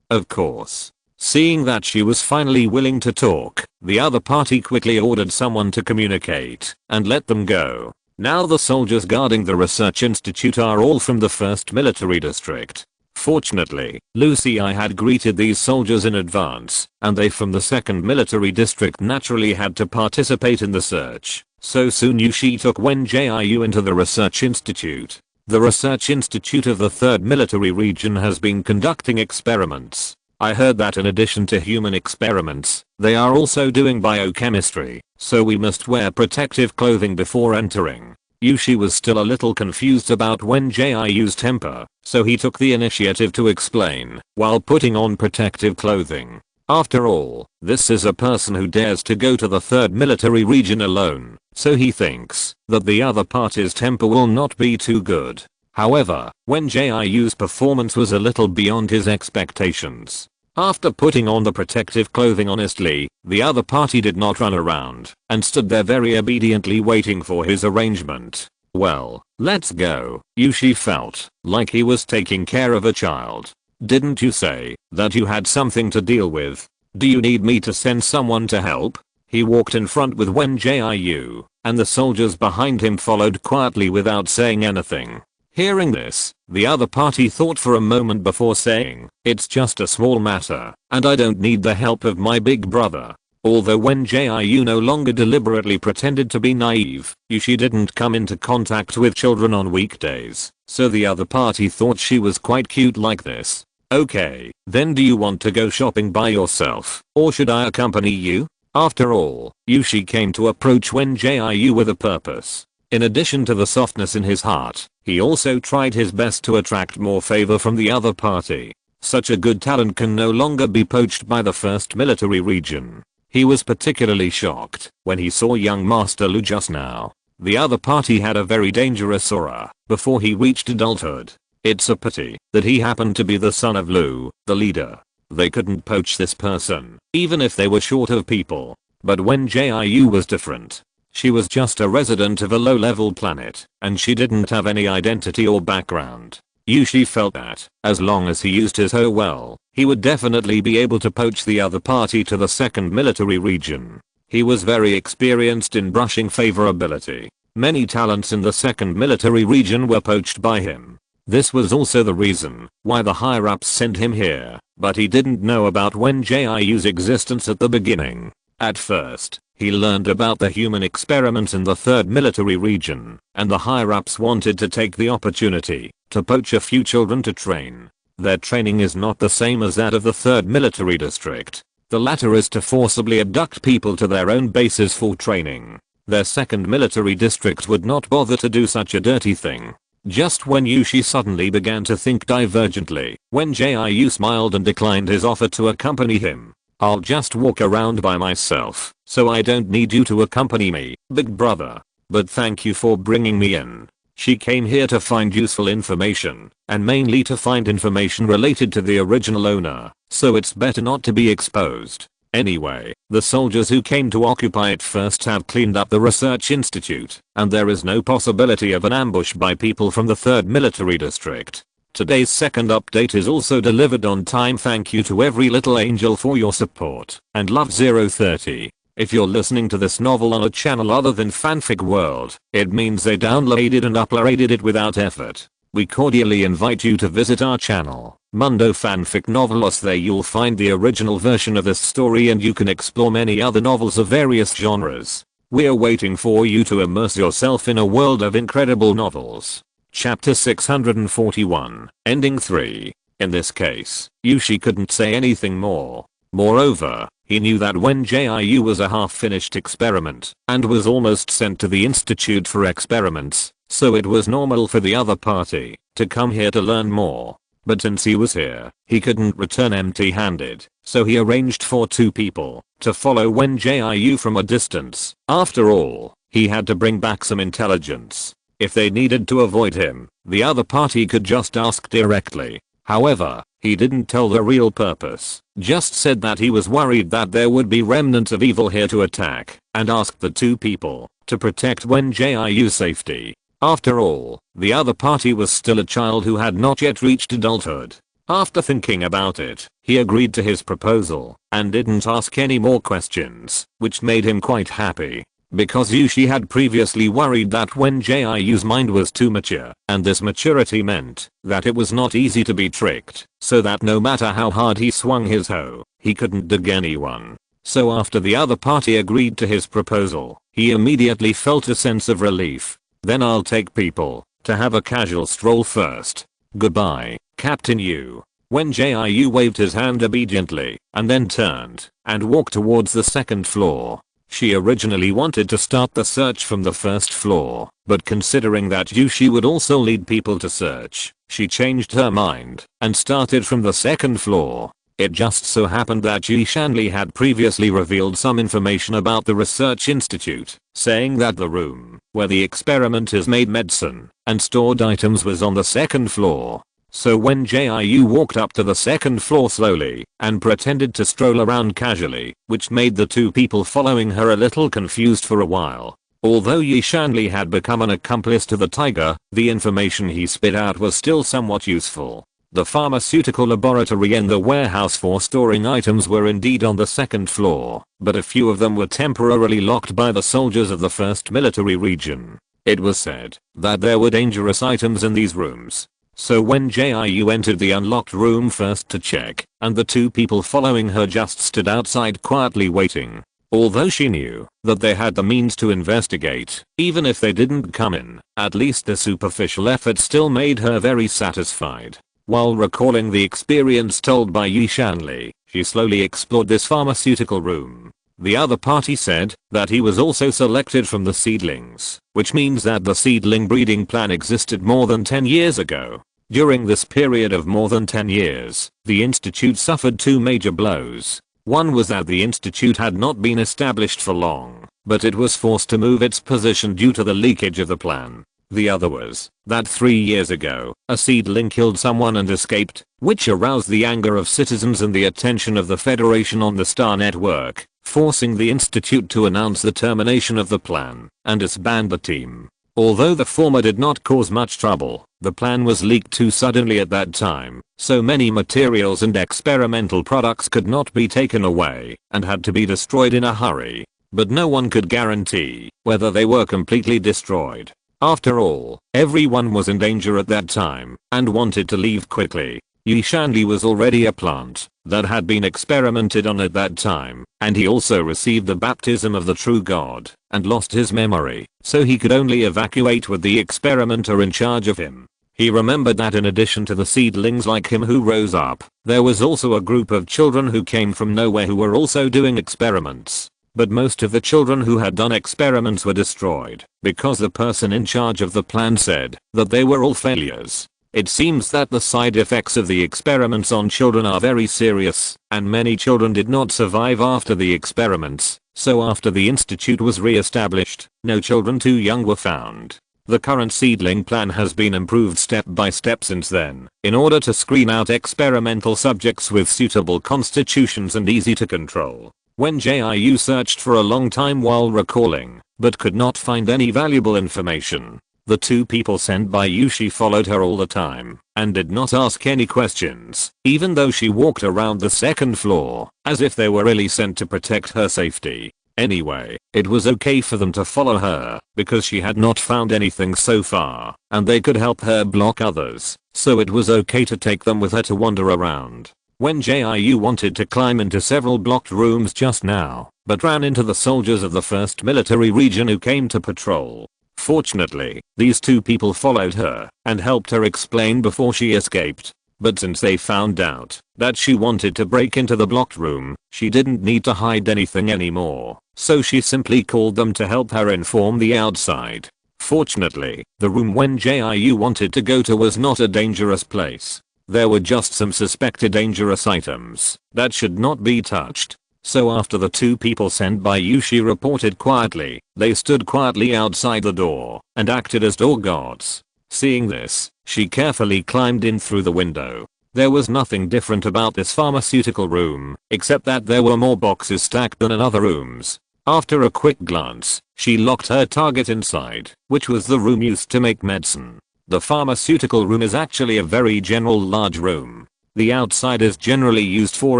of course. Seeing that she was finally willing to talk, the other party quickly ordered someone to communicate and let them go. Now the soldiers guarding the research institute are all from the 1st military district. Fortunately, Lucy I had greeted these soldiers in advance, and they from the 2nd military district naturally had to participate in the search. So soon Yushi took Wen Jiu into the research institute. The research institute of the 3rd military region has been conducting experiments. I heard that in addition to human experiments, they are also doing biochemistry, so we must wear protective clothing before entering. Yushi was still a little confused about Wen Jiu's temper, so he took the initiative to explain while putting on protective clothing. After all, this is a person who dares to go to the 3rd military region alone, so he thinks that the other party's temper will not be too good. However, Wen Jiu's performance was a little beyond his expectations. After putting on the protective clothing honestly, the other party did not run around and stood there very obediently waiting for his arrangement. Well, let's go. Yushi felt like he was taking care of a child. Didn't you say that you had something to deal with? Do you need me to send someone to help? He walked in front with Wen Jiu, and the soldiers behind him followed quietly without saying anything. Hearing this, the other party thought for a moment before saying, "It's just a small matter, and I don't need the help of my big brother." Although Wen Jiu no longer deliberately pretended to be naive, Yushi didn't come into contact with children on weekdays, so the other party thought she was quite cute like this. Okay, then do you want to go shopping by yourself, or should I accompany you? After all, Yushi came to approach Wen Jiu with a purpose. In addition to the softness in his heart, he also tried his best to attract more favor from the other party. Such a good talent can no longer be poached by the 1st Military Region. He was particularly shocked when he saw young Master Lu just now. The other party had a very dangerous aura before he reached adulthood. It's a pity that he happened to be the son of Lu, the leader. They couldn't poach this person, even if they were short of people. But Wen Jiu was different. She was just a resident of a low-level planet, and she didn't have any identity or background. Yushi felt that, as long as he used his hoe well, he would definitely be able to poach the other party to the 2nd Military Region. He was very experienced in brushing favorability. Many talents in the 2nd Military Region were poached by him. This was also the reason why the higher-ups sent him here, but he didn't know about Wen Jiu's existence at the beginning. At first, he learned about the human experiment in the 3rd Military Region, and the higher-ups wanted to take the opportunity to poach a few children to train. Their training is not the same as that of the 3rd Military District. The latter is to forcibly abduct people to their own bases for training. Their 2nd Military District would not bother to do such a dirty thing. Just when Yushi suddenly began to think divergently, Wen Jiu smiled and declined his offer to accompany him. "I'll just walk around by myself, so I don't need you to accompany me, big brother. But thank you for bringing me in." She came here to find useful information, and mainly to find information related to the original owner, so it's better not to be exposed. Anyway, the soldiers who came to occupy it first have cleaned up the research institute, and there is no possibility of an ambush by people from the 3rd Military District. Today's second update is also delivered on time. Thank you to every little angel for your support, and love 030. If you're listening to this novel on a channel other than Fanfic World, it means they downloaded and uploaded it without effort. We cordially invite you to visit our channel, Mundo Fanfic Novelos. There you'll find the original version of this story, and you can explore many other novels of various genres. We're waiting for you to immerse yourself in a world of incredible novels. Chapter 641, Ending 3. In this case, Yushi couldn't say anything more. Moreover, he knew that Wen Jiu was a half-finished experiment and was almost sent to the Institute for Experiments, so it was normal for the other party to come here to learn more. But since he was here, he couldn't return empty-handed, so he arranged for 2 people to follow Wen Jiu from a distance. After all, he had to bring back some intelligence. If they needed to avoid him, the other party could just ask directly. However, he didn't tell the real purpose, just said that he was worried that there would be remnants of evil here to attack, and asked the 2 people to protect Wen Jiu's safety. After all, the other party was still a child who had not yet reached adulthood. After thinking about it, he agreed to his proposal and didn't ask any more questions, which made him quite happy. Because Yushi had previously worried that Wen Jiu's mind was too mature, and this maturity meant that it was not easy to be tricked, so that no matter how hard he swung his hoe, he couldn't dig anyone. So after the other party agreed to his proposal, he immediately felt a sense of relief. "Then I'll take people to have a casual stroll first. Goodbye, Captain Yu." Wen Jiu waved his hand obediently, and then turned and walked towards the 2nd floor. She originally wanted to start the search from the 1st floor, but considering that Yushi would also lead people to search, she changed her mind and started from the 2nd floor. It just so happened that Yi Shanli had previously revealed some information about the research institute, saying that the room where the experimenters made medicine and stored items was on the 2nd floor. So Wen Jiu walked up to the 2nd floor slowly and pretended to stroll around casually, which made the 2 people following her a little confused for a while. Although Yi Shanli had become an accomplice to the tiger, the information he spit out was still somewhat useful. The pharmaceutical laboratory and the warehouse for storing items were indeed on the 2nd floor, but a few of them were temporarily locked by the soldiers of the 1st Military Region. It was said that there were dangerous items in these rooms. So Wen Jiu entered the unlocked room first to check, and the 2 people following her just stood outside quietly waiting. Although she knew that they had the means to investigate, even if they didn't come in, at least the superficial effort still made her very satisfied. While recalling the experience told by Yi Shanli, she slowly explored this pharmaceutical room. The other party said that he was also selected from the seedlings, which means that the seedling breeding plan existed more than 10 years ago. During this period of more than 10 years, the institute suffered two major blows. One was that the institute had not been established for long, but it was forced to move its position due to the leakage of the plan. The other was that 3 years ago, a seedling killed someone and escaped, which aroused the anger of citizens and the attention of the Federation on the Star Network, forcing the institute to announce the termination of the plan and disband the team. Although the former did not cause much trouble, the plan was leaked too suddenly at that time, so many materials and experimental products could not be taken away and had to be destroyed in a hurry. But no one could guarantee whether they were completely destroyed. After all, everyone was in danger at that time and wanted to leave quickly. Yi Shanli was already a plant that had been experimented on at that time, and he also received the baptism of the true god and lost his memory, so he could only evacuate with the experimenter in charge of him. He remembered that in addition to the seedlings like him who rose up, there was also a group of children who came from nowhere who were also doing experiments. But most of the children who had done experiments were destroyed because the person in charge of the plan said that they were all failures. It seems that the side effects of the experiments on children are very serious, and many children did not survive after the experiments, so after the institute was re-established, no children too young were found. The current seedling plan has been improved step by step since then, in order to screen out experimental subjects with suitable constitutions and easy to control. Wen Jiu searched for a long time while recalling, but could not find any valuable information. The two people sent by Yushi followed her all the time and did not ask any questions, even though she walked around the second floor, as if they were really sent to protect her safety. Anyway, it was okay for them to follow her, because she had not found anything so far, and they could help her block others, so it was okay to take them with her to wander around. Wen Jiu wanted to climb into several blocked rooms just now, but ran into the soldiers of the 1st Military Region who came to patrol. Fortunately, these two people followed her and helped her explain before she escaped. But since they found out that she wanted to break into the blocked room, she didn't need to hide anything anymore, so she simply called them to help her inform the outside. Fortunately, the room Wen Jiu wanted to go to was not a dangerous place. There were just some suspected dangerous items that should not be touched. So after the two people sent by Yushi reported quietly, they stood quietly outside the door and acted as door guards. Seeing this, she carefully climbed in through the window. There was nothing different about this pharmaceutical room, except that there were more boxes stacked than in other rooms. After a quick glance, she locked her target inside, which was the room used to make medicine. The pharmaceutical room is actually a very general large room. The outside is generally used for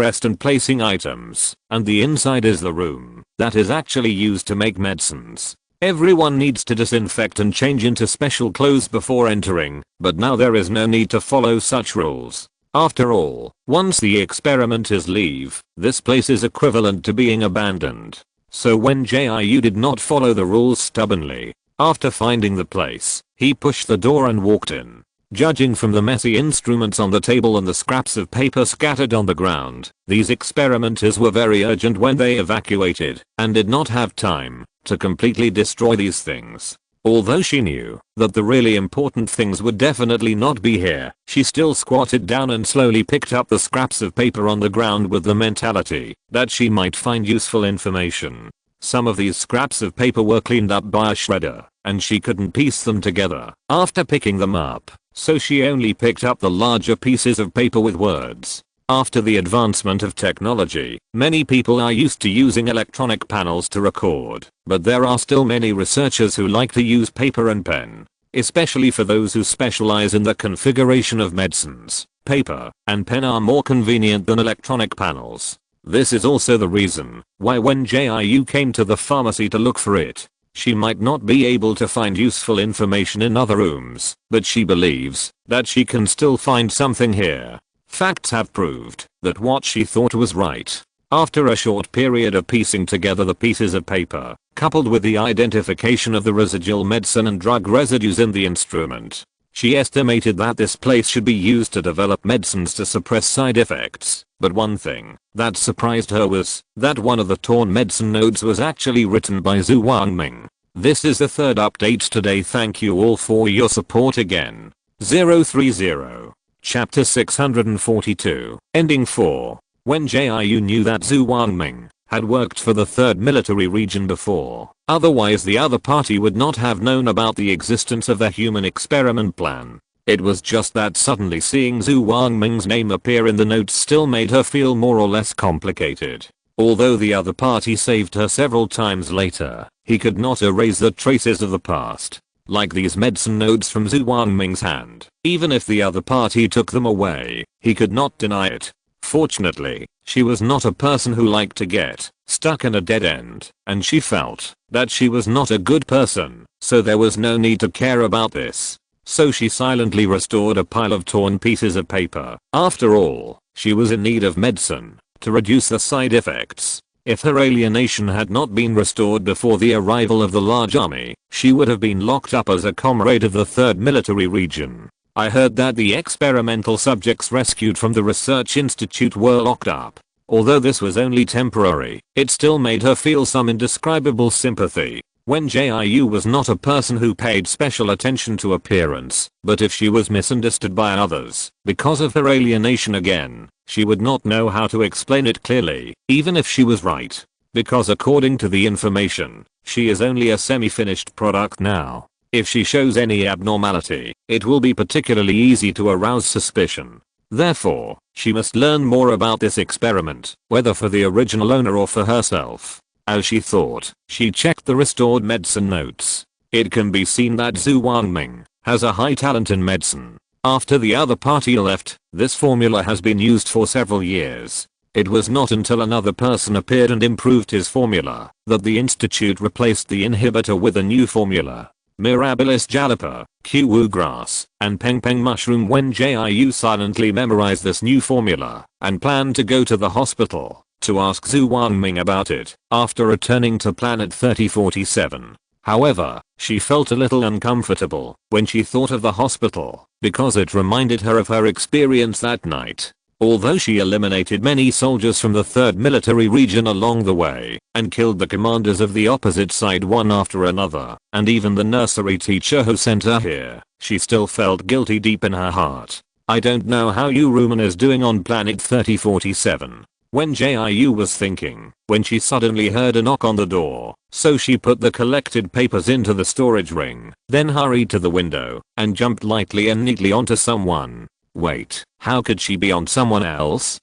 rest and placing items, and the inside is the room that is actually used to make medicines. Everyone needs to disinfect and change into special clothes before entering, but now there is no need to follow such rules. After all, once the experimenters leave, this place is equivalent to being abandoned. So Wen Jiu did not follow the rules stubbornly. After finding the place, he pushed the door and walked in. Judging from the messy instruments on the table and the scraps of paper scattered on the ground, these experimenters were very urgent when they evacuated and did not have time to completely destroy these things. Although she knew that the really important things would definitely not be here, she still squatted down and slowly picked up the scraps of paper on the ground with the mentality that she might find useful information. Some of these scraps of paper were cleaned up by a shredder, and she couldn't piece them together after picking them up, so she only picked up the larger pieces of paper with words. After the advancement of technology, many people are used to using electronic panels to record, but there are still many researchers who like to use paper and pen, especially for those who specialize in the configuration of medicines. Paper and pen are more convenient than electronic panels. This is also the reason why when Jiu came to the pharmacy to look for it. She might not be able to find useful information in other rooms, but she believes that she can still find something here. Facts have proved that what she thought was right. After a short period of piecing together the pieces of paper, coupled with the identification of the residual medicine and drug residues in the instrument, She estimated that this place should be used to develop medicines to suppress side effects, but one thing that surprised her was that one of the torn medicine notes was actually written by Zhu Wangming. This is the third update today. Thank you all for your support again. 030. Chapter 642. Ending 4. Wen Jiu knew that Zhu Wangming had worked for the 3rd military region before. Otherwise the other party would not have known about the existence of the human experiment plan. It was just that suddenly seeing Zhu Wangming's name appear in the notes still made her feel more or less complicated. Although the other party saved her several times later, he could not erase the traces of the past. Like these medicine notes from Zhu Wangming's hand. Even if the other party took them away, he could not deny it. Fortunately, she was not a person who liked to get stuck in a dead end, and she felt that she was not a good person, so there was no need to care about this. So she silently restored a pile of torn pieces of paper. After all, she was in need of medicine to reduce the side effects. If her alienation had not been restored before the arrival of the large army, she would have been locked up as a comrade of the 3rd military region. I heard that the experimental subjects rescued from the research institute were locked up. Although this was only temporary, it still made her feel some indescribable sympathy. Wen Jiu was not a person who paid special attention to appearance, but if she was misunderstood by others because of her alienation again, she would not know how to explain it clearly, even if she was right. Because according to the information, she is only a semi-finished product now. If she shows any abnormality, it will be particularly easy to arouse suspicion. Therefore, she must learn more about this experiment, whether for the original owner or for herself. As she thought, she checked the restored medicine notes. It can be seen that Zhu Wangming has a high talent in medicine. After the other party left, this formula has been used for several years. It was not until another person appeared and improved his formula that the institute replaced the inhibitor with a new formula. Mirabilis jalapa, kiwu grass, and peng peng mushroom. Wen Jiu silently memorized this new formula and planned to go to the hospital to ask Zhu Wangming about it after returning to planet 3047. However, she felt a little uncomfortable when she thought of the hospital because it reminded her of her experience that night. Although she eliminated many soldiers from the 3rd military region along the way and killed the commanders of the opposite side one after another, and even the nursery teacher who sent her here, she still felt guilty deep in her heart. I don't know how Ruman is doing on planet 3047. Wen Jiu was thinking when she suddenly heard a knock on the door, so she put the collected papers into the storage ring, then hurried to the window and jumped lightly and neatly onto someone. Wait, how could she be on someone else?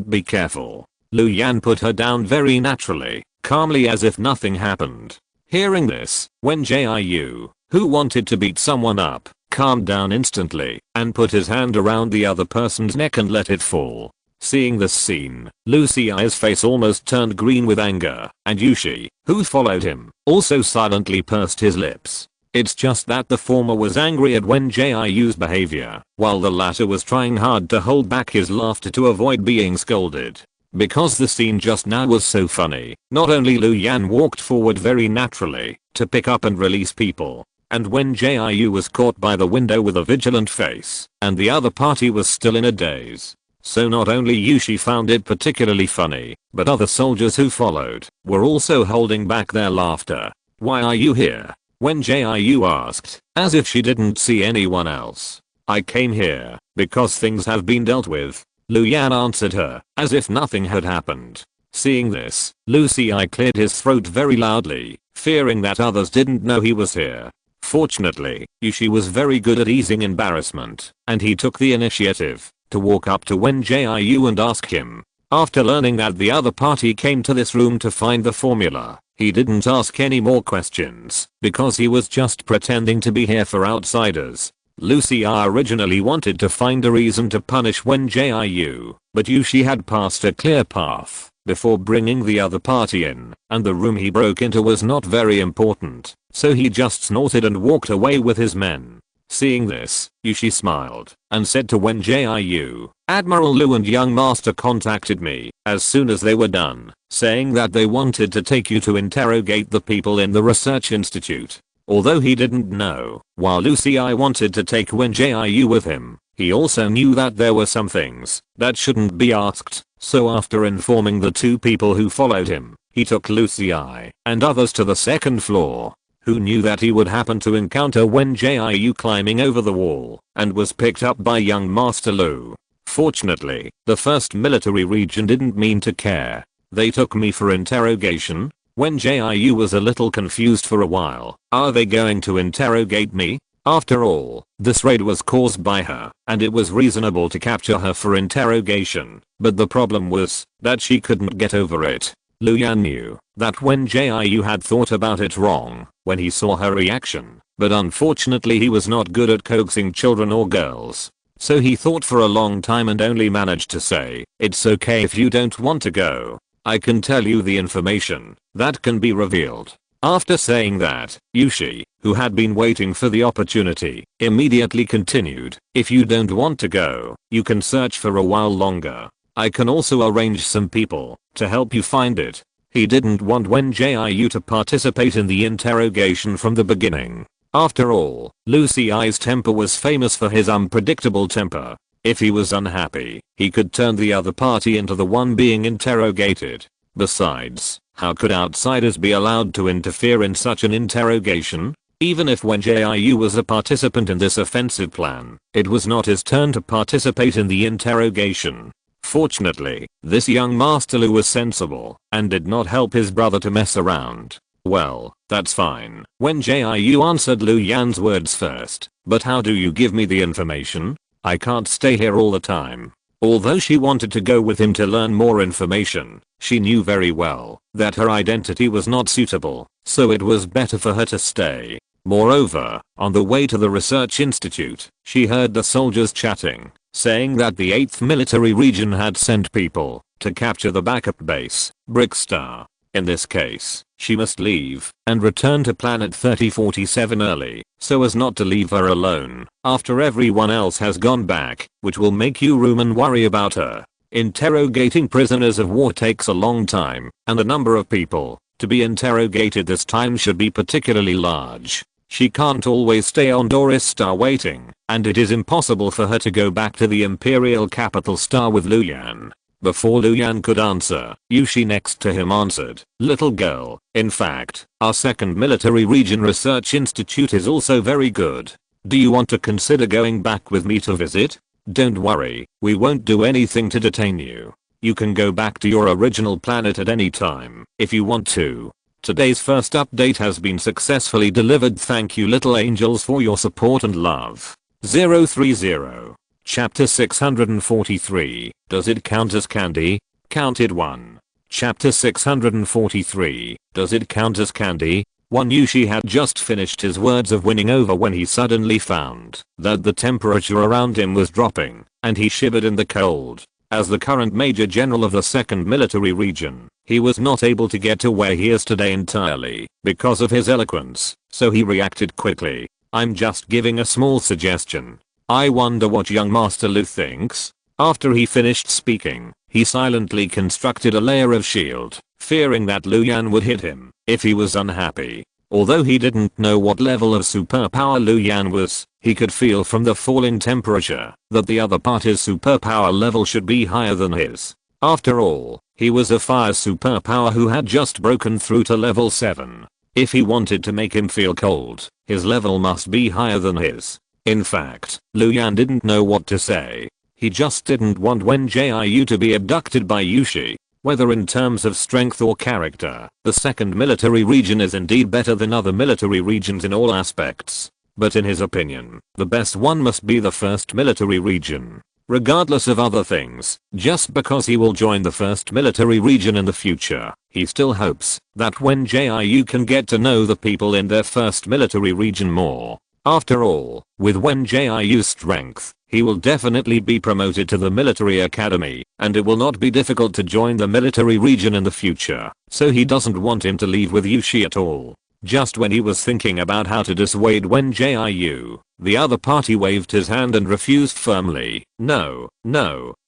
Be careful. Lu Yan put her down very naturally, calmly as if nothing happened. Hearing this, Wen Jiu, who wanted to beat someone up, calmed down instantly and put his hand around the other person's neck and let it fall. Seeing this scene, Lu Xi's face almost turned green with anger, and Yushi, who followed him, also silently pursed his lips. It's just that the former was angry at Wen Jiu's behavior, while the latter was trying hard to hold back his laughter to avoid being scolded. Because the scene just now was so funny, not only Lu Yan walked forward very naturally to pick up and release people, and Wen Jiu was caught by the window with a vigilant face, and the other party was still in a daze. So not only Yushi found it particularly funny, but other soldiers who followed were also holding back their laughter. Why are you here? Wen Jiu asked, as if she didn't see anyone else. I came here because things have been dealt with. Lu Yan answered her, as if nothing had happened. Seeing this, Lu Xi cleared his throat very loudly, fearing that others didn't know he was here. Fortunately, Yushi was very good at easing embarrassment, and he took the initiative to walk up to Wen Jiu and ask him. After learning that the other party came to this room to find the formula, he didn't ask any more questions because he was just pretending to be here for outsiders. Lu Xi originally wanted to find a reason to punish Wen Jiu, but Yushi had passed a clear path before bringing the other party in, and the room he broke into was not very important, so he just snorted and walked away with his men. Seeing this, Yushi smiled and said to Wen Jiu, Admiral Lu and young master contacted me as soon as they were done, saying that they wanted to take you to interrogate the people in the research institute. Although he didn't know, while Lucy I wanted to take Wen Jiu with him, he also knew that there were some things that shouldn't be asked, so after informing the two people who followed him, he took Lucy I and others to the second floor. Who knew that he would happen to encounter Wen Jiu climbing over the wall and was picked up by young Master Lu. Fortunately, the 1st Military Region didn't mean to care. They took me for interrogation. Wen Jiu was a little confused for a while. Are they going to interrogate me? After all, this raid was caused by her, and it was reasonable to capture her for interrogation. But the problem was that she couldn't get over it. Lu Yan knew that Wen Jiu had thought about it wrong when he saw her reaction, but unfortunately he was not good at coaxing children or girls. So he thought for a long time and only managed to say, "It's okay if you don't want to go. I can tell you the information that can be revealed." After saying that, Yushi, who had been waiting for the opportunity, immediately continued, "If you don't want to go, you can search for a while longer. I can also arrange some people to help you find it." He didn't want Wen Jiu to participate in the interrogation from the beginning. After all, Lucy I's temper was famous for his unpredictable temper. If he was unhappy, he could turn the other party into the one being interrogated. Besides, how could outsiders be allowed to interfere in such an interrogation? Even if Wen Jiu was a participant in this offensive plan, it was not his turn to participate in the interrogation. Fortunately, this young Master Lu was sensible and did not help his brother to mess around. "Well, that's fine." Wen Jiu answered Lu Yan's words first, "But how do you give me the information? I can't stay here all the time." Although she wanted to go with him to learn more information, she knew very well that her identity was not suitable, so it was better for her to stay. Moreover, on the way to the research institute, she heard the soldiers chatting, saying that the 8th Military Region had sent people to capture the backup base, Brickstar. In this case, she must leave and return to planet 3047 early, so as not to leave her alone after everyone else has gone back, which will make you room and worry about her. Interrogating prisoners of war takes a long time, and the number of people to be interrogated this time should be particularly large. She can't always stay on Doris Star waiting, and it is impossible for her to go back to the Imperial Capital Star with Lu Yan. Before Lu Yan could answer, Yushi next to him answered, "Little girl, in fact, our 2nd Military Region Research Institute is also very good. Do you want to consider going back with me to visit? Don't worry, we won't do anything to detain you. You can go back to your original planet at any time, if you want to. Today's first update has been successfully delivered. Thank you little angels for your support and love. 030. Chapter 643. Does it count as candy? Counted 1. Chapter 643. Does it count as candy? One Yushi had just finished his words of winning over when he suddenly found that the temperature around him was dropping, and he shivered in the cold. As the current Major General of the 2nd Military Region, he was not able to get to where he is today entirely because of his eloquence, so he reacted quickly. "I'm just giving a small suggestion. I wonder what young Master Lu thinks." After he finished speaking, he silently constructed a layer of shield, fearing that Lu Yan would hit him if he was unhappy. Although he didn't know what level of superpower Lu Yan was, he could feel from the falling temperature that the other party's superpower level should be higher than his. After all, he was a fire superpower who had just broken through to level 7. If he wanted to make him feel cold, his level must be higher than his. In fact, Lu Yan didn't know what to say. He just didn't want Wen Jiu to be abducted by Yushi. Whether in terms of strength or character, the 2nd Military Region is indeed better than other military regions in all aspects. But in his opinion, the best one must be the 1st Military Region. Regardless of other things, just because he will join the 1st Military Region in the future, he still hopes that Wen Jiu can get to know the people in their 1st Military Region more. After all, with Wen Jiu's strength, he will definitely be promoted to the military academy, and it will not be difficult to join the military region in the future, so he doesn't want him to leave with Yushi at all. Just when he was thinking about how to dissuade Wen Jiu, the other party waved his hand and refused firmly. "No,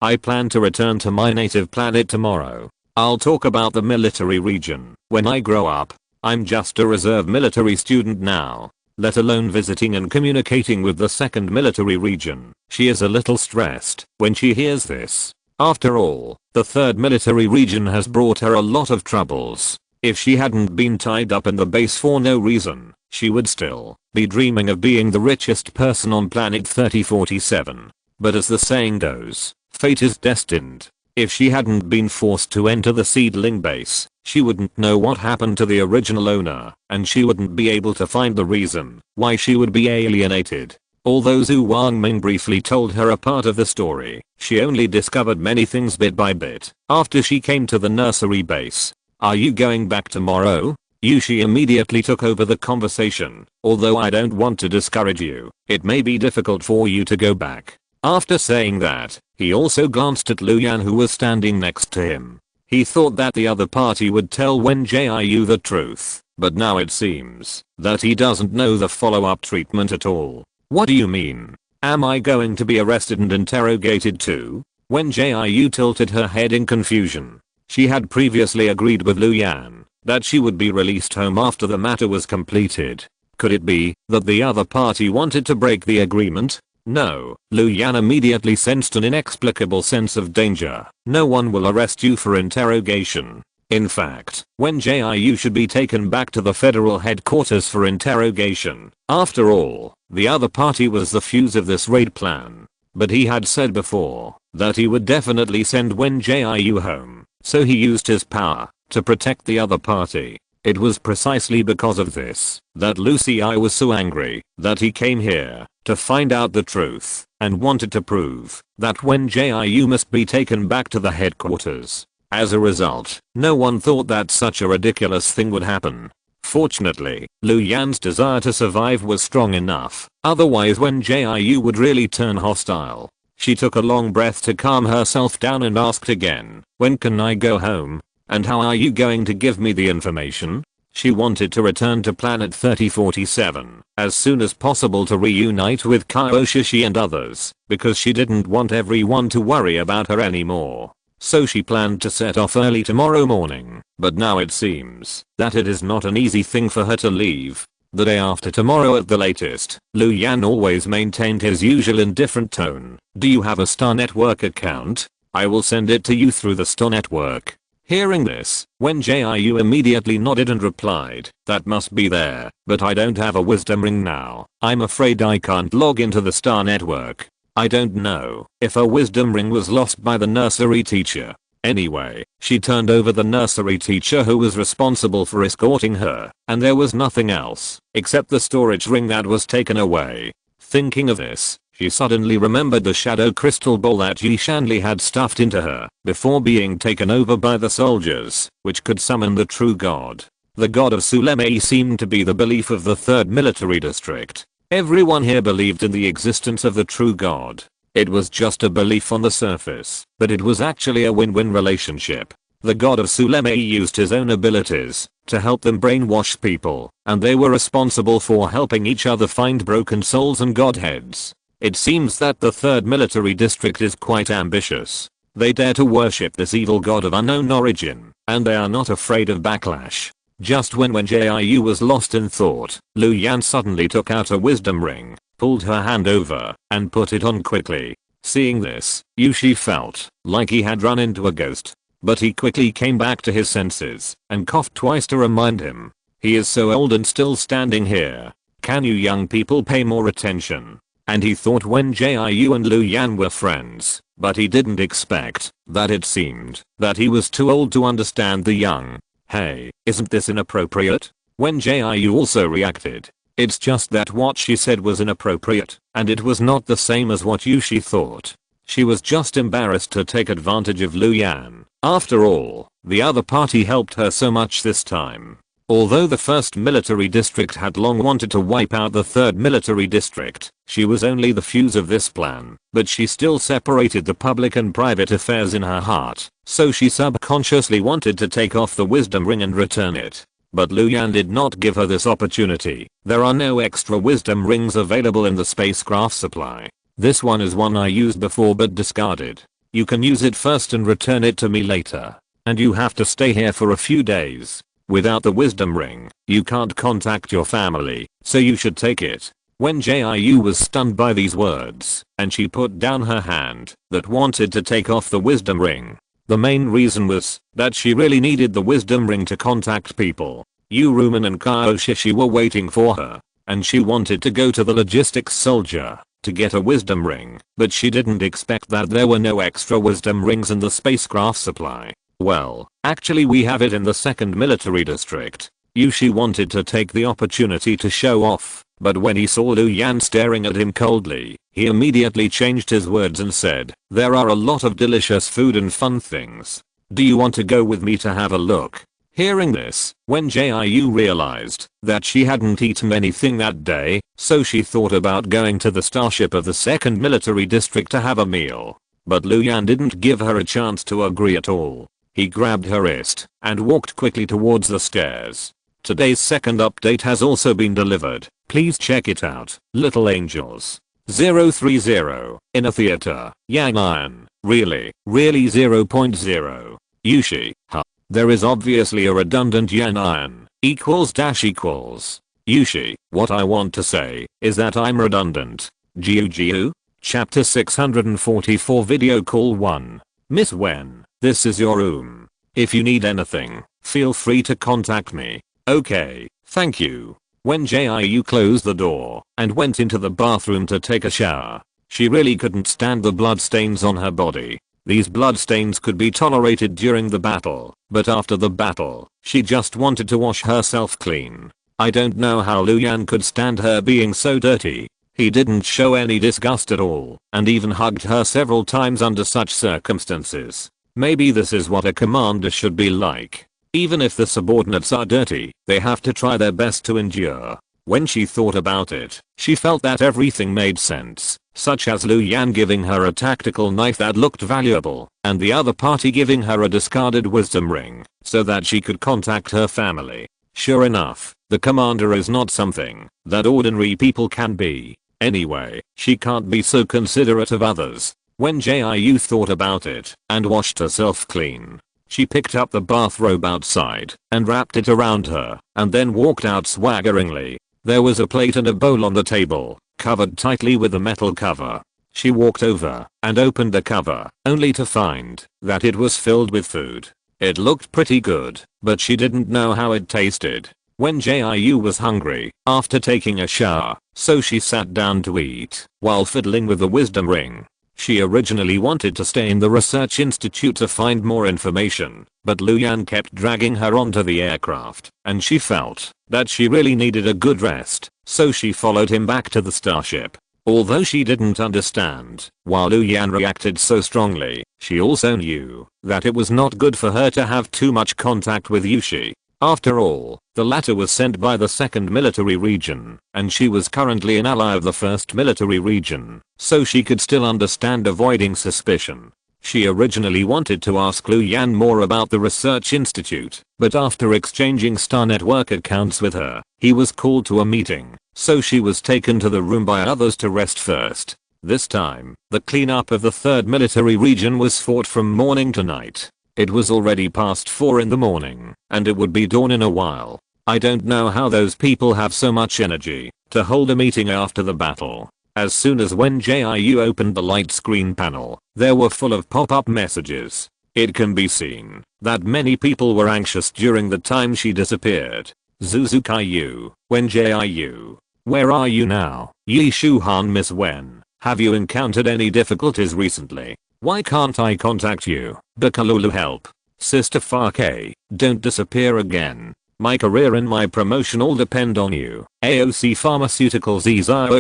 I plan to return to my native planet tomorrow. I'll talk about the military region when I grow up." I'm just a reserve military student now, let alone visiting and communicating with the 2nd military region. She is a little stressed when she hears this. After all, the 3rd military region has brought her a lot of troubles. If she hadn't been tied up in the base for no reason, she would still be dreaming of being the richest person on planet 3047. But as the saying goes, fate is destined. If she hadn't been forced to enter the seedling base, she wouldn't know what happened to the original owner, and she wouldn't be able to find the reason why she would be alienated. Although Zhu Wangming briefly told her a part of the story, she only discovered many things bit by bit after she came to the nursery base. Are you going back tomorrow? Yushi immediately took over the conversation. Although I don't want to discourage you, it may be difficult for you to go back. After saying that, he also glanced at Lu Yan, who was standing next to him. He thought that the other party would tell Wen Jiu the truth, but now it seems that he doesn't know the follow-up treatment at all. What do you mean? Am I going to be arrested and interrogated too? Wen Jiu tilted her head in confusion. She had previously agreed with Lu Yan that she would be released home after the matter was completed. Could it be that the other party wanted to break the agreement? No, Lu Yan immediately sensed an inexplicable sense of danger. No one will arrest you for interrogation. In fact, Wen Jiu should be taken back to the federal headquarters for interrogation. After all, the other party was the fuse of this raid plan. But he had said before that he would definitely send Wen Jiu home, so he used his power to protect the other party. It was precisely because of this that Lucy I was so angry that he came here to find out the truth and wanted to prove that Wen Jiu must be taken back to the headquarters. As a result, no one thought that such a ridiculous thing would happen. Fortunately, Lu Yan's desire to survive was strong enough, otherwise Wen Jiu would really turn hostile. She took a long breath to calm herself down and asked again, when can I go home? And how are you going to give me the information? She wanted to return to planet 3047 as soon as possible to reunite with Kyoshishi and others, because she didn't want everyone to worry about her anymore. So she planned to set off early tomorrow morning, but now it seems that it is not an easy thing for her to leave. The day after tomorrow at the latest. Lu Yan always maintained his usual indifferent tone. Do you have a Star Network account? I will send it to you through the Star Network. Hearing this, Wen Jiu immediately nodded and replied, that must be there, but I don't have a wisdom ring now. I'm afraid I can't log into the Star Network. I don't know if a wisdom ring was lost by the nursery teacher. Anyway, she turned over the nursery teacher who was responsible for escorting her, and there was nothing else except the storage ring that was taken away. Thinking of this, she suddenly remembered the shadow crystal ball that Yi Shanli had stuffed into her before being taken over by the soldiers, which could summon the true god. The god of Sulemei seemed to be the belief of the 3rd military district. Everyone here believed in the existence of the true god. It was just a belief on the surface, but it was actually a win-win relationship. The god of Sulemei used his own abilities to help them brainwash people, and they were responsible for helping each other find broken souls and godheads. It seems that the 3rd military district is quite ambitious. They dare to worship this evil god of unknown origin, and they are not afraid of backlash. Just when Wen Jiu was lost in thought, Lu Yan suddenly took out a wisdom ring, pulled her hand over, and put it on quickly. Seeing this, Yushi felt like he had run into a ghost. But he quickly came back to his senses, and coughed twice to remind him. He is so old and still standing here. Can you young people pay more attention? And he thought Wen Jiu and Lu Yan were friends, but he didn't expect that it seemed that he was too old to understand the young. Hey, isn't this inappropriate? Wen Jiu also reacted. It's just that what she said was inappropriate, and it was not the same as what Yushi thought. She was just embarrassed to take advantage of Lu Yan. After all, the other party helped her so much this time. Although the 1st military district had long wanted to wipe out the 3rd military district, she was only the fuse of this plan, but she still separated the public and private affairs in her heart, so she subconsciously wanted to take off the wisdom ring and return it. But Lu Yan did not give her this opportunity. There are no extra wisdom rings available in the spacecraft supply. This one is one I used before but discarded. You can use it first and return it to me later. And you have to stay here for a few days. Without the wisdom ring, you can't contact your family, so you should take it. Wen Jiu was stunned by these words, and she put down her hand that wanted to take off the wisdom ring. The main reason was that she really needed the wisdom ring to contact people. Rumen and Kyoshi were waiting for her, and she wanted to go to the logistics soldier to get a wisdom ring, but she didn't expect that there were no extra wisdom rings in the spacecraft supply. Well, actually we have it in the second military district. Yushi wanted to take the opportunity to show off, but when he saw Lu Yan staring at him coldly, he immediately changed his words and said, "There are a lot of delicious food and fun things. Do you want to go with me to have a look?" Hearing this, Wen Jiu realized that she hadn't eaten anything that day, so she thought about going to the starship of the second military district to have a meal. But Lu Yan didn't give her a chance to agree at all. He grabbed her wrist and walked quickly towards the stairs. Today's second update has also been delivered. Please check it out. Little Angels 030 in a theater. Yang Iron. Really 0.0. Yushi. Huh. There is obviously a redundant Yang Iron equals dash equals. Yushi. What I want to say is that I'm redundant. Jiu. Chapter 644 Video Call 1. Miss Wen, this is your room. If you need anything, feel free to contact me. Okay, thank you. Wen Jiu closed the door and went into the bathroom to take a shower. She really couldn't stand the bloodstains on her body. These bloodstains could be tolerated during the battle, but after the battle, she just wanted to wash herself clean. I don't know how Lu Yan could stand her being so dirty. He didn't show any disgust at all, and even hugged her several times under such circumstances. Maybe this is what a commander should be like. Even if the subordinates are dirty, they have to try their best to endure. When she thought about it, she felt that everything made sense, such as Lu Yan giving her a tactical knife that looked valuable, and the other party giving her a discarded wisdom ring, so that she could contact her family. Sure enough, the commander is not something that ordinary people can be. Anyway, she can't be so considerate of others. When Jiu thought about it and washed herself clean, she picked up the bathrobe outside and wrapped it around her and then walked out swaggeringly. There was a plate and a bowl on the table, covered tightly with a metal cover. She walked over and opened the cover, only to find that it was filled with food. It looked pretty good, but she didn't know how it tasted. Wen Jiu was hungry after taking a shower, so she sat down to eat while fiddling with the wisdom ring. She originally wanted to stay in the research institute to find more information, but Lu Yan kept dragging her onto the aircraft, and she felt that she really needed a good rest, so she followed him back to the starship. Although she didn't understand why Lu Yan reacted so strongly, she also knew that it was not good for her to have too much contact with Yushi. After all, the latter was sent by the 2nd military region, and she was currently an ally of the 1st military region, so she could still understand avoiding suspicion. She originally wanted to ask Lu Yan more about the research institute, but after exchanging Star Network accounts with her, he was called to a meeting, so she was taken to the room by others to rest first. This time, the cleanup of the 3rd military region was fought from morning to night. It was already past 4 in the morning, and it would be dawn in a while. I don't know how those people have so much energy to hold a meeting after the battle. As soon as Wen Jiu opened the light screen panel, they were full of pop-up messages. It can be seen that many people were anxious during the time she disappeared. Zuzukayu, Wen Jiu. Where are you now? Yi Shuhan. Miss Wen, have you encountered any difficulties recently? Why can't I contact you? Bakalulu help. Sister Fake, don't disappear again. My career and my promotion all depend on you. AOC Pharmaceuticals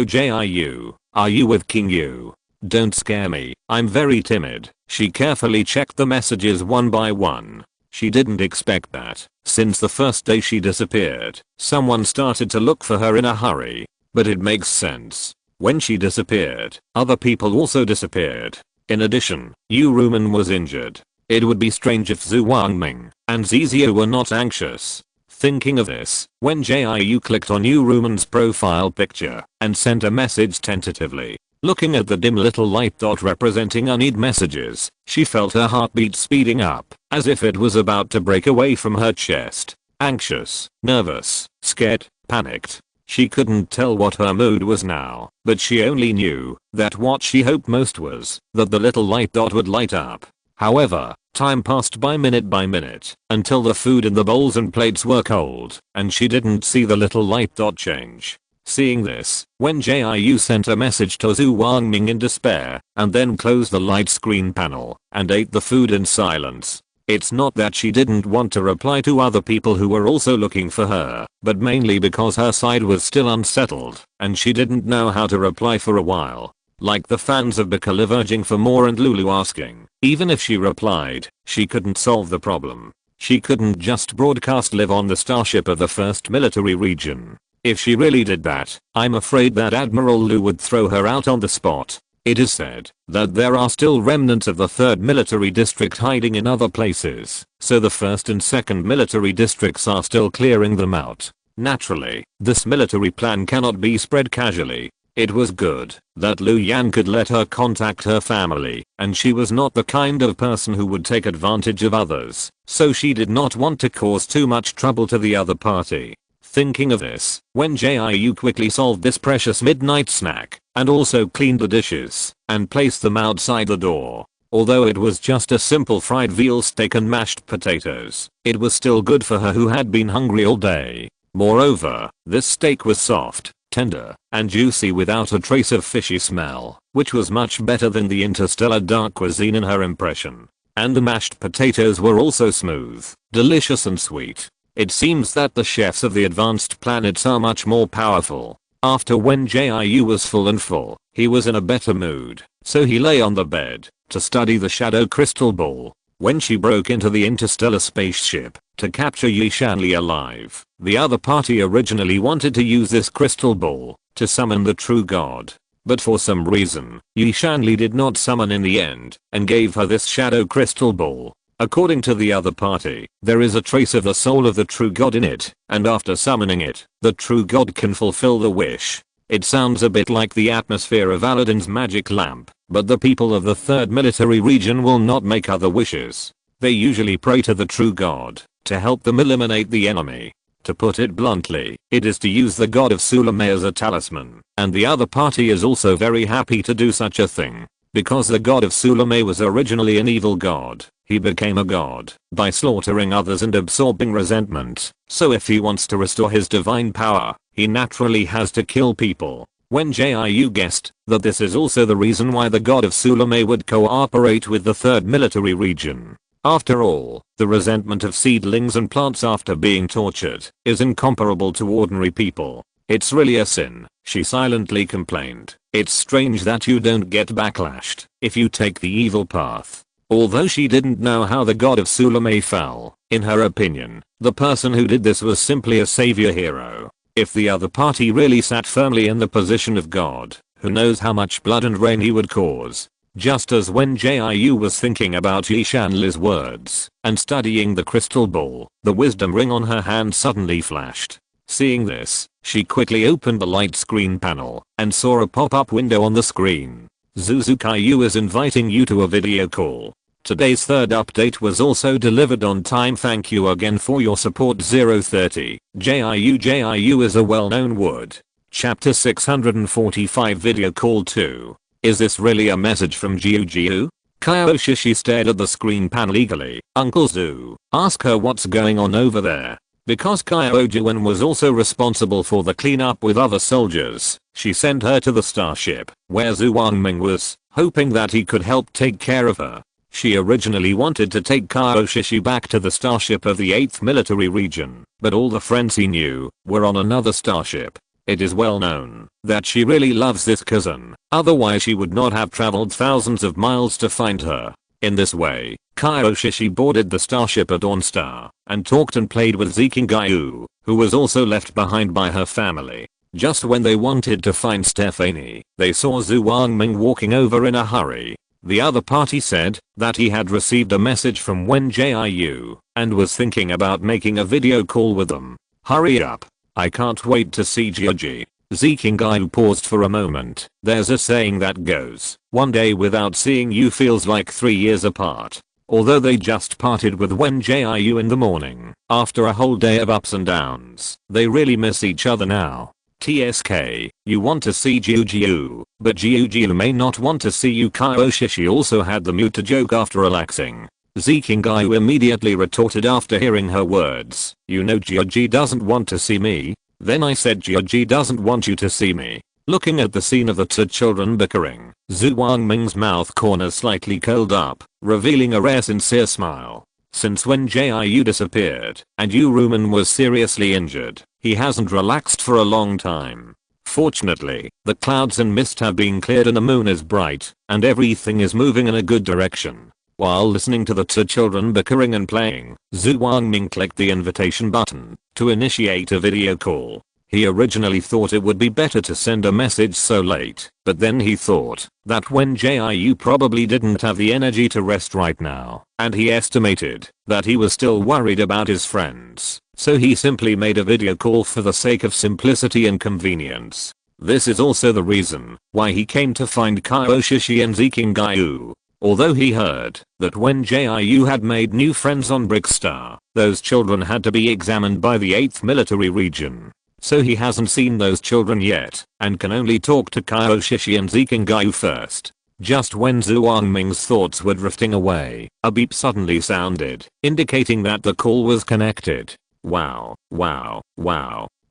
Jiu. Are you with King Yu? Don't scare me, I'm very timid. She carefully checked the messages one by one. She didn't expect that, since the first day she disappeared, someone started to look for her in a hurry. But it makes sense. When she disappeared, other people also disappeared. In addition, Rumen was injured. It would be strange if Zhu Wangming and Zizio were not anxious. Thinking of this, Wen Jiu clicked on Rumen's profile picture and sent a message tentatively. Looking at the dim little light dot representing unread messages, she felt her heartbeat speeding up, as if it was about to break away from her chest. Anxious, nervous, scared, panicked. She couldn't tell what her mood was now, but she only knew that what she hoped most was that the little light dot would light up. However, time passed by minute until the food in the bowls and plates were cold, and she didn't see the little light dot change. Seeing this, Wen Jiu sent a message to Zhu Wangming in despair, and then closed the light screen panel and ate the food in silence. It's not that she didn't want to reply to other people who were also looking for her, but mainly because her side was still unsettled, and she didn't know how to reply for a while. Like the fans of Baka urging for more and Lulu asking, even if she replied, she couldn't solve the problem. She couldn't just broadcast live on the starship of the 1st military region. If she really did that, I'm afraid that Admiral Lu would throw her out on the spot. It is said that there are still remnants of the 3rd military district hiding in other places, so the 1st and 2nd military districts are still clearing them out. Naturally, this military plan cannot be spread casually. It was good that Lu Yan could let her contact her family, and she was not the kind of person who would take advantage of others, so she did not want to cause too much trouble to the other party. Thinking of this, Wen Jiu quickly solved this precious midnight snack, and also cleaned the dishes, and placed them outside the door. Although it was just a simple fried veal steak and mashed potatoes, it was still good for her who had been hungry all day. Moreover, this steak was soft, tender, and juicy without a trace of fishy smell, which was much better than the interstellar dark cuisine in her impression. And the mashed potatoes were also smooth, delicious and sweet. It seems that the chefs of the advanced planets are much more powerful. After Wen Jiu was full, he was in a better mood, so he lay on the bed to study the shadow crystal ball. When she broke into the interstellar spaceship to capture Yi Shanli alive, the other party originally wanted to use this crystal ball to summon the true god. But for some reason, Yi Shanli did not summon in the end and gave her this shadow crystal ball. According to the other party, there is a trace of the soul of the true god in it, and after summoning it, the true god can fulfill the wish. It sounds a bit like the atmosphere of Aladdin's magic lamp, but the people of the 3rd military region will not make other wishes. They usually pray to the true god to help them eliminate the enemy. To put it bluntly, it is to use the god of Sulame as a talisman, and the other party is also very happy to do such a thing. Because the god of Sulame was originally an evil god, he became a god by slaughtering others and absorbing resentment, so if he wants to restore his divine power, he naturally has to kill people. Wen Jiu guessed that this is also the reason why the god of Sulame would cooperate with the 3rd military region. After all, the resentment of seedlings and plants after being tortured is incomparable to ordinary people. It's really a sin, she silently complained. It's strange that you don't get backlashed if you take the evil path. Although she didn't know how the god of Sulame fell, in her opinion, the person who did this was simply a savior hero. If the other party really sat firmly in the position of god, who knows how much blood and rain he would cause. Just as Wen Jiu was thinking about Yi Shanli's words and studying the crystal ball, the wisdom ring on her hand suddenly flashed. Seeing this, she quickly opened the light screen panel and saw a pop-up window on the screen. Zuzukayu is inviting you to a video call. Today's 3rd update was also delivered on time. Thank you again for your support. 030. Jiu is a well-known word. Chapter 645 Video Call 2. Is this really a message from Jiu? Kaioshishi stared at the screen panel eagerly. Uncle Zhu, ask her what's going on over there. Because Kaiojuen was also responsible for the cleanup with other soldiers, she sent her to the starship, where Zhu Wangming was, hoping that he could help take care of her. She originally wanted to take Kaioshishi back to the starship of the 8th military region, but all the friends he knew were on another starship. It is well known that she really loves this cousin, otherwise she would not have traveled thousands of miles to find her. In this way, Kaioshishi boarded the starship at Dawnstar and talked and played with Zikingayu, who was also left behind by her family. Just when they wanted to find Stephanie, they saw Zhu Wangming walking over in a hurry. The other party said that he had received a message from Wen Jiu and was thinking about making a video call with them. Hurry up. I can't wait to see Jiuji. Zikingayu paused for a moment. There's a saying that goes, one day without seeing you feels like 3 years apart. Although they just parted with Wen Jiu in the morning, after a whole day of ups and downs, they really miss each other now. TSK, you want to see Jiu, but Jiu may not want to see you. Kyoshi also had the mood to joke after relaxing. Zikingayu immediately retorted after hearing her words, you know Jiu doesn't want to see me. Then I said Jiu doesn't want you to see me. Looking at the scene of the two children bickering, Zhu Wangming's mouth corners slightly curled up, revealing a rare sincere smile. Since when Jiu disappeared and Yuruman was seriously injured, he hasn't relaxed for a long time. Fortunately, the clouds and mist have been cleared and the moon is bright, and everything is moving in a good direction. While listening to the two children bickering and playing, Zhu Wangming clicked the invitation button to initiate a video call. He originally thought it would be better to send a message so late, but then he thought that Wen Jiu probably didn't have the energy to rest right now, and he estimated that he was still worried about his friends, so he simply made a video call for the sake of simplicity and convenience. This is also the reason why he came to find Kyoshi and Zikingayu. Although he heard that Wen Jiu had made new friends on Brickstar, those children had to be examined by the 8th military region. So he hasn't seen those children yet, and can only talk to Kyoshi and Zikingayu first. Just when Zhu Wangming's thoughts were drifting away, a beep suddenly sounded, indicating that the call was connected. Wow.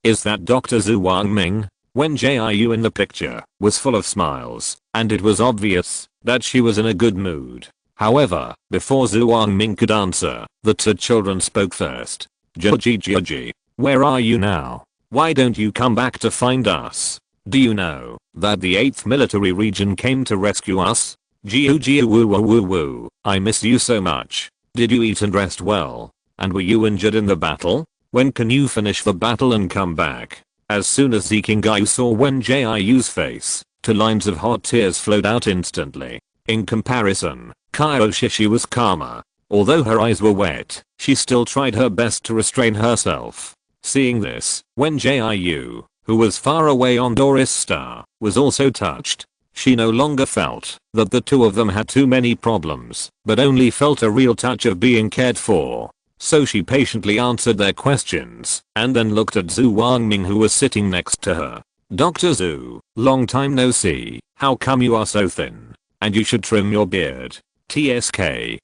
Is that Dr. Zhu Wangming? Wen Jiu in the picture was full of smiles, and it was obvious that she was in a good mood. However, before Zhu Wangming could answer, the two children spoke first. Jiu, where are you now? Why don't you come back to find us? Do you know that the 8th military region came to rescue us? Jiu woo, I miss you so much. Did you eat and rest well? And were you injured in the battle? When can you finish the battle and come back? As soon as Zikingayu saw Wen Jiu's face, 2 lines of hot tears flowed out instantly. In comparison, Kyoshi was calmer. Although her eyes were wet, she still tried her best to restrain herself. Seeing this, Wen Jiu, who was far away on Doris Star, was also touched. She no longer felt that the two of them had too many problems, but only felt a real touch of being cared for. So she patiently answered their questions, and then looked at Zhu Wangming who was sitting next to her. Dr. Zhu, long time no see, how come you are so thin? And you should trim your beard. TSK,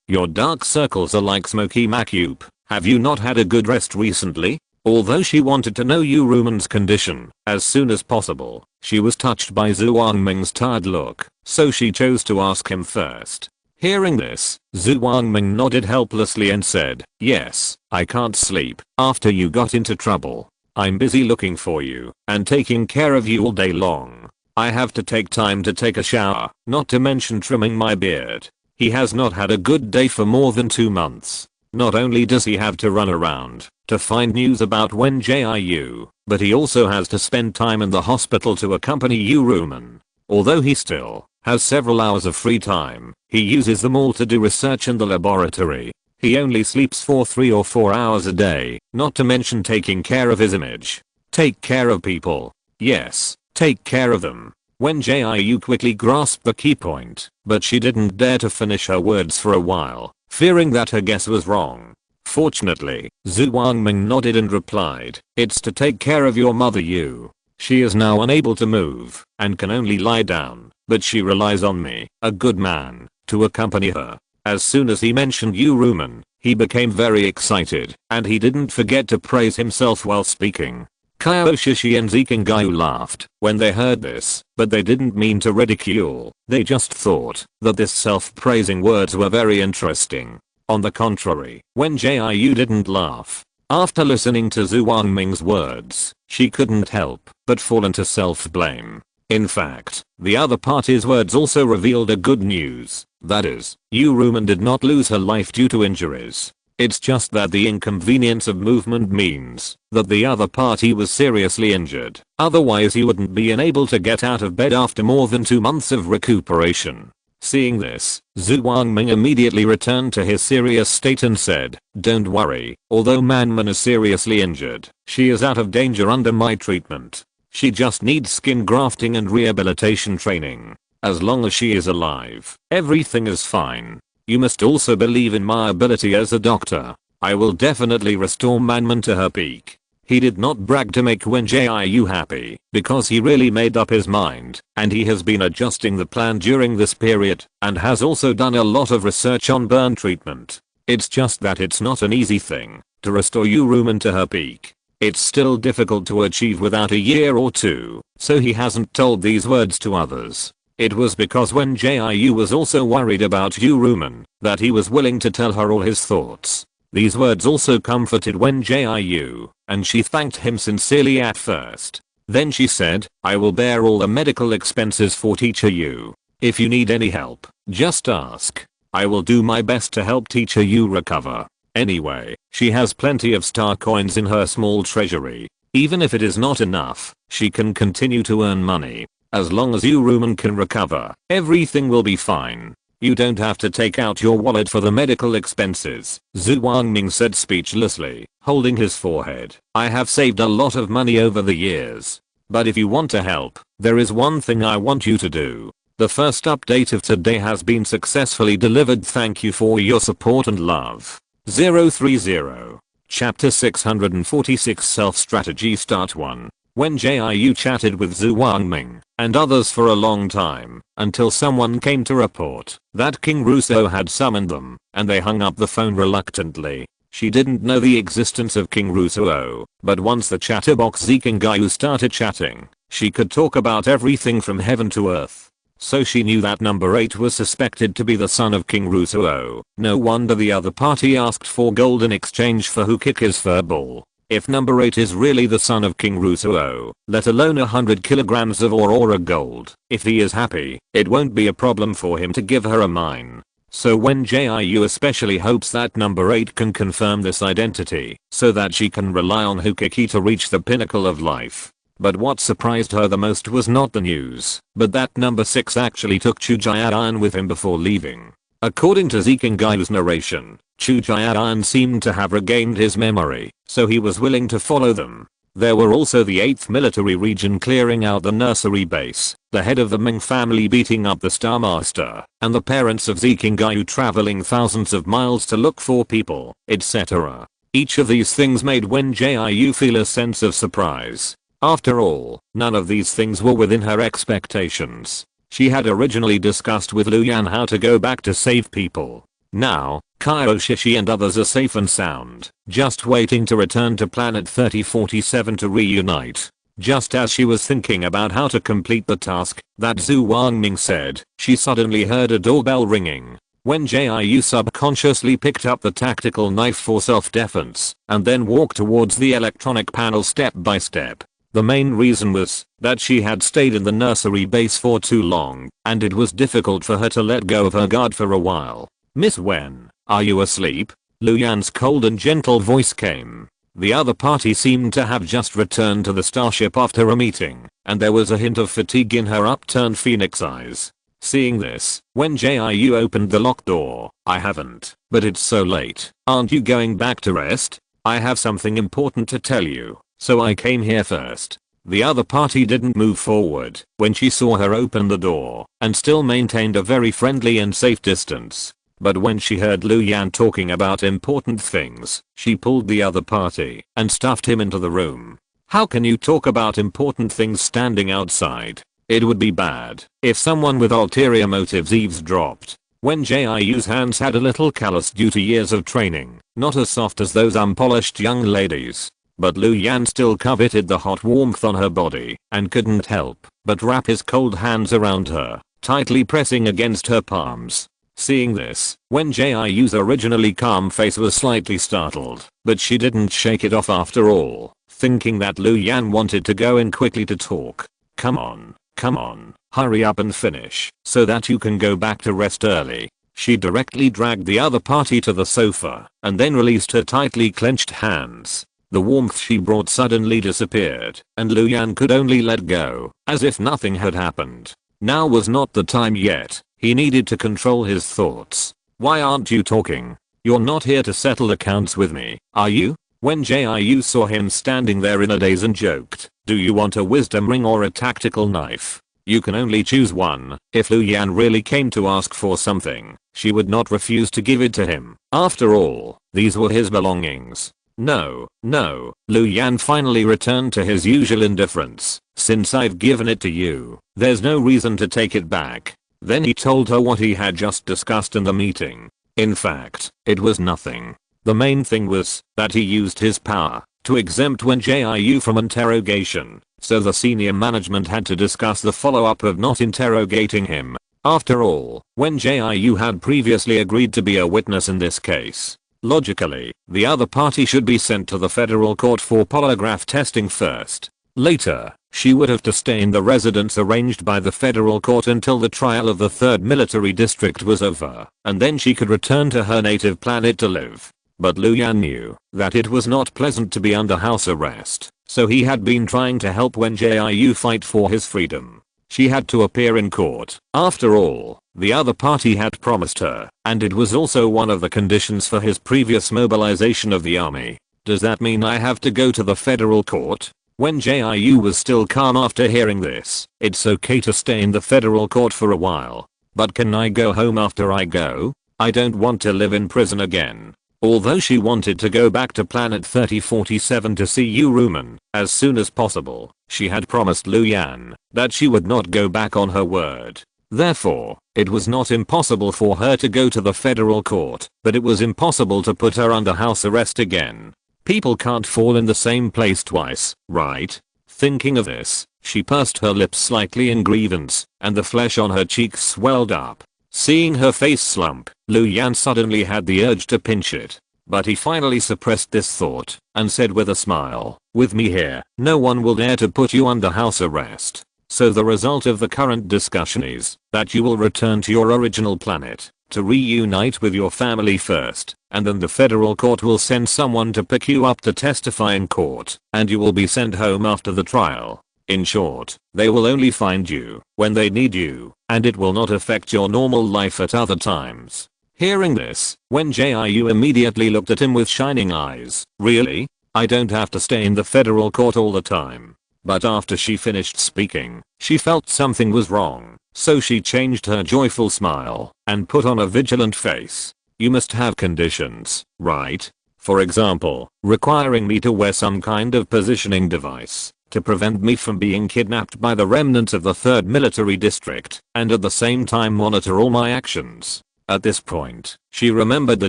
your dark circles are like smoky macup. Have you not had a good rest recently? Although she wanted to know Yuruman's condition as soon as possible, she was touched by Zhu Wangming's tired look, so she chose to ask him first. Hearing this, Zhu Wangming nodded helplessly and said, yes, I can't sleep after you got into trouble. I'm busy looking for you and taking care of you all day long. I have to take time to take a shower, not to mention trimming my beard. He has not had a good day for more than 2 months. Not only does he have to run around to find news about Wen Jiu, but he also has to spend time in the hospital to accompany Yuruman. Although he still has several hours of free time, he uses them all to do research in the laboratory. He only sleeps for 3 or 4 hours a day, not to mention taking care of his image. Take care of people. Yes, take care of them. Wen Jiu quickly grasped the key point, but she didn't dare to finish her words for a while, fearing that her guess was wrong. Fortunately, Zhu Wangming nodded and replied, it's to take care of your mother Yu. She is now unable to move, and can only lie down, but she relies on me, a good man, to accompany her. As soon as he mentioned Yuruman, he became very excited, and he didn't forget to praise himself while speaking. Kyoshi and Zikingayu laughed when they heard this, but they didn't mean to ridicule, they just thought that this self-praising words were very interesting. On the contrary, Wen Jiu didn't laugh. After listening to Zhu Wangming's words, she couldn't help but fall into self-blame. In fact, the other party's words also revealed a good news. That is, Yuruman did not lose her life due to injuries. It's just that the inconvenience of movement means that the other party was seriously injured. Otherwise he wouldn't be unable to get out of bed after more than 2 months of recuperation. Seeing this, Zhu Wangming immediately returned to his serious state and said, don't worry, although Manman is seriously injured, she is out of danger under my treatment. She just needs skin grafting and rehabilitation training. As long as she is alive, everything is fine. You must also believe in my ability as a doctor. I will definitely restore Manman to her peak. He did not brag to make Wen Jiu happy, because he really made up his mind, and he has been adjusting the plan during this period, and has also done a lot of research on burn treatment. It's just that it's not an easy thing to restore Rumen to her peak. It's still difficult to achieve without a year or two, so he hasn't told these words to others. It was because Wen Jiu was also worried about Rumen that he was willing to tell her all his thoughts. These words also comforted Wen Jiu, and she thanked him sincerely at first. Then she said, I will bear all the medical expenses for Teacher Yu. If you need any help, just ask. I will do my best to help Teacher Yu recover. Anyway, she has plenty of star coins in her small treasury. Even if it is not enough, she can continue to earn money. As long as Rumen can recover, everything will be fine. You don't have to take out your wallet for the medical expenses, Zhu Wangming said speechlessly, holding his forehead. I have saved a lot of money over the years. But if you want to help, there is one thing I want you to do. The first update of today has been successfully delivered. Thank you for your support and love. 030. Chapter 646 Self-Strategy Start 1. Wen Jiu chatted with Zhu Wangming and others for a long time until someone came to report that King Russo had summoned them, and they hung up the phone reluctantly. She didn't know the existence of King Russo, but once the chatterbox Zikingayu started chatting, she could talk about everything from heaven to earth. So she knew that number 8 was suspected to be the son of King Russo. No wonder the other party asked for gold in exchange for who kick his furball. If number 8 is really the son of King Russo, let alone 100 kilograms of Aurora gold, if he is happy, it won't be a problem for him to give her a mine. So Wen Jiu especially hopes that number 8 can confirm this identity, so that she can rely on Hukiki to reach the pinnacle of life. But what surprised her the most was not the news, but that number 6 actually took Chu Jiadan with him before leaving. According to Zikingayu's narration, Chu Jiadan seemed to have regained his memory, so he was willing to follow them. There were also the 8th Military Region clearing out the nursery base, the head of the Ming family beating up the Star Master, and the parents of Zikingayu traveling thousands of miles to look for people, etc. Each of these things made Wen Jiu feel a sense of surprise. After all, none of these things were within her expectations. She had originally discussed with Lu Yan how to go back to save people. Now, Kaioshishi and others are safe and sound, just waiting to return to planet 3047 to reunite. Just as she was thinking about how to complete the task that Zhu Wangming said, she suddenly heard a doorbell ringing. Wen Jiu subconsciously picked up the tactical knife for self-defense and then walked towards the electronic panel step by step. The main reason was that she had stayed in the nursery base for too long, and it was difficult for her to let go of her guard for a while. Miss Wen, are you asleep? Lu Yan's cold and gentle voice came. The other party seemed to have just returned to the starship after a meeting, and there was a hint of fatigue in her upturned phoenix eyes. Seeing this, Wen Jiu opened the locked door. I haven't, but it's so late. Aren't you going back to rest? I have something important to tell you. So I came here first. The other party didn't move forward when she saw her open the door and still maintained a very friendly and safe distance. But when she heard Lu Yan talking about important things, she pulled the other party and stuffed him into the room. How can you talk about important things standing outside? It would be bad if someone with ulterior motives eavesdropped. Wen Jiu's hands had a little callous due to years of training, not as soft as those unpolished young ladies. But Lu Yan still coveted the hot warmth on her body and couldn't help but wrap his cold hands around her, tightly pressing against her palms. Seeing this, Wen Jiu's originally calm face was slightly startled, but she didn't shake it off after all, thinking that Lu Yan wanted to go in quickly to talk. Come on, hurry up and finish so that you can go back to rest early. She directly dragged the other party to the sofa and then released her tightly clenched hands. The warmth she brought suddenly disappeared, and Lu Yan could only let go, as if nothing had happened. Now was not the time yet. He needed to control his thoughts. Why aren't you talking? You're not here to settle accounts with me, are you? Wen Jiu saw him standing there in a daze and joked, do you want a wisdom ring or a tactical knife? You can only choose one. If Lu Yan really came to ask for something, she would not refuse to give it to him. After all, these were his belongings. No, no. Lu Yan finally returned to his usual indifference. Since I've given it to you, there's no reason to take it back. Then he told her what he had just discussed in the meeting. In fact, it was nothing. The main thing was that he used his power to exempt Wen Jiu from interrogation, so the senior management had to discuss the follow-up of not interrogating him. After all, Wen Jiu had previously agreed to be a witness in this case. Logically, the other party should be sent to the federal court for polygraph testing first. Later, she would have to stay in the residence arranged by the federal court until the trial of the 3rd military district was over, and then she could return to her native planet to live. But Lu Yan knew that it was not pleasant to be under house arrest, so he had been trying to help Wen Jiu fight for his freedom. She had to appear in court. After all, the other party had promised her, and it was also one of the conditions for his previous mobilization of the army. Does that mean I have to go to the federal court? Wen Jiu was still calm after hearing this. It's okay to stay in the federal court for a while. But can I go home after I go? I don't want to live in prison again. Although she wanted to go back to planet 3047 to see Uruman as soon as possible, she had promised Lu Yan that she would not go back on her word. Therefore, it was not impossible for her to go to the federal court, but it was impossible to put her under house arrest again. People can't fall in the same place twice, right? Thinking of this, she pursed her lips slightly in grievance, and the flesh on her cheeks swelled up. Seeing her face slump, Lu Yan suddenly had the urge to pinch it. But he finally suppressed this thought, and said with a smile, "With me here, no one will dare to put you under house arrest. So the result of the current discussion is that you will return to your original planet to reunite with your family first, and then the federal court will send someone to pick you up to testify in court, and you will be sent home after the trial. In short, they will only find you when they need you, and it will not affect your normal life at other times." Hearing this, Wen Jiu immediately looked at him with shining eyes. Really? I don't have to stay in the federal court all the time. But after she finished speaking, she felt something was wrong, so she changed her joyful smile and put on a vigilant face. You must have conditions, right? For example, requiring me to wear some kind of positioning device to prevent me from being kidnapped by the remnants of the 3rd military district, and at the same time monitor all my actions. At this point, she remembered the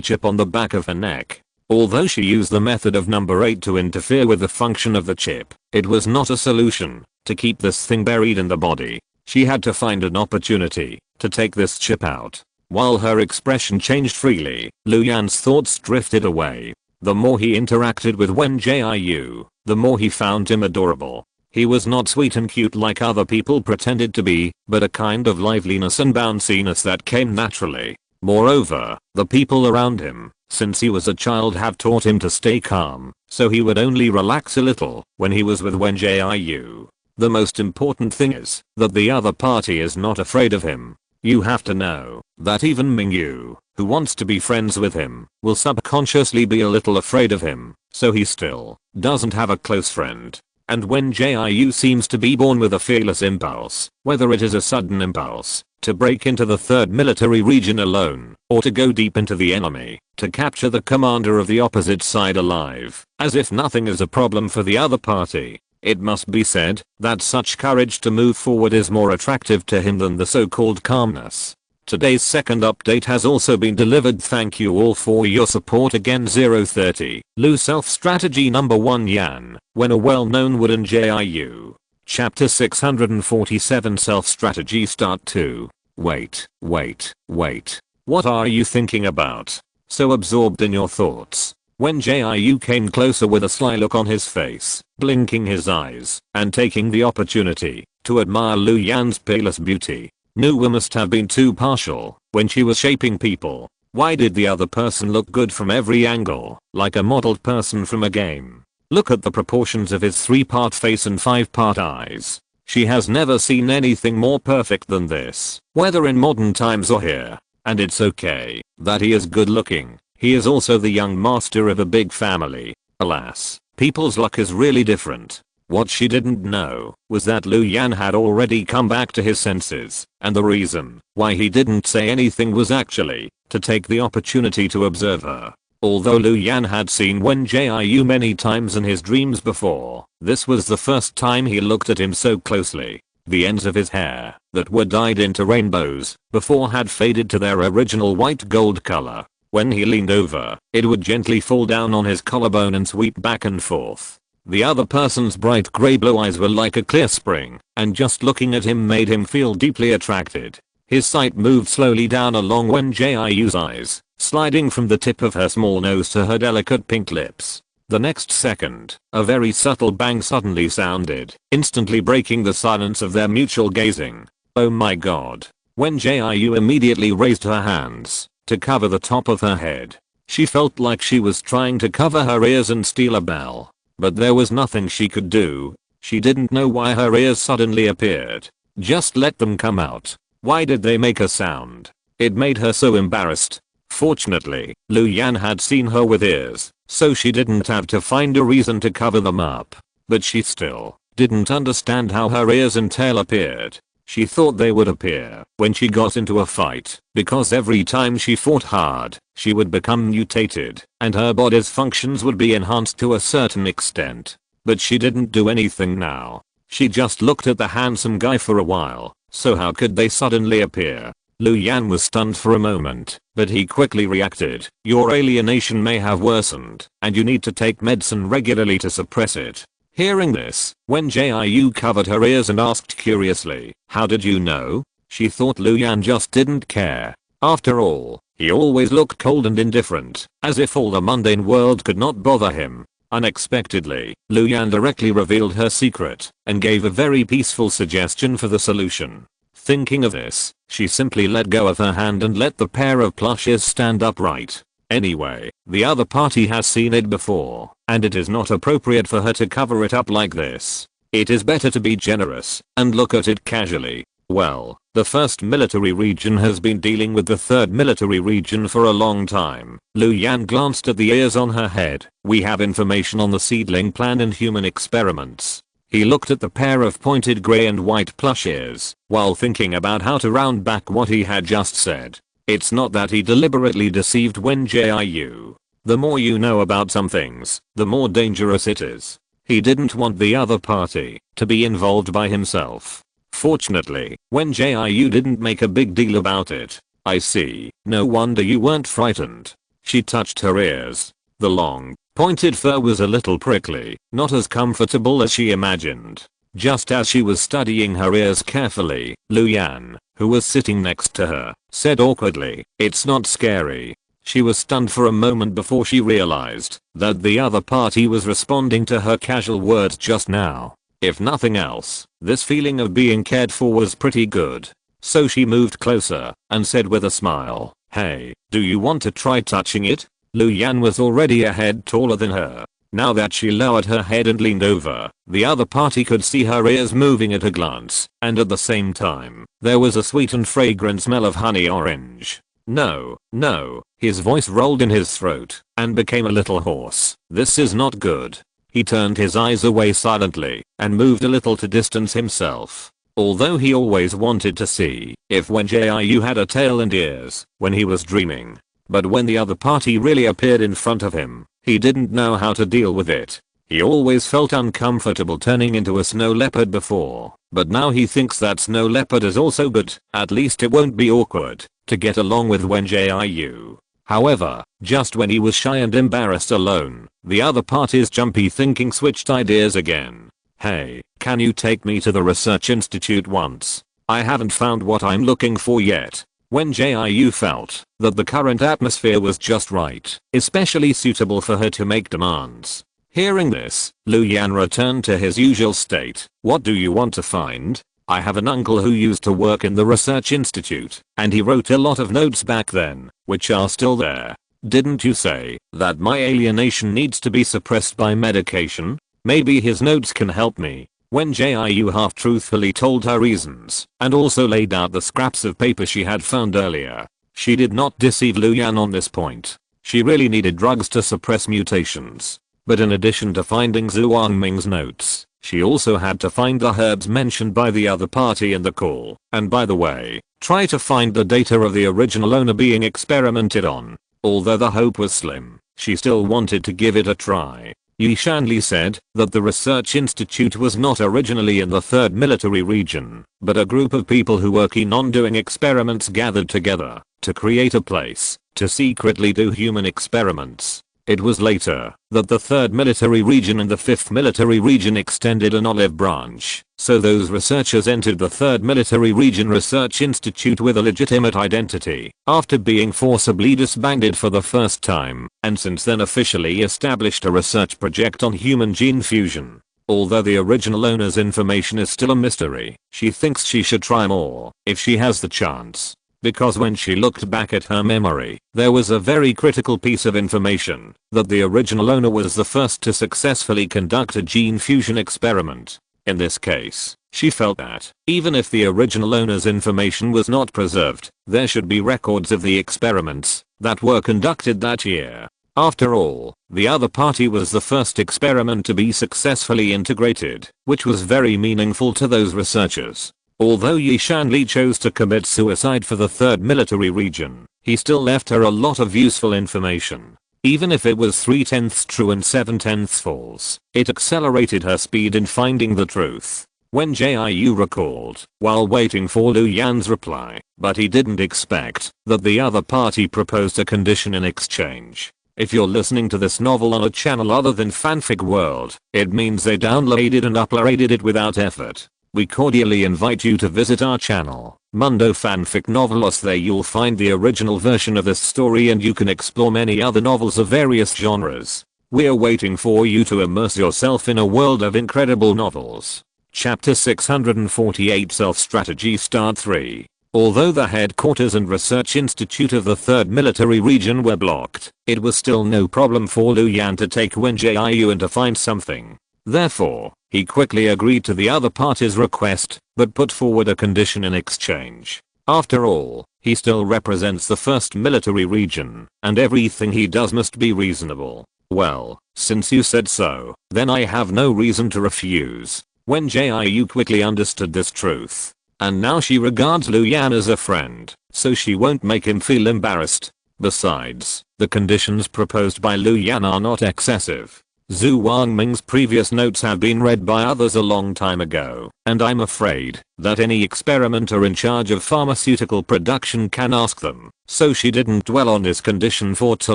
chip on the back of her neck. Although she used the method of number 8 to interfere with the function of the chip, it was not a solution to keep this thing buried in the body. She had to find an opportunity to take this chip out. While her expression changed freely, Lu Yan's thoughts drifted away. The more he interacted with Wen Jiu, the more he found him adorable. He was not sweet and cute like other people pretended to be, but a kind of liveliness and bounciness that came naturally. Moreover, the people around him, since he was a child, have taught him to stay calm, so he would only relax a little when he was with Wen Jiu. The most important thing is that the other party is not afraid of him. You have to know that even Mingyu, who wants to be friends with him, will subconsciously be a little afraid of him, so he still doesn't have a close friend. And Wen Jiu seems to be born with a fearless impulse, whether it is a sudden impulse to break into the 3rd military region alone, or to go deep into the enemy to capture the commander of the opposite side alive, as if nothing is a problem for the other party. It must be said that such courage to move forward is more attractive to him than the so-called calmness. Today's second update has also been delivered. Thank you all for your support again. 030. Lu Self-Strategy Number 1 Yan, when a well-known Wen Jiu. Chapter 647 Self-Strategy Start 2. Wait. What are you thinking about? So absorbed in your thoughts. Wen Jiu came closer with a sly look on his face, blinking his eyes, and taking the opportunity to admire Lu Yan's peerless beauty. Nuwa must have been too partial when she was shaping people. Why did the other person look good from every angle, like a modeled person from a game? Look at the proportions of his 3-part face and 5-part eyes. She has never seen anything more perfect than this, whether in modern times or here. And it's okay that he is good looking. He is also the young master of a big family. Alas, people's luck is really different. What she didn't know was that Lu Yan had already come back to his senses, and the reason why he didn't say anything was actually to take the opportunity to observe her. Although Lu Yan had seen Wen Jiu many times in his dreams before, this was the first time he looked at him so closely. The ends of his hair, that were dyed into rainbows, before had faded to their original white gold color. When he leaned over, it would gently fall down on his collarbone and sweep back and forth. The other person's bright grey blue eyes were like a clear spring, and just looking at him made him feel deeply attracted. His sight moved slowly down along Wen Jiu's eyes, sliding from the tip of her small nose to her delicate pink lips. The next second, a very subtle bang suddenly sounded, instantly breaking the silence of their mutual gazing. Oh my god. Wen Jiu immediately raised her hands to cover the top of her head. She felt like she was trying to cover her ears and steal a bell. But there was nothing she could do. She didn't know why her ears suddenly appeared. Just let them come out. Why did they make a sound? It made her so embarrassed. Fortunately, Lu Yan had seen her with ears, so she didn't have to find a reason to cover them up. But she still didn't understand how her ears and tail appeared. She thought they would appear when she got into a fight, because every time she fought hard, she would become mutated, and her body's functions would be enhanced to a certain extent. But she didn't do anything now. She just looked at the handsome guy for a while, so how could they suddenly appear? Lu Yan was stunned for a moment, but he quickly reacted. Your alienation may have worsened, and you need to take medicine regularly to suppress it. Hearing this, Wen Jiu covered her ears and asked curiously, how did you know? She thought Lu Yan just didn't care. After all, he always looked cold and indifferent, as if all the mundane world could not bother him. Unexpectedly, Lu Yan directly revealed her secret, and gave a very peaceful suggestion for the solution. Thinking of this, she simply let go of her hand and let the pair of plushes stand upright. Anyway, the other party has seen it before, and it is not appropriate for her to cover it up like this. It is better to be generous and look at it casually. Well, the first military region has been dealing with the third military region for a long time. Lu Yan glanced at the ears on her head. We have information on the seedling plan and human experiments. He looked at the pair of pointed grey and white plush ears, while thinking about how to round back what he had just said. It's not that he deliberately deceived Wen Jiu. The more you know about some things, the more dangerous it is. He didn't want the other party to be involved by himself. Fortunately, Wen Jiu didn't make a big deal about it. I see, no wonder you weren't frightened. She touched her ears. The long, pointed fur was a little prickly, not as comfortable as she imagined. Just as she was studying her ears carefully, Lu Yan, who was sitting next to her, said awkwardly, it's not scary. She was stunned for a moment before she realized that the other party was responding to her casual words just now. If nothing else, this feeling of being cared for was pretty good. So she moved closer and said with a smile, hey, do you want to try touching it? Lu Yan was already a head taller than her. Now that she lowered her head and leaned over, the other party could see her ears moving at a glance, and at the same time, there was a sweet and fragrant smell of honey orange. No, no, his voice rolled in his throat and became a little hoarse. This is not good. He turned his eyes away silently and moved a little to distance himself. Although he always wanted to see if Wen Jiu had a tail and ears when he was dreaming. But when the other party really appeared in front of him, he didn't know how to deal with it. He always felt uncomfortable turning into a snow leopard before, but now he thinks that snow leopard is also good. At least it won't be awkward to get along with Wen Jiu. However, just when he was shy and embarrassed alone, the other party's jumpy thinking switched ideas again. Hey, can you take me to the research institute once? I haven't found what I'm looking for yet. Wen Jiu felt that the current atmosphere was just right, especially suitable for her to make demands. Hearing this, Lu Yan returned to his usual state. What do you want to find? I have an uncle who used to work in the research institute, and he wrote a lot of notes back then, which are still there. Didn't you say that my alienation needs to be suppressed by medication? Maybe his notes can help me. Wen Jiu half-truthfully told her reasons, and also laid out the scraps of paper she had found earlier. She did not deceive Lu Yan on this point. She really needed drugs to suppress mutations. But in addition to finding Zhuang Ming's notes, She also had to find the herbs mentioned by the other party in the call, and by the way, try to find the data of the original owner being experimented on. Although the hope was slim, she still wanted to give it a try. Yi Shanli said that the research institute was not originally in the 3rd military region, but a group of people who were keen on doing experiments gathered together to create a place to secretly do human experiments. It was later that the 3rd military region and the 5th military region extended an olive branch, so those researchers entered the 3rd military region research institute with a legitimate identity, after being forcibly disbanded for the first time, and since then officially established a research project on human gene fusion. Although the original owner's information is still a mystery, she thinks she should try more if she has the chance. Because when she looked back at her memory, there was a very critical piece of information, that the original owner was the first to successfully conduct a gene fusion experiment. In this case, she felt that, even if the original owner's information was not preserved, there should be records of the experiments that were conducted that year. After all, the other party was the first experiment to be successfully integrated, which was very meaningful to those researchers. Although Yi Shanli chose to commit suicide for the 3rd military region, he still left her a lot of useful information. Even if it was 3/10 true and 7/10 false, it accelerated her speed in finding the truth. Wen Jiu recalled, while waiting for Lu Yan's reply, but he didn't expect that the other party proposed a condition in exchange. If you're listening to this novel on a channel other than Fanfic World, it means they downloaded and uploaded it without effort. We cordially invite you to visit our channel, Mundo Fanfic Novelos. There you'll find the original version of this story and you can explore many other novels of various genres. We're waiting for you to immerse yourself in a world of incredible novels. Chapter 648 Self-Strategy Start 3. Although the headquarters and research institute of the 3rd military region were blocked, it was still no problem for Lu Yan to take Wen Jiu and to find something. Therefore, he quickly agreed to the other party's request, but put forward a condition in exchange. After all, he still represents the 1st military region, and everything he does must be reasonable. Well, since you said so, then I have no reason to refuse. Wen Jiu quickly understood this truth. And now she regards Lu Yan as a friend, so she won't make him feel embarrassed. Besides, the conditions proposed by Lu Yan are not excessive. Zhu Wangming's previous notes have been read by others a long time ago, and I'm afraid that any experimenter in charge of pharmaceutical production can ask them, so she didn't dwell on this condition for too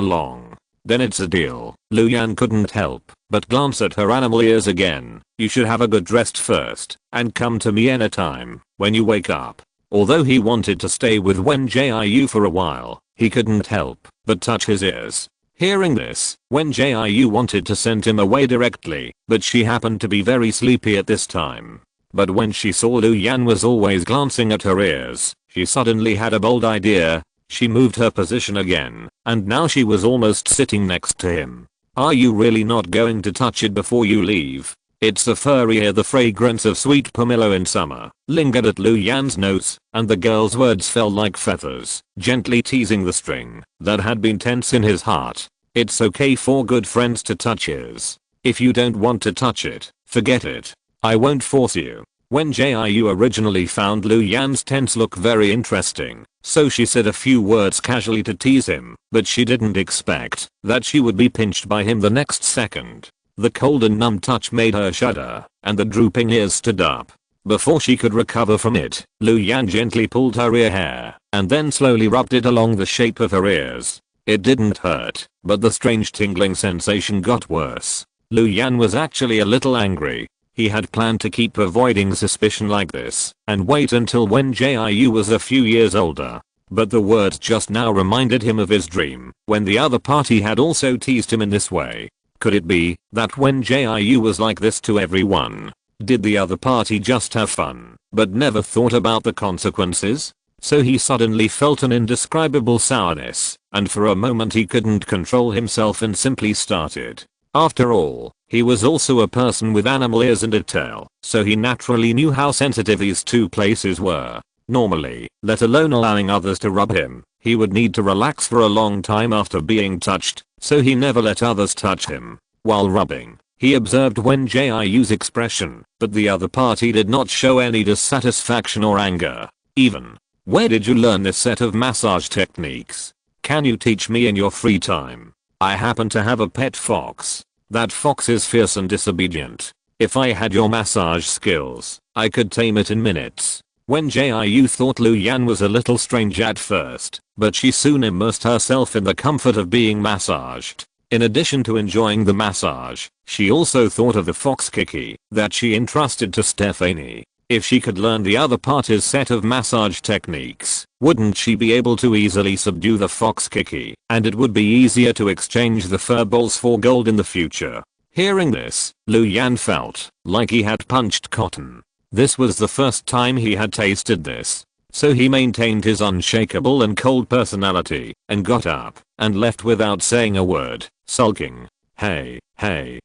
long. Then it's a deal. Lu Yan couldn't help but glance at her animal ears again. You should have a good rest first, and come to me anytime when you wake up. Although he wanted to stay with Wen Jiu for a while, he couldn't help but touch his ears. Hearing this, Wen Jiu wanted to send him away directly, but she happened to be very sleepy at this time. But when she saw Lu Yan was always glancing at her ears, she suddenly had a bold idea. She moved her position again, and now she was almost sitting next to him. Are you really not going to touch it before you leave? It's a furry ear. The fragrance of sweet pomelo in summer lingered at Lu Yan's nose, and the girl's words fell like feathers, gently teasing the string that had been tense in his heart. It's okay for good friends to touch ears. If you don't want to touch it, forget it. I won't force you. Wen Jiu originally found Lu Yan's tense look very interesting, so she said a few words casually to tease him, but she didn't expect that she would be pinched by him the next second. The cold and numb touch made her shudder, and the drooping ears stood up. Before she could recover from it, Lu Yan gently pulled her ear hair, and then slowly rubbed it along the shape of her ears. It didn't hurt, but the strange tingling sensation got worse. Lu Yan was actually a little angry. He had planned to keep avoiding suspicion like this, and wait until Wen Jiu was a few years older. But the words just now reminded him of his dream, when the other party had also teased him in this way. Could it be that Wen Jiu was like this to everyone? Did the other party just have fun, but never thought about the consequences? So he suddenly felt an indescribable sourness, and for a moment he couldn't control himself and simply started. After all, he was also a person with animal ears and a tail, so he naturally knew how sensitive these two places were. Normally, let alone allowing others to rub him, he would need to relax for a long time after being touched, so he never let others touch him. While rubbing, He observed Wen Jiu's expression, but the other party did not show any dissatisfaction or anger. Even. Where did you learn this set of massage techniques? Can you teach me in your free time? I happen to have a pet fox. That fox is fierce and disobedient. If I had your massage skills, I could tame it in minutes. Wen Jiu thought Lu Yan was a little strange at first, but she soon immersed herself in the comfort of being massaged. In addition to enjoying the massage, she also thought of the fox Kiki that she entrusted to Stephanie. If she could learn the other party's set of massage techniques, wouldn't she be able to easily subdue the fox Kiki, and it would be easier to exchange the fur balls for gold in the future. Hearing this, Lu Yan felt like he had punched cotton. This was the first time he had tasted this, so he maintained his unshakable and cold personality and got up and left without saying a word, sulking. Hey,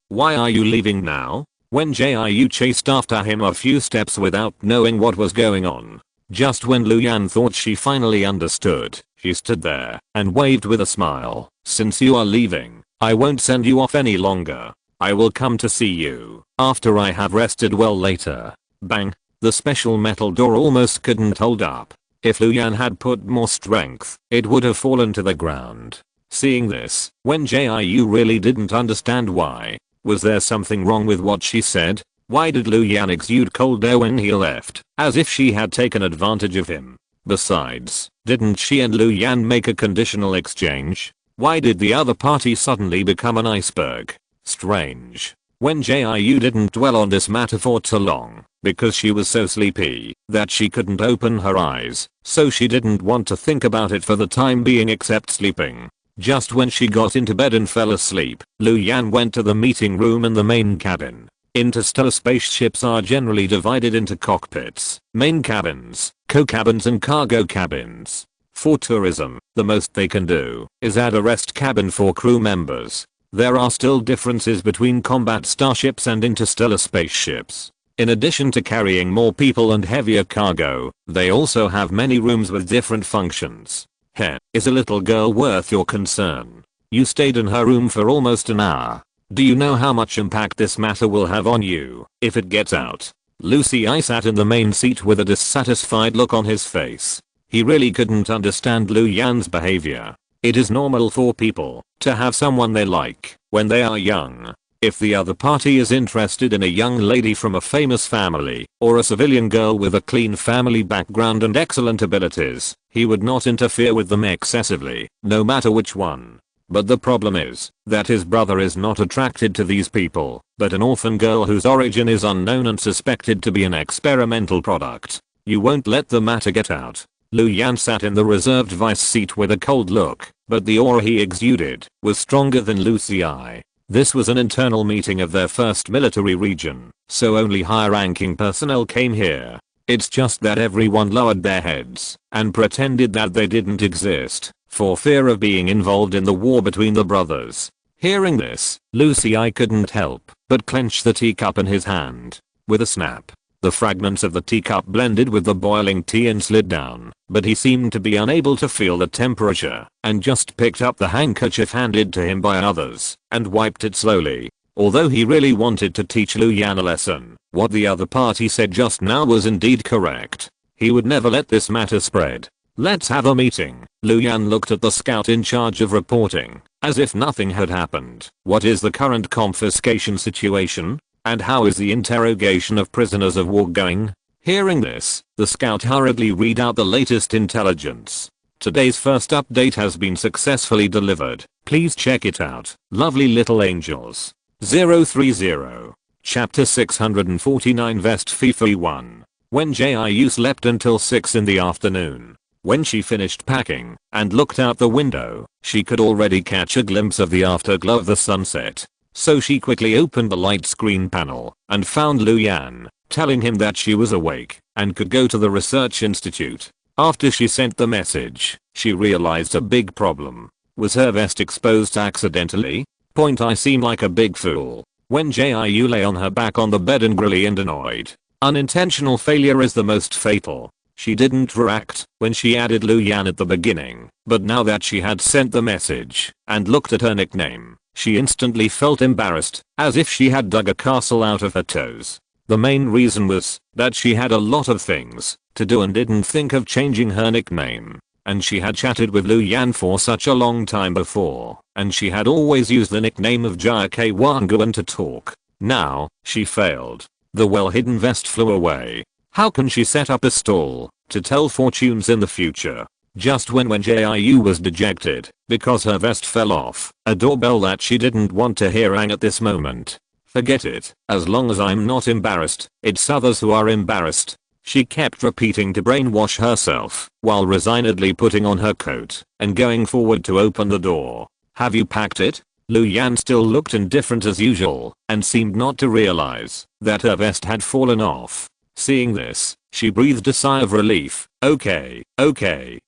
why are you leaving now? Wen Jiu chased after him a few steps without knowing what was going on. Just when Lu Yan thought she finally understood, she stood there and waved with a smile. Since you are leaving, I won't send you off any longer. I will come to see you after I have rested well later. Bang! The special metal door almost couldn't hold up. If Lu Yan had put more strength, it would have fallen to the ground. Seeing this, Wen Jiu really didn't understand why. Was there something wrong with what she said? Why did Lu Yan exude cold air when he left, as if she had taken advantage of him? Besides, didn't she and Lu Yan make a conditional exchange? Why did the other party suddenly become an iceberg? Strange. Wen Jiu didn't dwell on this matter for too long, because she was so sleepy that she couldn't open her eyes, so she didn't want to think about it for the time being except sleeping. Just when she got into bed and fell asleep, Lu Yan went to the meeting room in the main cabin. Interstellar spaceships are generally divided into cockpits, main cabins, co-cabins and cargo cabins. For tourism, the most they can do is add a rest cabin for crew members. There are still differences between combat starships and interstellar spaceships. In addition to carrying more people and heavier cargo, they also have many rooms with different functions. Heh, is a little girl worth your concern? You stayed in her room for almost an hour. Do you know how much impact this matter will have on you if it gets out? Lucy I sat in the main seat with a dissatisfied look on his face. He really couldn't understand Lu Yan's behavior. It is normal for people to have someone they like when they are young. If the other party is interested in a young lady from a famous family or a civilian girl with a clean family background and excellent abilities, he would not interfere with them excessively, no matter which one. But the problem is that his brother is not attracted to these people, but an orphan girl whose origin is unknown and suspected to be an experimental product. You won't let the matter get out. Lu Yan sat in the reserved vice seat with a cold look, but the aura he exuded was stronger than Lucy I. This was an internal meeting of their first military region, so only high-ranking personnel came here. It's just that everyone lowered their heads and pretended that they didn't exist, for fear of being involved in the war between the brothers. Hearing this, Lucy I couldn't help but clench the teacup in his hand. With a snap, the fragments of the teacup blended with the boiling tea and slid down, but he seemed to be unable to feel the temperature and just picked up the handkerchief handed to him by others and wiped it slowly. Although he really wanted to teach Lu Yan a lesson, what the other party said just now was indeed correct. He would never let this matter spread. Let's have a meeting. Lu Yan looked at the scout in charge of reporting, as if nothing had happened. What is the current confiscation situation? And how is the interrogation of prisoners of war going? Hearing this, the scout hurriedly read out the latest intelligence. Today's first update has been successfully delivered. Please check it out. Lovely little angels. 030. Chapter 649 Vest FIFA 1. Wen Jiu slept until 6 in the afternoon. When she finished packing and looked out the window, she could already catch a glimpse of the afterglow of the sunset. So she quickly opened the light screen panel and found Lu Yan, telling him that she was awake and could go to the research institute. After she sent the message, she realized a big problem. Was her vest exposed accidentally? I seem like a big fool. Wen Jiu lay on her back on the bed angrily and annoyed. Unintentional failure is the most fatal. She didn't react when she added Lu Yan at the beginning, but now that she had sent the message and looked at her nickname, She instantly felt embarrassed, as if she had dug a castle out of her toes. The main reason was that she had a lot of things to do and didn't think of changing her nickname. And she had chatted with Lu Yan for such a long time before, and she had always used the nickname of Jia K Wanguan to talk. Now, she failed. The well-hidden vest flew away. How can she set up a stall to tell fortunes in the future? Just when Jiu was dejected because her vest fell off, a doorbell that she didn't want to hear rang at this moment. Forget it, as long as I'm not embarrassed, it's others who are embarrassed. She kept repeating to brainwash herself, while resignedly putting on her coat and going forward to open the door. Have you packed it? Lu Yan still looked indifferent as usual, and seemed not to realize that her vest had fallen off. Seeing this, she breathed a sigh of relief. Okay,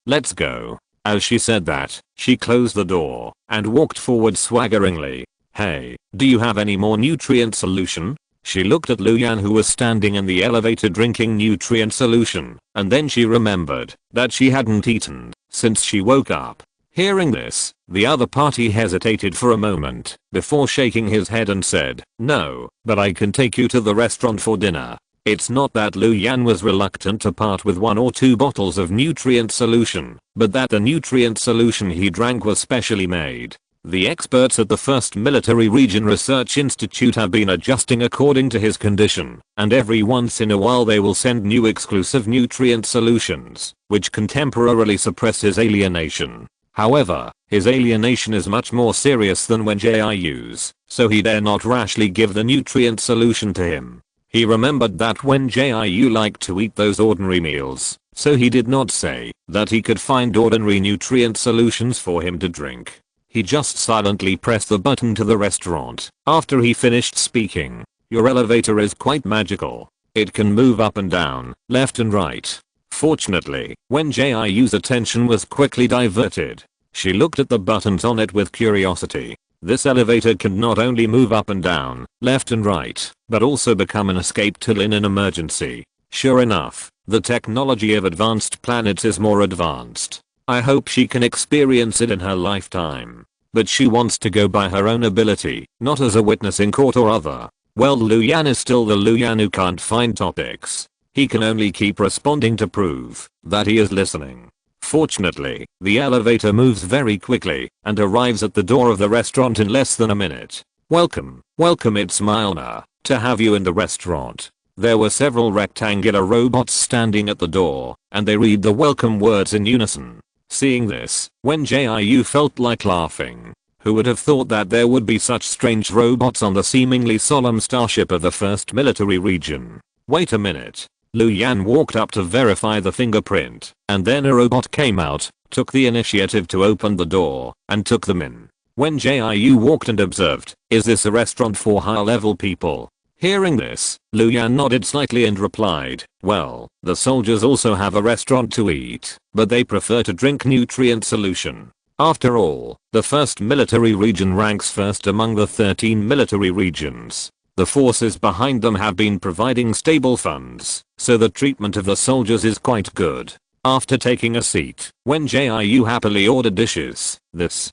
let's go. As she said that, she closed the door and walked forward swaggeringly. Hey, do you have any more nutrient solution? She looked at Lu Yan, who was standing in the elevator drinking nutrient solution, and then she remembered that she hadn't eaten since she woke up. Hearing this, the other party hesitated for a moment before shaking his head and said, "No, but I can take you to the restaurant for dinner." It's not that Lu Yan was reluctant to part with 1 or 2 bottles of nutrient solution, but that the nutrient solution he drank was specially made. The experts at the 1st Military Region Research Institute have been adjusting according to his condition, and every once in a while they will send new exclusive nutrient solutions, which can temporarily suppress his alienation. However, his alienation is much more serious than Wen Jiu's, so he dare not rashly give the nutrient solution to him. He remembered that Wen Jiu liked to eat those ordinary meals, so he did not say that he could find ordinary nutrient solutions for him to drink. He just silently pressed the button to the restaurant. After he finished speaking, "Your elevator is quite magical. It can move up and down, left and right." Fortunately, Wen Jiu's attention was quickly diverted. She looked at the buttons on it with curiosity. This elevator can not only move up and down, left and right, but also become an escape tool in an emergency. Sure enough, the technology of advanced planets is more advanced. I hope she can experience it in her lifetime. But she wants to go by her own ability, not as a witness in court or other. Well, Lu Yan is still the Lu Yan who can't find topics. He can only keep responding to prove that he is listening. Fortunately, the elevator moves very quickly and arrives at the door of the restaurant in less than a minute. Welcome, it's Milner, to have you in the restaurant." There were several rectangular robots standing at the door, and they read the welcome words in unison. Seeing this, Wen Jiu felt like laughing. Who would have thought that there would be such strange robots on the seemingly solemn starship of the 1st Military Region? Wait a minute. Lu Yan walked up to verify the fingerprint, and then a robot came out, took the initiative to open the door, and took them in. Wen Jiu walked and observed, "Is this a restaurant for high-level people?" Hearing this, Lu Yan nodded slightly and replied, "Well, the soldiers also have a restaurant to eat, but they prefer to drink nutrient solution. After all, the 1st Military Region ranks first among the 13 military regions. The forces behind them have been providing stable funds, so the treatment of the soldiers is quite good." After taking a seat, Wen Jiu happily ordered dishes, this,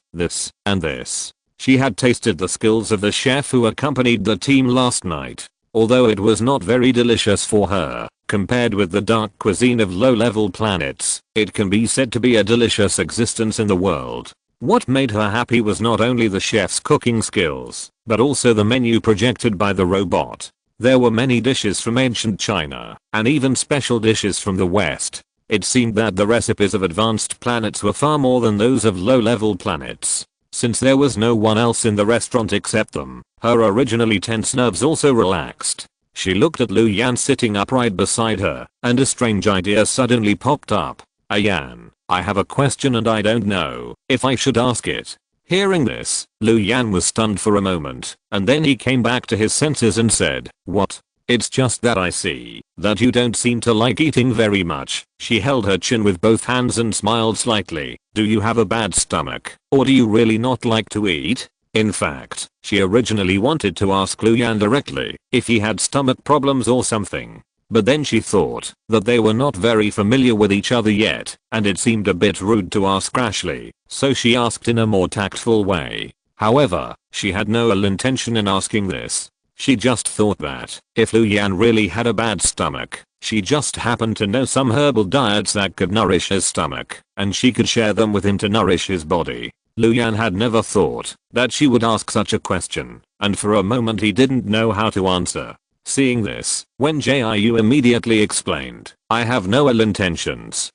and this. She had tasted the skills of the chef who accompanied the team last night. Although it was not very delicious for her, compared with the dark cuisine of low-level planets, it can be said to be a delicious existence in the world. What made her happy was not only the chef's cooking skills, but also the menu projected by the robot. There were many dishes from ancient China, and even special dishes from the West. It seemed that the recipes of advanced planets were far more than those of low-level planets. Since there was no one else in the restaurant except them, her originally tense nerves also relaxed. She looked at Lu Yan sitting upright beside her, and a strange idea suddenly popped up. "Yan, I have a question and I don't know if I should ask it." Hearing this, Lu Yan was stunned for a moment, and then he came back to his senses and said, "What?" "It's just that I see that you don't seem to like eating very much." She held her chin with both hands and smiled slightly. "Do you have a bad stomach, or do you really not like to eat?" In fact, she originally wanted to ask Lu Yan directly if he had stomach problems or something. But then she thought that they were not very familiar with each other yet, and it seemed a bit rude to ask rashly, so she asked in a more tactful way, However, she had no ill intention in asking this. She just thought that, if Lu Yan really had a bad stomach, she just happened to know some herbal diets that could nourish his stomach, and she could share them with him to nourish his body. Lu Yan had never thought that she would ask such a question, and for a moment he didn't know how to answer. Seeing this, Wen Jiu immediately explained, "I have no ill intentions,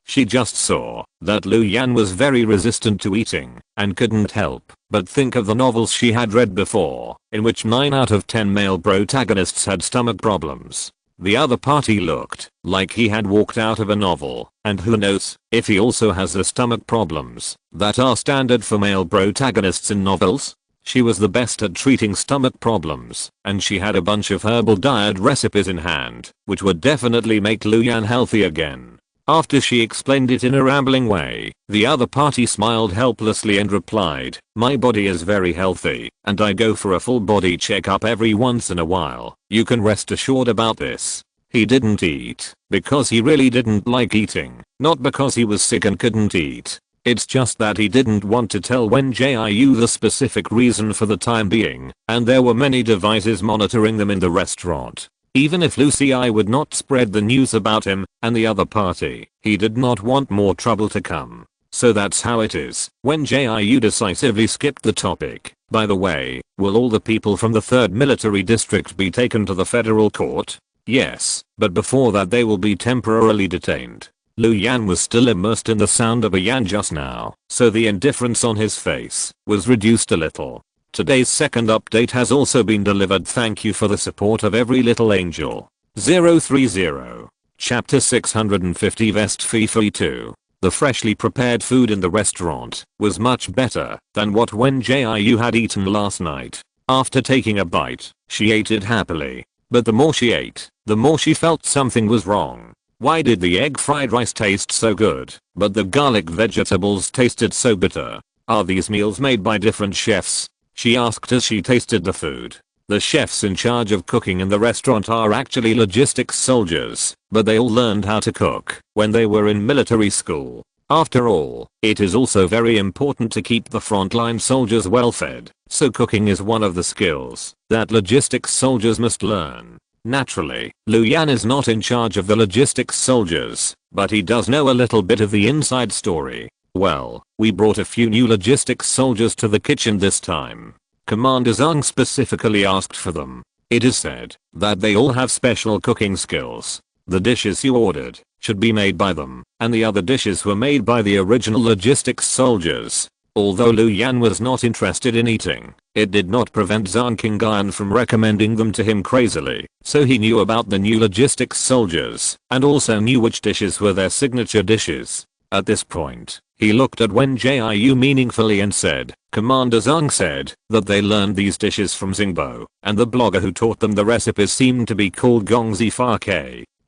She just saw that Lu Yan was very resistant to eating and couldn't help but think of the novels she had read before, in which 9 out of 10 male protagonists had stomach problems. The other party looked like he had walked out of a novel, and who knows if he also has the stomach problems that are standard for male protagonists in novels. She was the best at treating stomach problems, and she had a bunch of herbal diet recipes in hand, which would definitely make Lu Yan healthy again. After she explained it in a rambling way, the other party smiled helplessly and replied, "My body is very healthy, and I go for a full body checkup every once in a while. You can rest assured about this." He didn't eat because he really didn't like eating, not because he was sick and couldn't eat. It's just that he didn't want to tell Wen Jiu the specific reason for the time being, and there were many devices monitoring them in the restaurant. Even if Lucy would not spread the news about him and the other party, he did not want more trouble to come. So that's how it is. Wen Jiu decisively skipped the topic. "By the way, will all the people from the 3rd military district be taken to the federal court?" "Yes, but before that they will be temporarily detained." Lu Yan was still immersed in the sound of a yan just now, so the indifference on his face was reduced a little. Today's second update has also been delivered. Thank you for the support of every little angel. 030. Chapter 650 Vest FIFA 2. The freshly prepared food in the restaurant was much better than what Wen Jiu had eaten last night. After taking a bite, she ate it happily. But the more she ate, the more she felt something was wrong. Why did the egg fried rice taste so good, but the garlic vegetables tasted so bitter? Are these meals made by different chefs? She asked as she tasted the food. The chefs in charge of cooking in the restaurant are actually logistics soldiers, but they all learned how to cook when they were in military school. After all, it is also very important to keep the frontline soldiers well fed, so cooking is one of the skills that logistics soldiers must learn. Naturally, Lu Yan is not in charge of the logistics soldiers, but he does know a little bit of the inside story. "Well, we brought a few new logistics soldiers to the kitchen this time. Commander Zhang specifically asked for them. It is said that they all have special cooking skills. The dishes you ordered should be made by them, and the other dishes were made by the original logistics soldiers." Although Lu Yan was not interested in eating, it did not prevent Zhang Qingyan from recommending them to him crazily, so he knew about the new logistics soldiers, and also knew which dishes were their signature dishes. At this point, he looked at Wen Jiu meaningfully and said, "Commander Zhang said that they learned these dishes from Xingbo, and the blogger who taught them the recipes seemed to be called Gongzi Fa.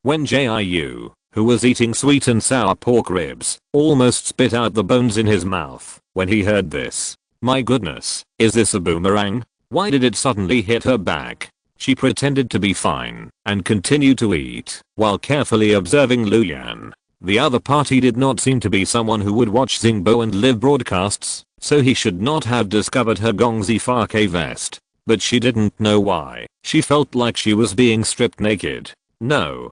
Wen Jiu, who was eating sweet and sour pork ribs, almost spit out the bones in his mouth when he heard this. My goodness, is this a boomerang? Why did it suddenly hit her back? She pretended to be fine and continued to eat while carefully observing Lu Yan. The other party did not seem to be someone who would watch Xingbo and live broadcasts, so he should not have discovered her Gongzi Fa vest. But she didn't know why. She felt like she was being stripped naked. No,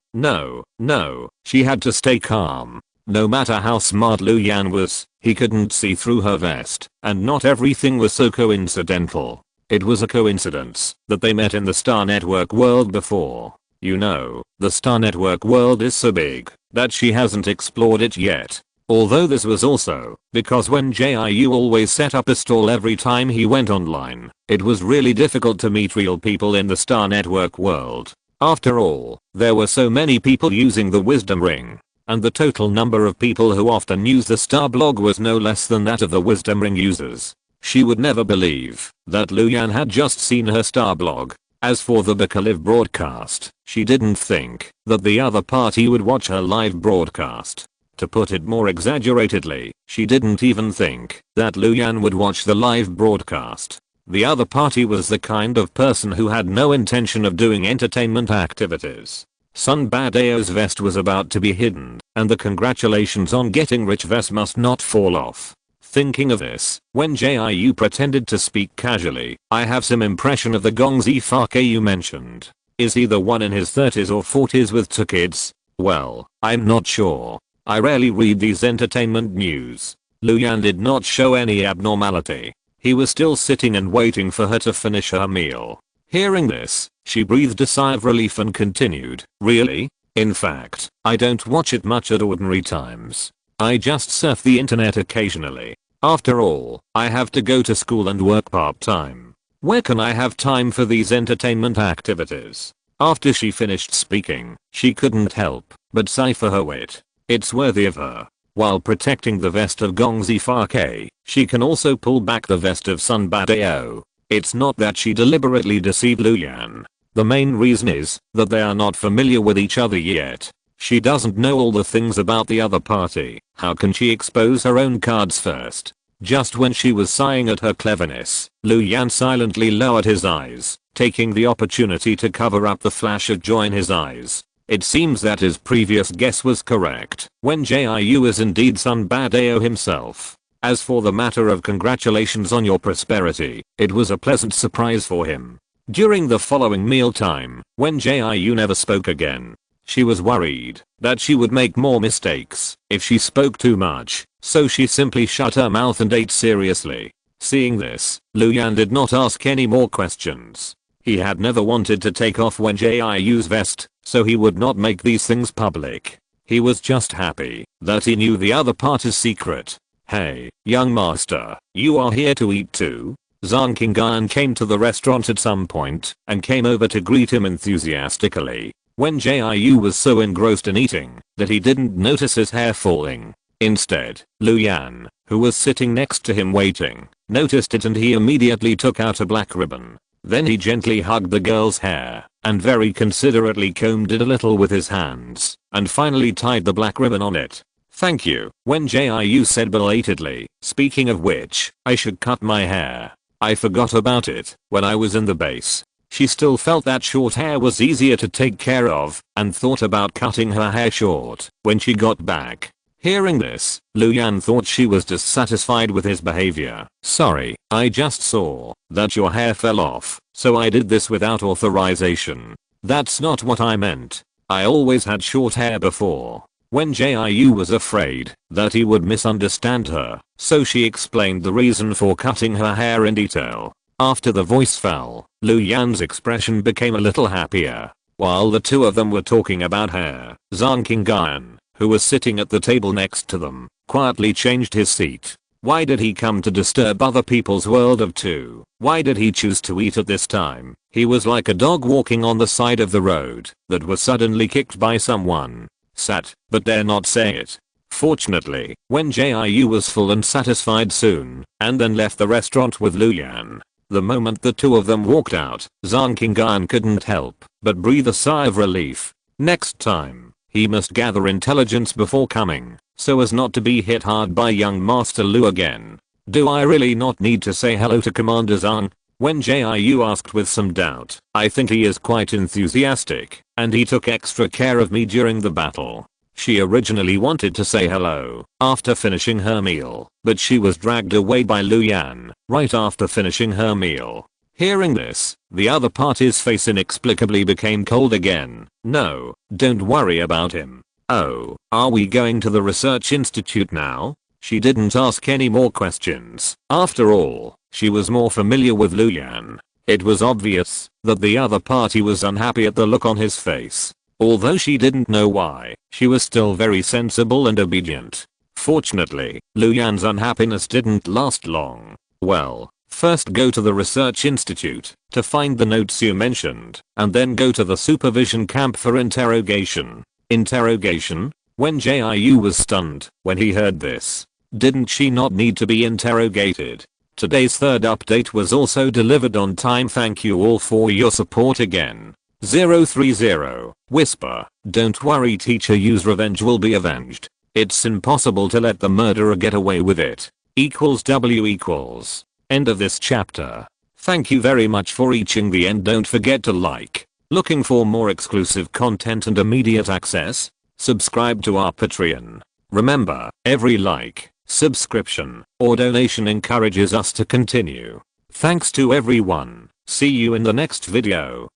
she had to stay calm. No matter how smart Lu Yan was, he couldn't see through her vest, and not everything was so coincidental. It was a coincidence that they met in the Star Network world before. You know, the Star Network world is so big that she hasn't explored it yet. Although this was also because Wen Jiu always set up a stall every time he went online, it was really difficult to meet real people in the Star Network world. After all, there were so many people using the Wisdom Ring, and the total number of people who often use the Star blog was no less than that of the Wisdom Ring users. She would never believe that Lu Yan had just seen her Star blog. As for the Bakaliv broadcast, she didn't think that the other party would watch her live broadcast. To put it more exaggeratedly, she didn't even think that Lu Yan would watch the live broadcast. The other party was the kind of person who had no intention of doing entertainment activities. Sun Badao's vest was about to be hidden, and the congratulations on getting rich vest must not fall off. Thinking of this, Wen Jiu pretended to speak casually. I have some impression of the Gong Zifake you mentioned. Is he the one in his 30s or 40s with 2 kids? Well, I'm not sure. I rarely read these entertainment news. Lu Yan did not show any abnormality. He was still sitting and waiting for her to finish her meal. Hearing this, she breathed a sigh of relief and continued, really? In fact, I don't watch it much at ordinary times. I just surf the internet occasionally. After all, I have to go to school and work part-time. Where can I have time for these entertainment activities? After she finished speaking, she couldn't help but sigh for her wit. It's worthy of her. While protecting the vest of Gong Zifake, she can also pull back the vest of Sun Badao. It's not that she deliberately deceived Lu Yan. The main reason is that they are not familiar with each other yet. She doesn't know all the things about the other party. How can she expose her own cards first? Just when she was sighing at her cleverness, Lu Yan silently lowered his eyes, taking the opportunity to cover up the flash of joy in his eyes. It seems that his previous guess was correct. Wen Jiu is indeed Sun Badao himself. As for the matter of congratulations on your prosperity, it was a pleasant surprise for him. During the following mealtime, Wen Jiu never spoke again. She was worried that she would make more mistakes if she spoke too much, so she simply shut her mouth and ate seriously. Seeing this, Lu Yan did not ask any more questions. He had never wanted to take off Wen Jiu's vest, so he would not make these things public. He was just happy that he knew the other party's secret. Hey, young master, you are here to eat too? Zhang Qinggan came to the restaurant at some point and came over to greet him enthusiastically. Wen Jiu was so engrossed in eating that he didn't notice his hair falling. Instead, Lu Yan, who was sitting next to him waiting, noticed it and he immediately took out a black ribbon. Then he gently hugged the girl's hair and very considerately combed it a little with his hands and finally tied the black ribbon on it. Thank you, Wen Jiu said belatedly. Speaking of which, I should cut my hair. I forgot about it when I was in the base. She still felt that short hair was easier to take care of and thought about cutting her hair short when she got back. Hearing this, Lu Yan thought she was dissatisfied with his behavior. Sorry, I just saw that your hair fell off, so I did this without authorization. That's not what I meant. I always had short hair before. Wen Jiu was afraid that he would misunderstand her, so she explained the reason for cutting her hair in detail. After the voice fell, Lu Yan's expression became a little happier. While the two of them were talking about hair, Zhang Qinggan, who was sitting at the table next to them, quietly changed his seat. Why did he come to disturb other people's world of two? Why did he choose to eat at this time? He was like a dog walking on the side of the road that was suddenly kicked by someone. Sat, but dare not say it. Fortunately, Wen Jiu was full and satisfied soon, and then left the restaurant with Lu Yan. The moment the two of them walked out, Zhang Qinggan couldn't help but breathe a sigh of relief. Next time, he must gather intelligence before coming, so as not to be hit hard by young Master Lu again. Do I really not need to say hello to Commander Zhang? Wen Jiu asked with some doubt. I think he is quite enthusiastic, and he took extra care of me during the battle. She originally wanted to say hello after finishing her meal, but she was dragged away by Lu Yan right after finishing her meal. Hearing this, the other party's face inexplicably became cold again. No, don't worry about him. Oh, are we going to the research institute now? She didn't ask any more questions. After all, she was more familiar with Lu Yan. It was obvious that the other party was unhappy at the look on his face. Although she didn't know why, she was still very sensible and obedient. Fortunately, Lu Yan's unhappiness didn't last long. Well, first go to the research institute to find the notes you mentioned, and then go to the supervision camp for interrogation. Interrogation? Wen Jiu was stunned when he heard this. Didn't she not need to be interrogated? Today's third update was also delivered on time. Thank you all for your support again. 030. Whisper. Don't worry teacher, Yu's revenge will be avenged. It's impossible to let the murderer get away with it. W equals. End of this chapter. Thank you very much for reaching the end. Don't forget to like. Looking for more exclusive content and immediate access? Subscribe to our Patreon. Remember, every like subscription, or donation encourages us to continue. Thanks to everyone. See you in the next video.